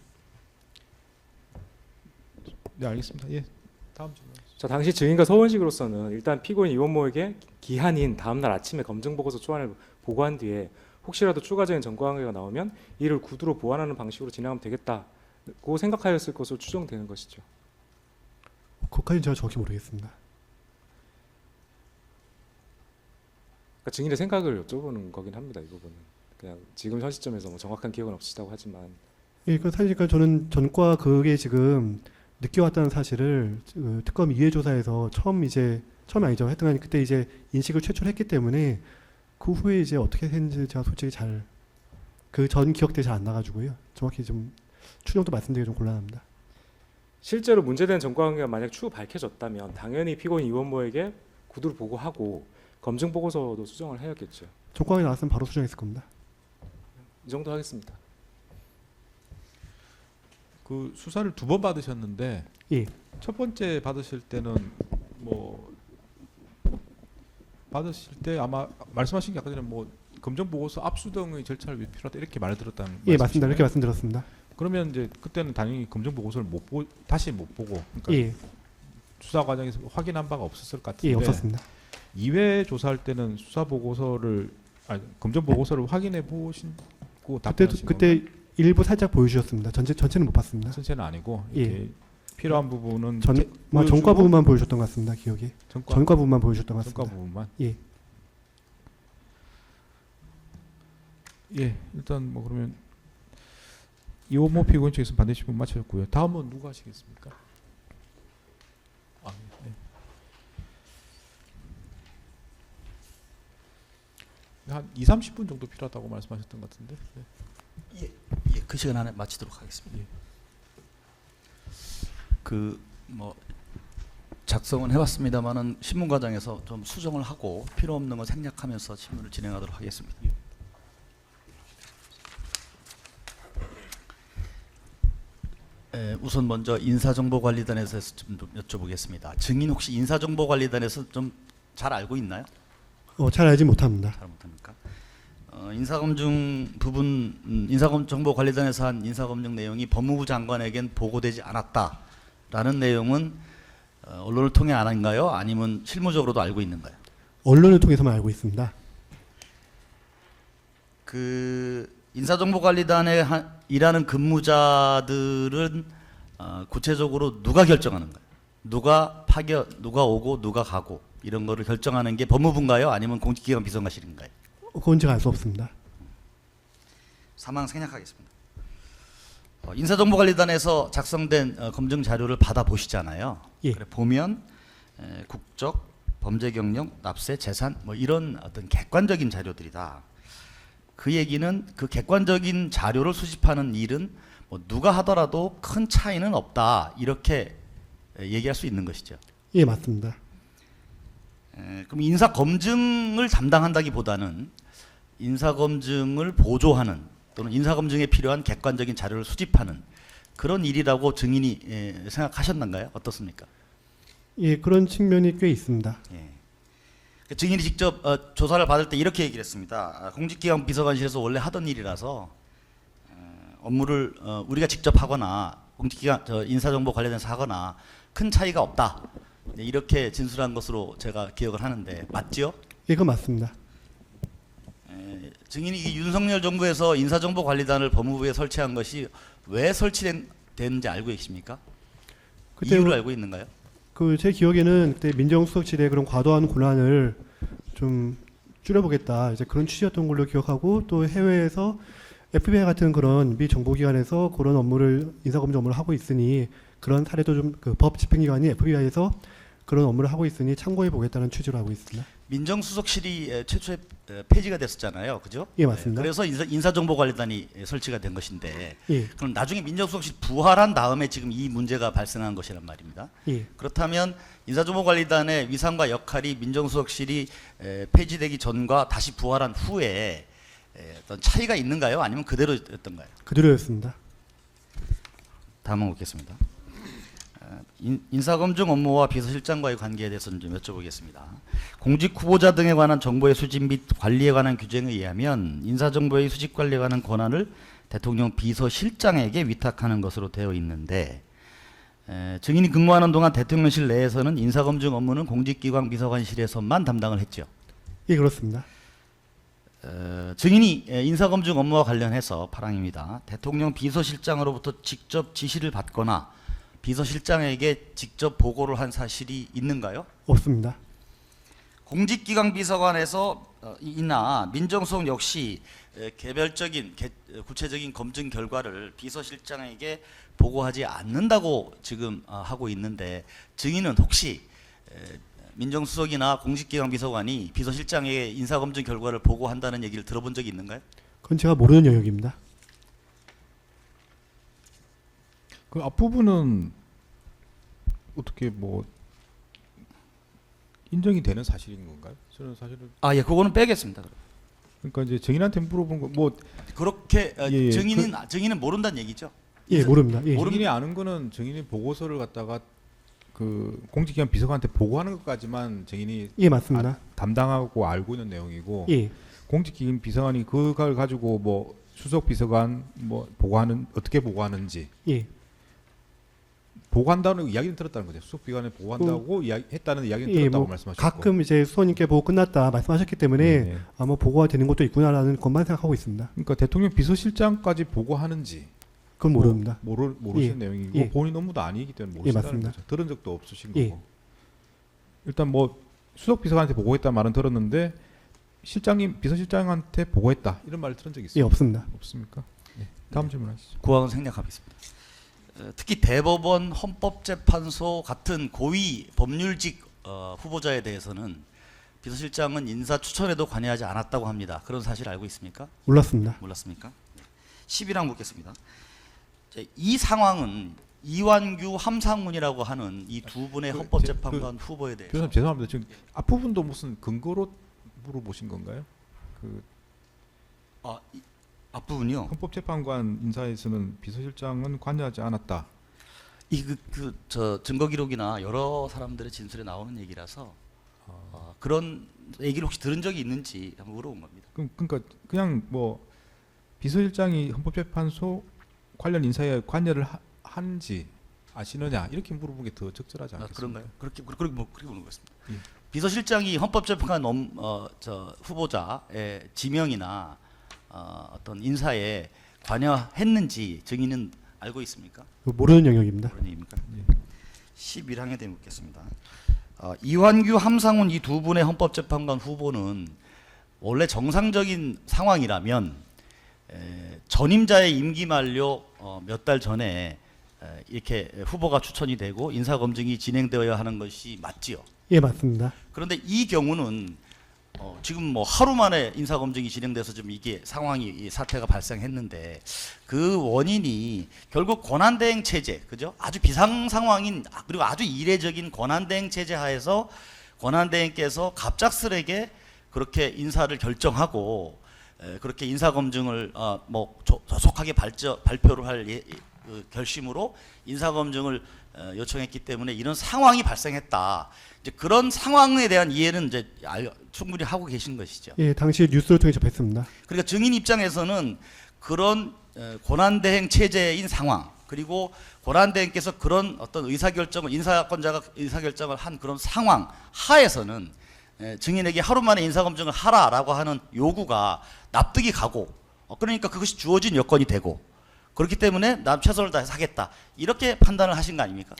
네, 알겠습니다. 예. 다음 질문. 자, 당시 증인과 서원식으로서는 일단 피고인 이원모에게 기한인 다음날 아침에 검증 보고서 초안을 보고한 뒤에 혹시라도 추가적인 전과 관계가 나오면 이를 구두로 보완하는 방식으로 진행하면 되겠다고 생각하였을 것으로 추정되는 것이죠. 그것까지는 제가 정확히 모르겠습니다. 그러니까 증인의 생각을 여쭤보는 거긴 합니다. 이 부분은 그냥 지금 현 시점에서 뭐 정확한 기억은 없으시다고 하지만 예, 그 사실 그러니까 저는 전과 그게 지금 늦게 왔다는 사실을 그 특검 2회 조사에서 처음이 아니죠. 하여튼 그때 이제 인식을 최초로 했기 때문에 그 후에 이제 어떻게 했는지 제가 솔직히 잘 그 전 기억들이 잘 안 나가지고요. 정확히 좀 추정도 말씀드리기 좀 곤란합니다. 실제로 문제된 전과 관계가 만약 추후 밝혀졌다면 당연히 피고인 이원모에게 구두를 보고하고 검증 보고서도 수정을 해야겠죠. 전과가 나왔으면 바로 수정했을 겁니다. 이 정도 하겠습니다. 그 수사를 2번 받으셨는데 예. 첫 번째 받으실 때는 뭐 받으실 때 아마 말씀하신 게 아까 전에 뭐 검정 보고서 압수 등의 절차를 위해 필요하다 이렇게 말을 들었다는 예, 맞습니다. 말씀이시나요? 이렇게 말씀드렸습니다. 그러면 이제 그때는 당연히 검정 보고서를 다시 못 보고 그러니까 예, 수사 과정에서 확인한 바가 없었을 것 같은데 예, 없었습니다. 2회 조사할 때는 수사 보고서를 검정 보고서를 확인해 보시고 그때도 답변하신 그때 건가요? 일부 살짝 보여주셨습니다. 전체는 못 봤습니다. 전체는 아니고 예. 이렇게 필요한 부분은 전과 보여주고 부분만 보여줬던 것 같습니다. 기억에 전과 전과 부분만 보여줬던 것 전과 같습니다. 부분만. 예. 예, 일단 뭐 그러면 이원모 피고인 측에서 반대 신문 마쳤고요. 다음은 누가 하시겠습니까? 아, 네. 한 2, 30분 정도 필요하다고 말씀하셨던 것 같은데. 네. 예, 그 시간 안에 마치도록 하겠습니다. 예. 그 뭐 작성은 해왔습니다만은 신문 과정에서 좀 수정을 하고 필요 없는 거 생략하면서 신문을 진행하도록 하겠습니다. 우선 먼저 인사정보관리단에서 좀 여쭤보겠습니다. 증인 혹시 인사정보관리단에서 좀 잘 알고 있나요? 잘 알지 못합니다. 잘 못합니까? 인사검증 부분 인사정보관리단에서 한 인사검증 내용이 법무부 장관에겐 보고되지 않았다라는 내용은 언론을 통해 아는가요? 아니면 실무적으로도 알고 있는가요? 언론을 통해서만 알고 있습니다. 그 인사정보관리단에 일하는 근무자들은 구체적으로 누가 결정하는가요? 누가 오고 누가 가고 이런 거를 결정하는 게 법무부인가요? 아니면 공직기관 비서관실인가요? 그건 제가 알 수 없습니다. 사망 생략하겠습니다. 인사정보관리단에서 작성된 검증 자료를 받아 보시잖아요. 예. 그래 보면 국적, 범죄 경력, 납세, 재산 뭐 이런 어떤 객관적인 자료들이다. 그 얘기는 그 객관적인 자료를 수집하는 일은 뭐 누가 하더라도 큰 차이는 없다 이렇게 얘기할 수 있는 것이죠. 예, 맞습니다. 그럼 인사 검증을 담당한다기보다는 인사 검증을 보조하는 또는 인사 검증에 필요한 객관적인 자료를 수집하는 그런 일이라고 증인이 생각하셨는가요? 어떻습니까? 예, 그런 측면이 꽤 있습니다. 예. 증인이 직접 조사를 받을 때 이렇게 얘기를 했습니다. 공직기관 비서관실에서 원래 하던 일이라서 업무를 우리가 직접 하거나 공직기관 인사정보 관련해서 하거나 큰 차이가 없다. 이렇게 진술한 것으로 제가 기억을 하는데 맞죠? 예, 그건 맞습니다. 증인이 이 윤석열 정부에서 인사정보관리단을 법무부에 설치한 것이 왜 설치됐는지 알고 계십니까? 그때 이유를 알고 있는가요? 그 제 기억에는 그때 민정수석실의 그런 과도한 권한을 좀 줄여보겠다 이제 그런 취지였던 걸로 기억하고 또 해외에서 FBI 같은 그런 미 정보기관에서 그런 업무를 인사검증 업무를 하고 있으니 그런 사례도 좀 그 법 집행기관이 FBI에서 그런 업무를 하고 있으니 참고해 보겠다는 취지로 하고 있습니다. 민정수석실이 최초에 폐지가 됐었잖아요, 그죠? 예, 맞습니다. 그래서 인사정보관리단이 설치가 된 것인데, 예, 그럼 나중에 민정수석실 부활한 다음에 지금 이 문제가 발생한 것이란 말입니다. 예. 그렇다면 인사정보관리단의 위상과 역할이 민정수석실이 폐지되기 전과 다시 부활한 후에 어떤 차이가 있는가요? 아니면 그대로였던가요? 그대로였습니다. 다음은 묻겠습니다. 인사검증 업무와 비서실장과의 관계에 대해서는 좀 여쭤보겠습니다. 공직 후보자 등에 관한 정보의 수집 및 관리에 관한 규정에 의하면 인사정보의 수집 관리에 관한 권한을 대통령 비서실장에게 위탁하는 것으로 되어 있는데, 증인이 근무하는 동안 대통령실 내에서는 인사검증 업무는 공직기관 비서관실에서만 담당을 했죠. 예, 그렇습니다. 증인이 인사검증 업무와 관련해서 파랑입니다. 대통령 비서실장으로부터 직접 지시를 받거나 비서실장에게 직접 보고를 한 사실이 있는가요? 없습니다. 공직기강 비서관에서 이나 민정수석 역시 개별적인 구체적인 검증 결과를 비서실장에게 보고하지 않는다고 지금 하고 있는데, 증인은 혹시 민정수석이나 공직기강 비서관이 비서실장에게 인사검증 결과를 보고한다는 얘기를 들어본 적이 있는가요? 그건 제가 모르는 영역입니다. 그 앞부분은 어떻게 뭐 인정이 되는 사실인 건가요? 저는 사실은 예, 그거는 빼겠습니다. 그럼. 그러니까 이제 증인한테 물어본 거 뭐 그렇게 예, 증인은 모른다는 얘기죠. 예, 모릅니다. 예. 증인이 아는 거는 증인이 보고서를 갖다가 그 공직기관 비서관한테 보고하는 것까지만 증인이 예, 맞습니다. 담당하고 알고 있는 내용이고, 예, 공직기관 비서관이 그걸 가지고 뭐 수석 비서관 뭐 보고하는 어떻게 보고하는지 예. 보고한다는 이야기는 들었다는 거죠. 수석 비서관에 보고한다고 했다는 이야기는 예, 들었다고 뭐 말씀하셨고, 가끔 이제 수석님께 보고 끝났다 말씀하셨기 때문에 네. 아마 보고가 되는 것도 있구나라는 것만 생각하고 있습니다. 그러니까 대통령 비서실장까지 보고하는지 그건 모릅니다. 모르시는 예, 내용이고, 예. 본인 업무도 아니기 때문에 예, 모르신다는 맞습니다. 거죠. 들은 적도 없으신 예. 거고. 일단 뭐 수석 비서관한테 보고했다는 말은 들었는데 실장님 비서실장한테 보고했다 이런 말을 들은 적 예, 있어요? 없습니다. 없습니까? 예. 다음 질문하시죠. 구항은 생략하겠습니다. 특히 대법원, 헌법재판소 같은 고위 법률직 후보자에 대해서는 비서실장은 인사 추천에도 관여하지 않았다고 합니다. 그런 사실 알고 있습니까? 몰랐습니다. 몰랐습니까? 10이랑 묻겠습니다. 이 상황은 이완규, 함상훈이라고 하는 이 두 분의 그, 헌법재판관 후보에 대해서 교수님 죄송합니다. 지금 앞부분도 무슨 근거로 물어보신 건가요? 그 앞부분이요. 헌법재판관 인사에서는 비서실장은 관여하지 않았다. 저 증거 기록이나 여러 사람들의 진술에 나오는 얘기라서 그런 얘기를 혹시 들은 적이 있는지 한번 물어본 겁니다. 그러니까 그냥 뭐 비서실장이 헌법재판소 관련 인사에 관여를 하는지 아시느냐 이렇게 물어보는 게 더 적절하지 않겠습니까? 그런가요? 그렇게 보는 것입니다. 예. 비서실장이 헌법재판관 후보자의 지명이나 어떤 인사에 관여했는지 증인은 알고 있습니까? 모르는 영역입니다. 그런 얘기입니까? 11항에 대해 묻겠습니다. 이완규, 함상훈 이 두 분의 헌법재판관 후보는 원래 정상적인 상황이라면 전임자의 임기 만료 몇 달 전에 이렇게 후보가 추천이 되고 인사검증이 진행되어야 하는 것이 맞지요. 예, 맞습니다. 그런데 이 경우는 지금 뭐 하루 만에 인사검증이 진행돼서 좀 이게 상황이 이 사태가 발생했는데, 그 원인이 결국 권한대행 체제, 그죠? 아주 비상 상황인 그리고 아주 이례적인 권한대행 체제 하에서 권한대행께서 갑작스레게 그렇게 인사를 결정하고 그렇게 인사검증을 뭐 조속하게 발표를 할 결심으로 인사검증을 요청했기 때문에 이런 상황이 발생했다. 이제 그런 상황에 대한 이해는 이제 충분히 하고 계신 것이죠. 예, 당시 뉴스를 통해 접했습니다. 그러니까 증인 입장에서는 그런 권한대행 체제인 상황, 그리고 권한대행께서 그런 어떤 의사결정을 인사권자가 의사결정을 한 그런 상황 하에서는 증인에게 하루 만에 인사검증을 하라라고 하는 요구가 납득이 가고, 그러니까 그것이 주어진 여건이 되고, 그렇기 때문에 난 최선을 다해서 하겠다 이렇게 판단을 하신 거 아닙니까?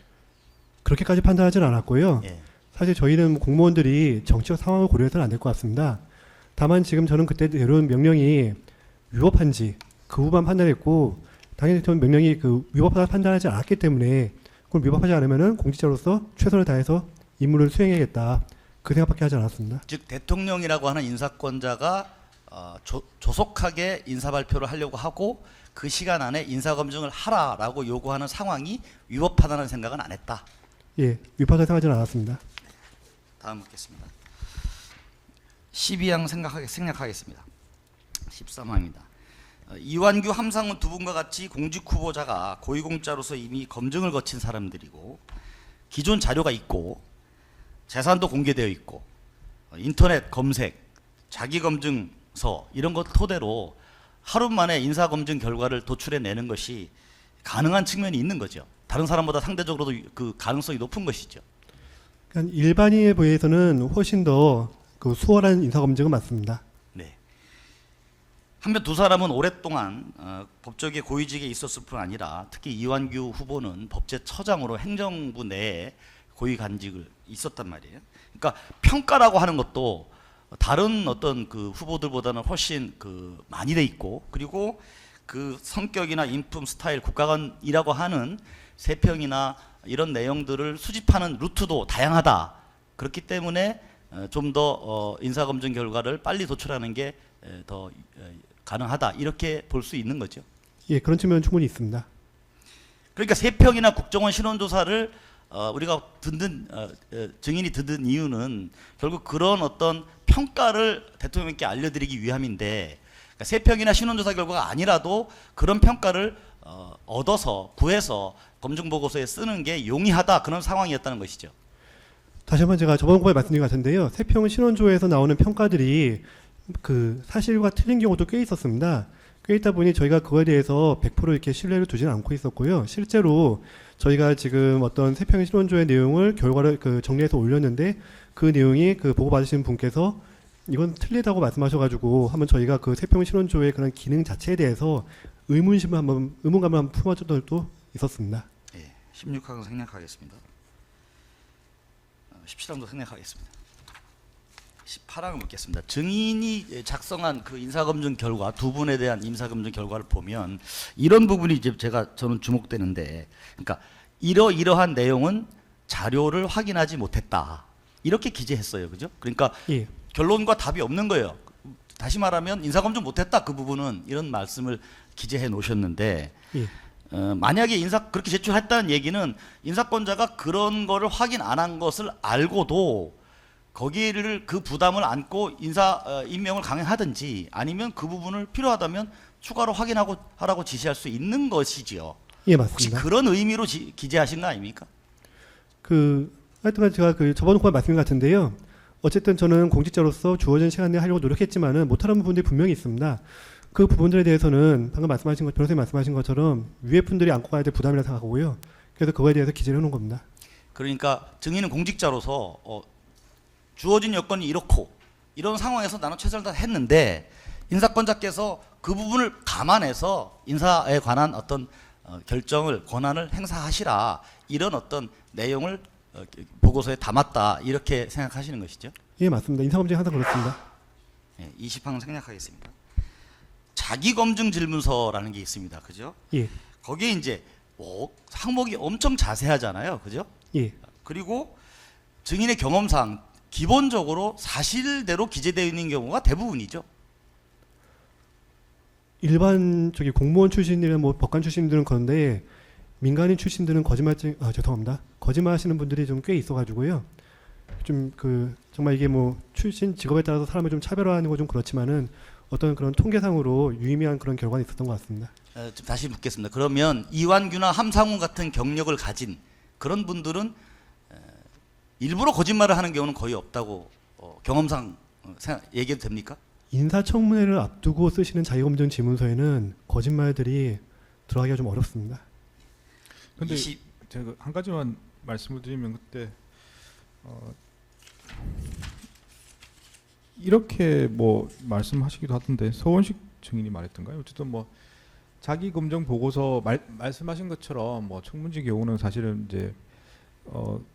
그렇게까지 판단하지는 않았고요. 예. 사실 저희는 공무원들이 정치적 상황을 고려해서는 안 될 것 같습니다. 다만 지금 저는 그때 내려온 명령이 위법한지 그 후반 판단했고, 당연히 저는 명령이 그 위법하다 판단하지 않았기 때문에 그걸 위법하지 않으면은 공직자로서 최선을 다해서 임무를 수행해야겠다. 그 생각밖에 하지 않았습니다. 즉 대통령이라고 하는 인사권자가 조속하게 인사 발표를 하려고 하고 그 시간 안에 인사 검증을 하라라고 요구하는 상황이 위법하다는 생각은 안 했다. 예, 위법하다 생각하지는 않았습니다. 다음 묻겠습니다. 12항 생략하겠습니다. 13항입니다. 이완규, 함상훈 두 분과 같이 공직 후보자가 고위공자로서 이미 검증을 거친 사람들이고 기존 자료가 있고 재산도 공개되어 있고 인터넷 검색, 자기검증서 이런 것 토대로 하루 만에 인사검증 결과를 도출해내는 것이 가능한 측면이 있는 거죠. 다른 사람보다 상대적으로도 그 가능성이 높은 것이죠. 그러니까 일반인에 비해서는 훨씬 더 그 수월한 인사 검증은 맞습니다. 네. 한편 두 사람은 오랫동안 법조계 고위직에 있었을 뿐 아니라 특히 이완규 후보는 법제처장으로 행정부 내에 고위 간직을 있었단 말이에요. 그러니까 평가라고 하는 것도 다른 어떤 그 후보들보다는 훨씬 그 많이 돼 있고 그리고 그 성격이나 인품 스타일 국가관이라고 하는 세평이나 이런 내용들을 수집하는 루트도 다양하다. 그렇기 때문에 좀 더 인사검증 결과를 빨리 도출하는 게 더 가능하다. 이렇게 볼 수 있는 거죠. 예, 그런 측면은 충분히 있습니다. 그러니까 세평이나 국정원 신원조사를 우리가 증인이 듣는 이유는 결국 그런 어떤 평가를 대통령께 알려드리기 위함인데 그러니까 세평이나 신원조사 결과가 아니라도 그런 평가를 얻어서 구해서 검증보고서에 쓰는 게 용이하다 그런 상황이었다는 것이죠. 다시 한번 제가 저번 거에 말씀드린 것 같은데요. 세평 신원조에서 나오는 평가들이 그 사실과 틀린 경우도 꽤 있었습니다. 꽤 있다 보니 저희가 그거에 대해서 100% 이렇게 신뢰를 두지는 않고 있었고요. 실제로 저희가 지금 어떤 세평 신원조의 내용을 결과를 그 정리해서 올렸는데 그 내용이 그 보고 받으신 분께서 이건 틀리다고 말씀하셔가지고 한번 저희가 그 세평 신원조의 그런 기능 자체에 대해서 의문감을 한번 품어준 적도 있었습니다. 예, 16항 생략하겠습니다. 17항도 생략하겠습니다. 18항을 묻겠습니다. 증인이 작성한 그 인사검증 결과 두 분에 대한 인사검증 결과를 보면 이런 부분이 이제 저는 주목되는데, 그러니까 이러한 내용은 자료를 확인하지 못했다 이렇게 기재했어요, 그죠? 그러니까 예. 결론과 답이 없는 거예요. 다시 말하면 인사검증 못했다 그 부분은 이런 말씀을 기재해 놓으셨는데. 예. 만약에 그렇게 제출했다는 얘기는 인사권자가 그런 거를 확인 안 한 것을 알고도 거기를 그 부담을 안고 임명을 강행하든지 아니면 그 부분을 필요하다면 추가로 하라고 지시할 수 있는 것이지요. 예, 혹시 맞습니다. 그런 의미로 기재하신 거 아닙니까? 하여튼 제가 저번 거에 말씀인 것 같은데요. 어쨌든 저는 공직자로서 주어진 시간 내에 하려고 노력했지만은 못하는 부분들이 분명히 있습니다. 그 부분들에 대해서는 방금 변호사님 말씀하신 것처럼 위에 분들이 안고 가야 될 부담이라 생각하고요. 그래서 그거에 대해서 기재를 해놓은 겁니다. 그러니까 증인은 공직자로서 주어진 여건이 이렇고 이런 상황에서 나는 최선을 다했는데 인사권자께서 그 부분을 감안해서 인사에 관한 어떤 권한을 행사하시라 이런 어떤 내용을 보고서에 담았다 이렇게 생각하시는 것이죠? 예, 맞습니다. 인사검증이 항상 그렇습니다. 예, 20항 생략하겠습니다. 자기검증 질문서라는 게 있습니다. 그죠? 예, 거기에 이제 항목이 엄청 자세하잖아요. 그죠? 예, 그리고 증인의 경험상 기본적으로 사실대로 기재되어 있는 경우가 대부분이죠. 일반적인 공무원 출신이나 뭐 법관 출신들은 그런데 민간인 출신들은 거짓말하시는 분들이 좀 꽤 있어가지고요. 좀 정말 이게 뭐 출신 직업에 따라서 사람을 좀 차별화하는 거 좀 그렇지만은 어떤 그런 통계상으로 유의미한 그런 결과가 있었던 것 같습니다. 좀 다시 묻겠습니다. 그러면 이완규나 함상훈 같은 경력을 가진 그런 분들은 일부러 거짓말을 하는 경우는 거의 없다고 경험상 얘기해도 됩니까? 인사청문회를 앞두고 쓰시는 자기검증 지문서에는 거짓말들이 들어가기가 좀 어렵습니다. 근데 제가 한 가지만 말씀을 드리면 그때 이렇게 뭐 말씀하시기도 하던데 서원식 증인이 말했던가요? 어쨌든 뭐 자기 검증 보고서 말씀하신 것처럼 뭐 청문지 경우는 사실은 이제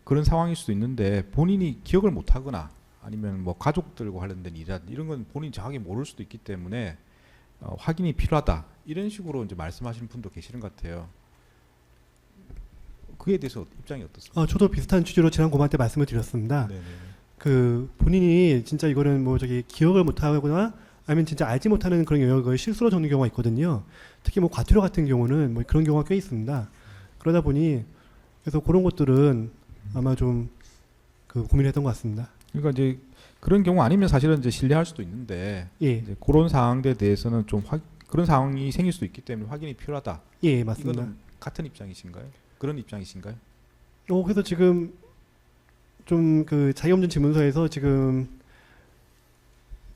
그런 상황일 수도 있는데 본인이 기억을 못 하거나 아니면 뭐 가족들과 관련된 일이라든지 이런 건 본인이 정확히 모를 수도 있기 때문에 확인이 필요하다 이런 식으로 이제 말씀하시는 분도 계시는 것 같아요. 그에 대해서 입장이 어떻습니까? 저도 비슷한 취지로 지난 고만 때 말씀을 드렸습니다. 네네. 그 본인이 진짜 이거는 뭐 저기 기억을 못하거나 아니면 진짜 알지 못하는 그런 영역을 실수로 적는 경우가 있거든요. 특히 뭐 과태료 같은 경우는 뭐 그런 경우가 꽤 있습니다. 그러다 보니 그래서 그런 것들은 아마 좀 그 고민했던 것 같습니다. 그러니까 이제 그런 경우 아니면 사실은 이제 신뢰할 수도 있는데 예, 이제 그런 상황에 대해서는 좀 그런 상황이 생길 수도 있기 때문에 확인이 필요하다. 예, 맞습니다. 이거는 같은 입장이신가요? 그런 입장이신가요? 그래서 지금 좀 그 자기검증 질문서에서 지금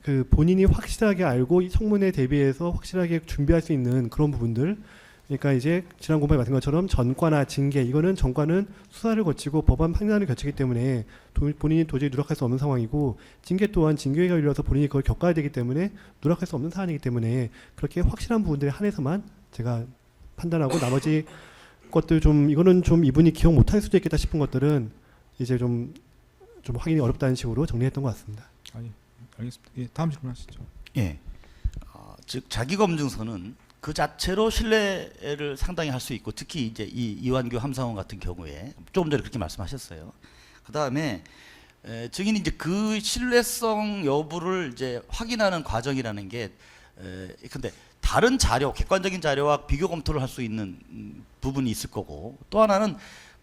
그 본인이 확실하게 알고 이 청문회 대비해서 확실하게 준비할 수 있는 그런 부분들, 그러니까 이제 지난 공방에 말씀 것처럼 전과나 징계, 이거는 전과는 수사를 거치고 법원 판단을 거치기 때문에 본인이 도저히 누락할 수 없는 상황이고, 징계 또한 징계에 걸려서 본인이 그걸 겪어야 되기 때문에 누락할 수 없는 사안이기 때문에 그렇게 확실한 부분들에 한해서만 제가 판단하고 나머지 것들 좀 이거는 좀 이분이 기억 못할 수도 있겠다 싶은 것들은 이제 좀 확인이 어렵다는 식으로 정리했던 것 같습니다. 알겠습니다. 예, 다음 질문하시죠. 예. 즉 자기검증서는 그 자체로 신뢰를 상당히 할 수 있고, 특히 이제 이완규 함상원 같은 경우에 조금 전에 그렇게 말씀하셨어요. 그 다음에 증인이 이제 그 신뢰성 여부를 이제 확인하는 과정이라는 게 근데 다른 자료, 객관적인 자료와 비교 검토를 할 수 있는 부분이 있을 거고, 또 하나는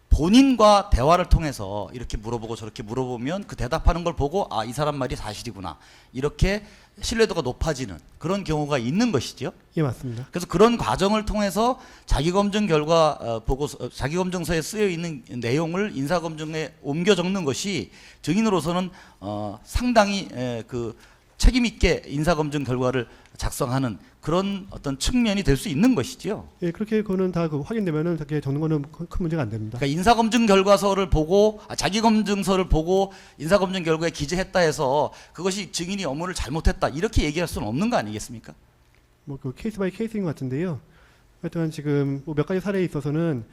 본인과 대화를 통해서 이렇게 물어보고 저렇게 물어보면 그 대답하는 걸 보고 아, 이 사람 말이 사실이구나, 이렇게 신뢰도가 높아지는 그런 경우가 있는 것이죠. 예, 맞습니다. 그래서 그런 과정을 통해서 자기검증 결과 보고서, 자기검증서에 쓰여 있는 내용을 인사검증에 옮겨 적는 것이 증인으로서는 상당히 그 책임 있게 인사검증 결과를 작성하는 그런 어떤 측면이 될 수 있는 것이지요. 예, 그렇게 그거는 다 그 확인되면은 그렇게 적는 거는 큰 문제가 안 됩니다. 그러니까 인사검증 결과서를 보고 자기검증서를 보고 인사검증 결과에 기재했다 해서 그것이 증인이 업무를 잘못했다 이렇게 얘기할 수는 없는 거 아니겠습니까? 뭐 그 케이스 바이 케이스인 것 같은데요. 하여튼 지금 뭐 몇 가지 사례에 있어서는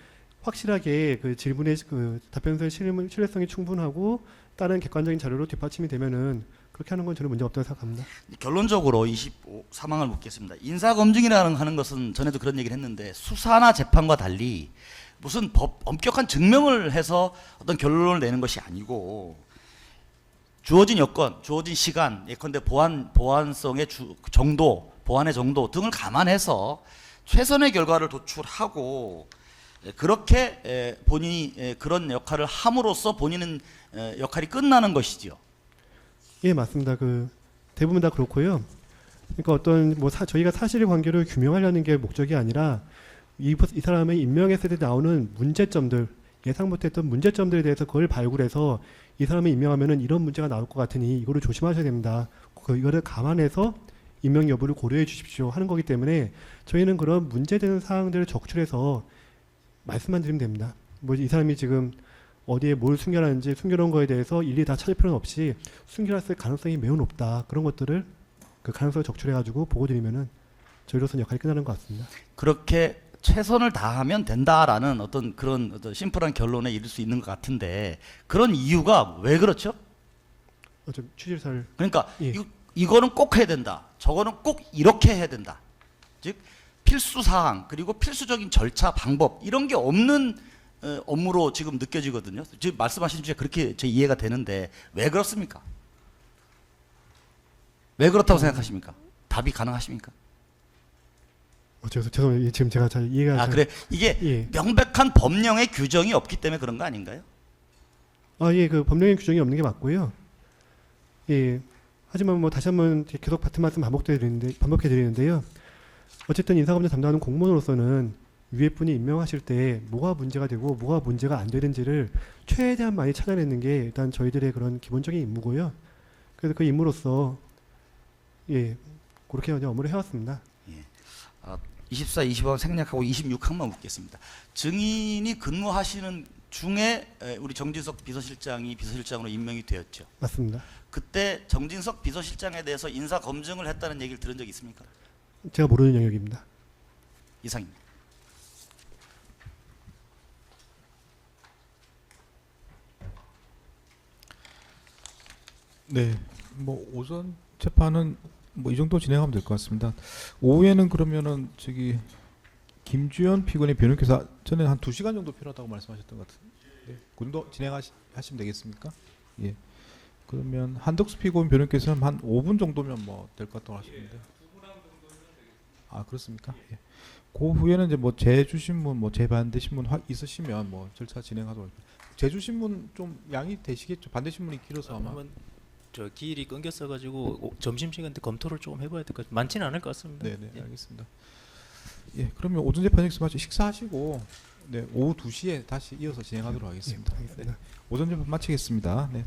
확실하게 그 질문의 그 답변서의 신뢰성이 충분하고 다른 객관적인 자료로 뒷받침이 되면은 그렇게 하는 건 저는 문제 없다고 생각합니다. 결론적으로 25사망을 묻겠습니다. 인사검증이라는 하는 것은 전에도 그런 얘기를 했는데 수사나 재판과 달리 무슨 엄격한 증명을 해서 어떤 결론을 내는 것이 아니고 주어진 여건, 주어진 시간, 예컨대 보안성의 정도, 보안의 정도 등을 감안해서 최선의 결과를 도출하고 그렇게 본인이 그런 역할을 함으로써 본인은 역할이 끝나는 것이지요. 예, 맞습니다. 그 대부분 다 그렇고요. 그러니까 어떤 뭐 저희가 사실의 관계를 규명하려는 게 목적이 아니라 이 사람의 임명했을 때 나오는 문제점들, 예상 못했던 문제점들에 대해서 그걸 발굴해서 이 사람을 임명하면은 이런 문제가 나올 것 같으니 이거를 조심하셔야 됩니다. 이거를 감안해서 임명 여부를 고려해 주십시오 하는 거기 때문에 저희는 그런 문제되는 사항들을 적출해서 말씀만 드리면 됩니다. 뭐 이 사람이 지금 어디에 뭘 숨겨놨는지 숨겨놓은 거에 대해서 일일이 다 찾을 필요는 없이 숨겨놨을 가능성이 매우 높다. 그런 것들을 그 가능성을 적출해가지고 보고드리면은 저희로서는 역할이 끝나는 것 같습니다. 그렇게 최선을 다하면 된다라는 어떤 그런 어떤 심플한 결론에 이를 수 있는 것 같은데 그런 이유가 왜 그렇죠? 좀 취지를 그러니까 예. 이거는 꼭 해야 된다. 저거는 꼭 이렇게 해야 된다. 즉 필수 사항 그리고 필수적인 절차 방법 이런 게 없는 업무로 지금 느껴지거든요. 지금 말씀하신 주제 그렇게 제 이해가 되는데 왜 그렇습니까? 왜 그렇다고 생각하십니까? 답이 가능하십니까? 죄송해요. 지금 제가 잘 이해가 그래 이게 예. 명백한 법령의 규정이 없기 때문에 그런 거 아닌가요? 예, 그 법령의 규정이 없는 게 맞고요. 예. 하지만 뭐 다시 한번 계속 같은 말씀 반복해 드리는데요. 어쨌든 인사검증 담당하는 공무원으로서는 위에 분이 임명하실 때 뭐가 문제가 되고 뭐가 문제가 안 되는지를 최대한 많이 찾아내는 게 일단 저희들의 그런 기본적인 임무고요. 그래서 그 임무로서 예, 그렇게 업무를 해왔습니다. 24, 25번 생략하고 26항만 묻겠습니다. 증인이 근무하시는 중에 우리 정진석 비서실장이 비서실장으로 임명이 되었죠. 맞습니다. 그때 정진석 비서실장에 대해서 인사 검증을 했다는 얘기를 들은 적 있습니까? 제가 모르는 영역입니다. 이상입니다. 네, 뭐 오전 재판은 뭐 이 정도 진행하면 될 것 같습니다. 오후에는 그러면은 저기 김주현 피고인의 변호인께서 전에 한 2시간 정도 필요하다고 말씀하셨던 것 같은데, 네, 그 정도 진행하시면 되겠습니까? 예. 그러면 한덕수 피고인 변호인께서는 한 5분 정도면 뭐 될 것 같다고 하시는데. 아 그렇습니까? 예. 그 후에는 이제 뭐 제주신문, 뭐 재반대신문 있으시면 뭐 절차 진행하도록 할게요. 제주신문 좀 양이 되시겠죠? 반대신문이 길어서 아마. 그러면 저 기일이 끊겼어가지고 점심시간 때 검토를 조금 해봐야 될 것 같아요. 많지는 않을 것 같습니다. 네네 예. 알겠습니다. 예 그러면 오전 재판 여기서 마치 식사하시고 네 오후 2시에 다시 이어서 진행하도록 하겠습니다. 예, 알겠습니다. 오전 재판 마치겠습니다. 네.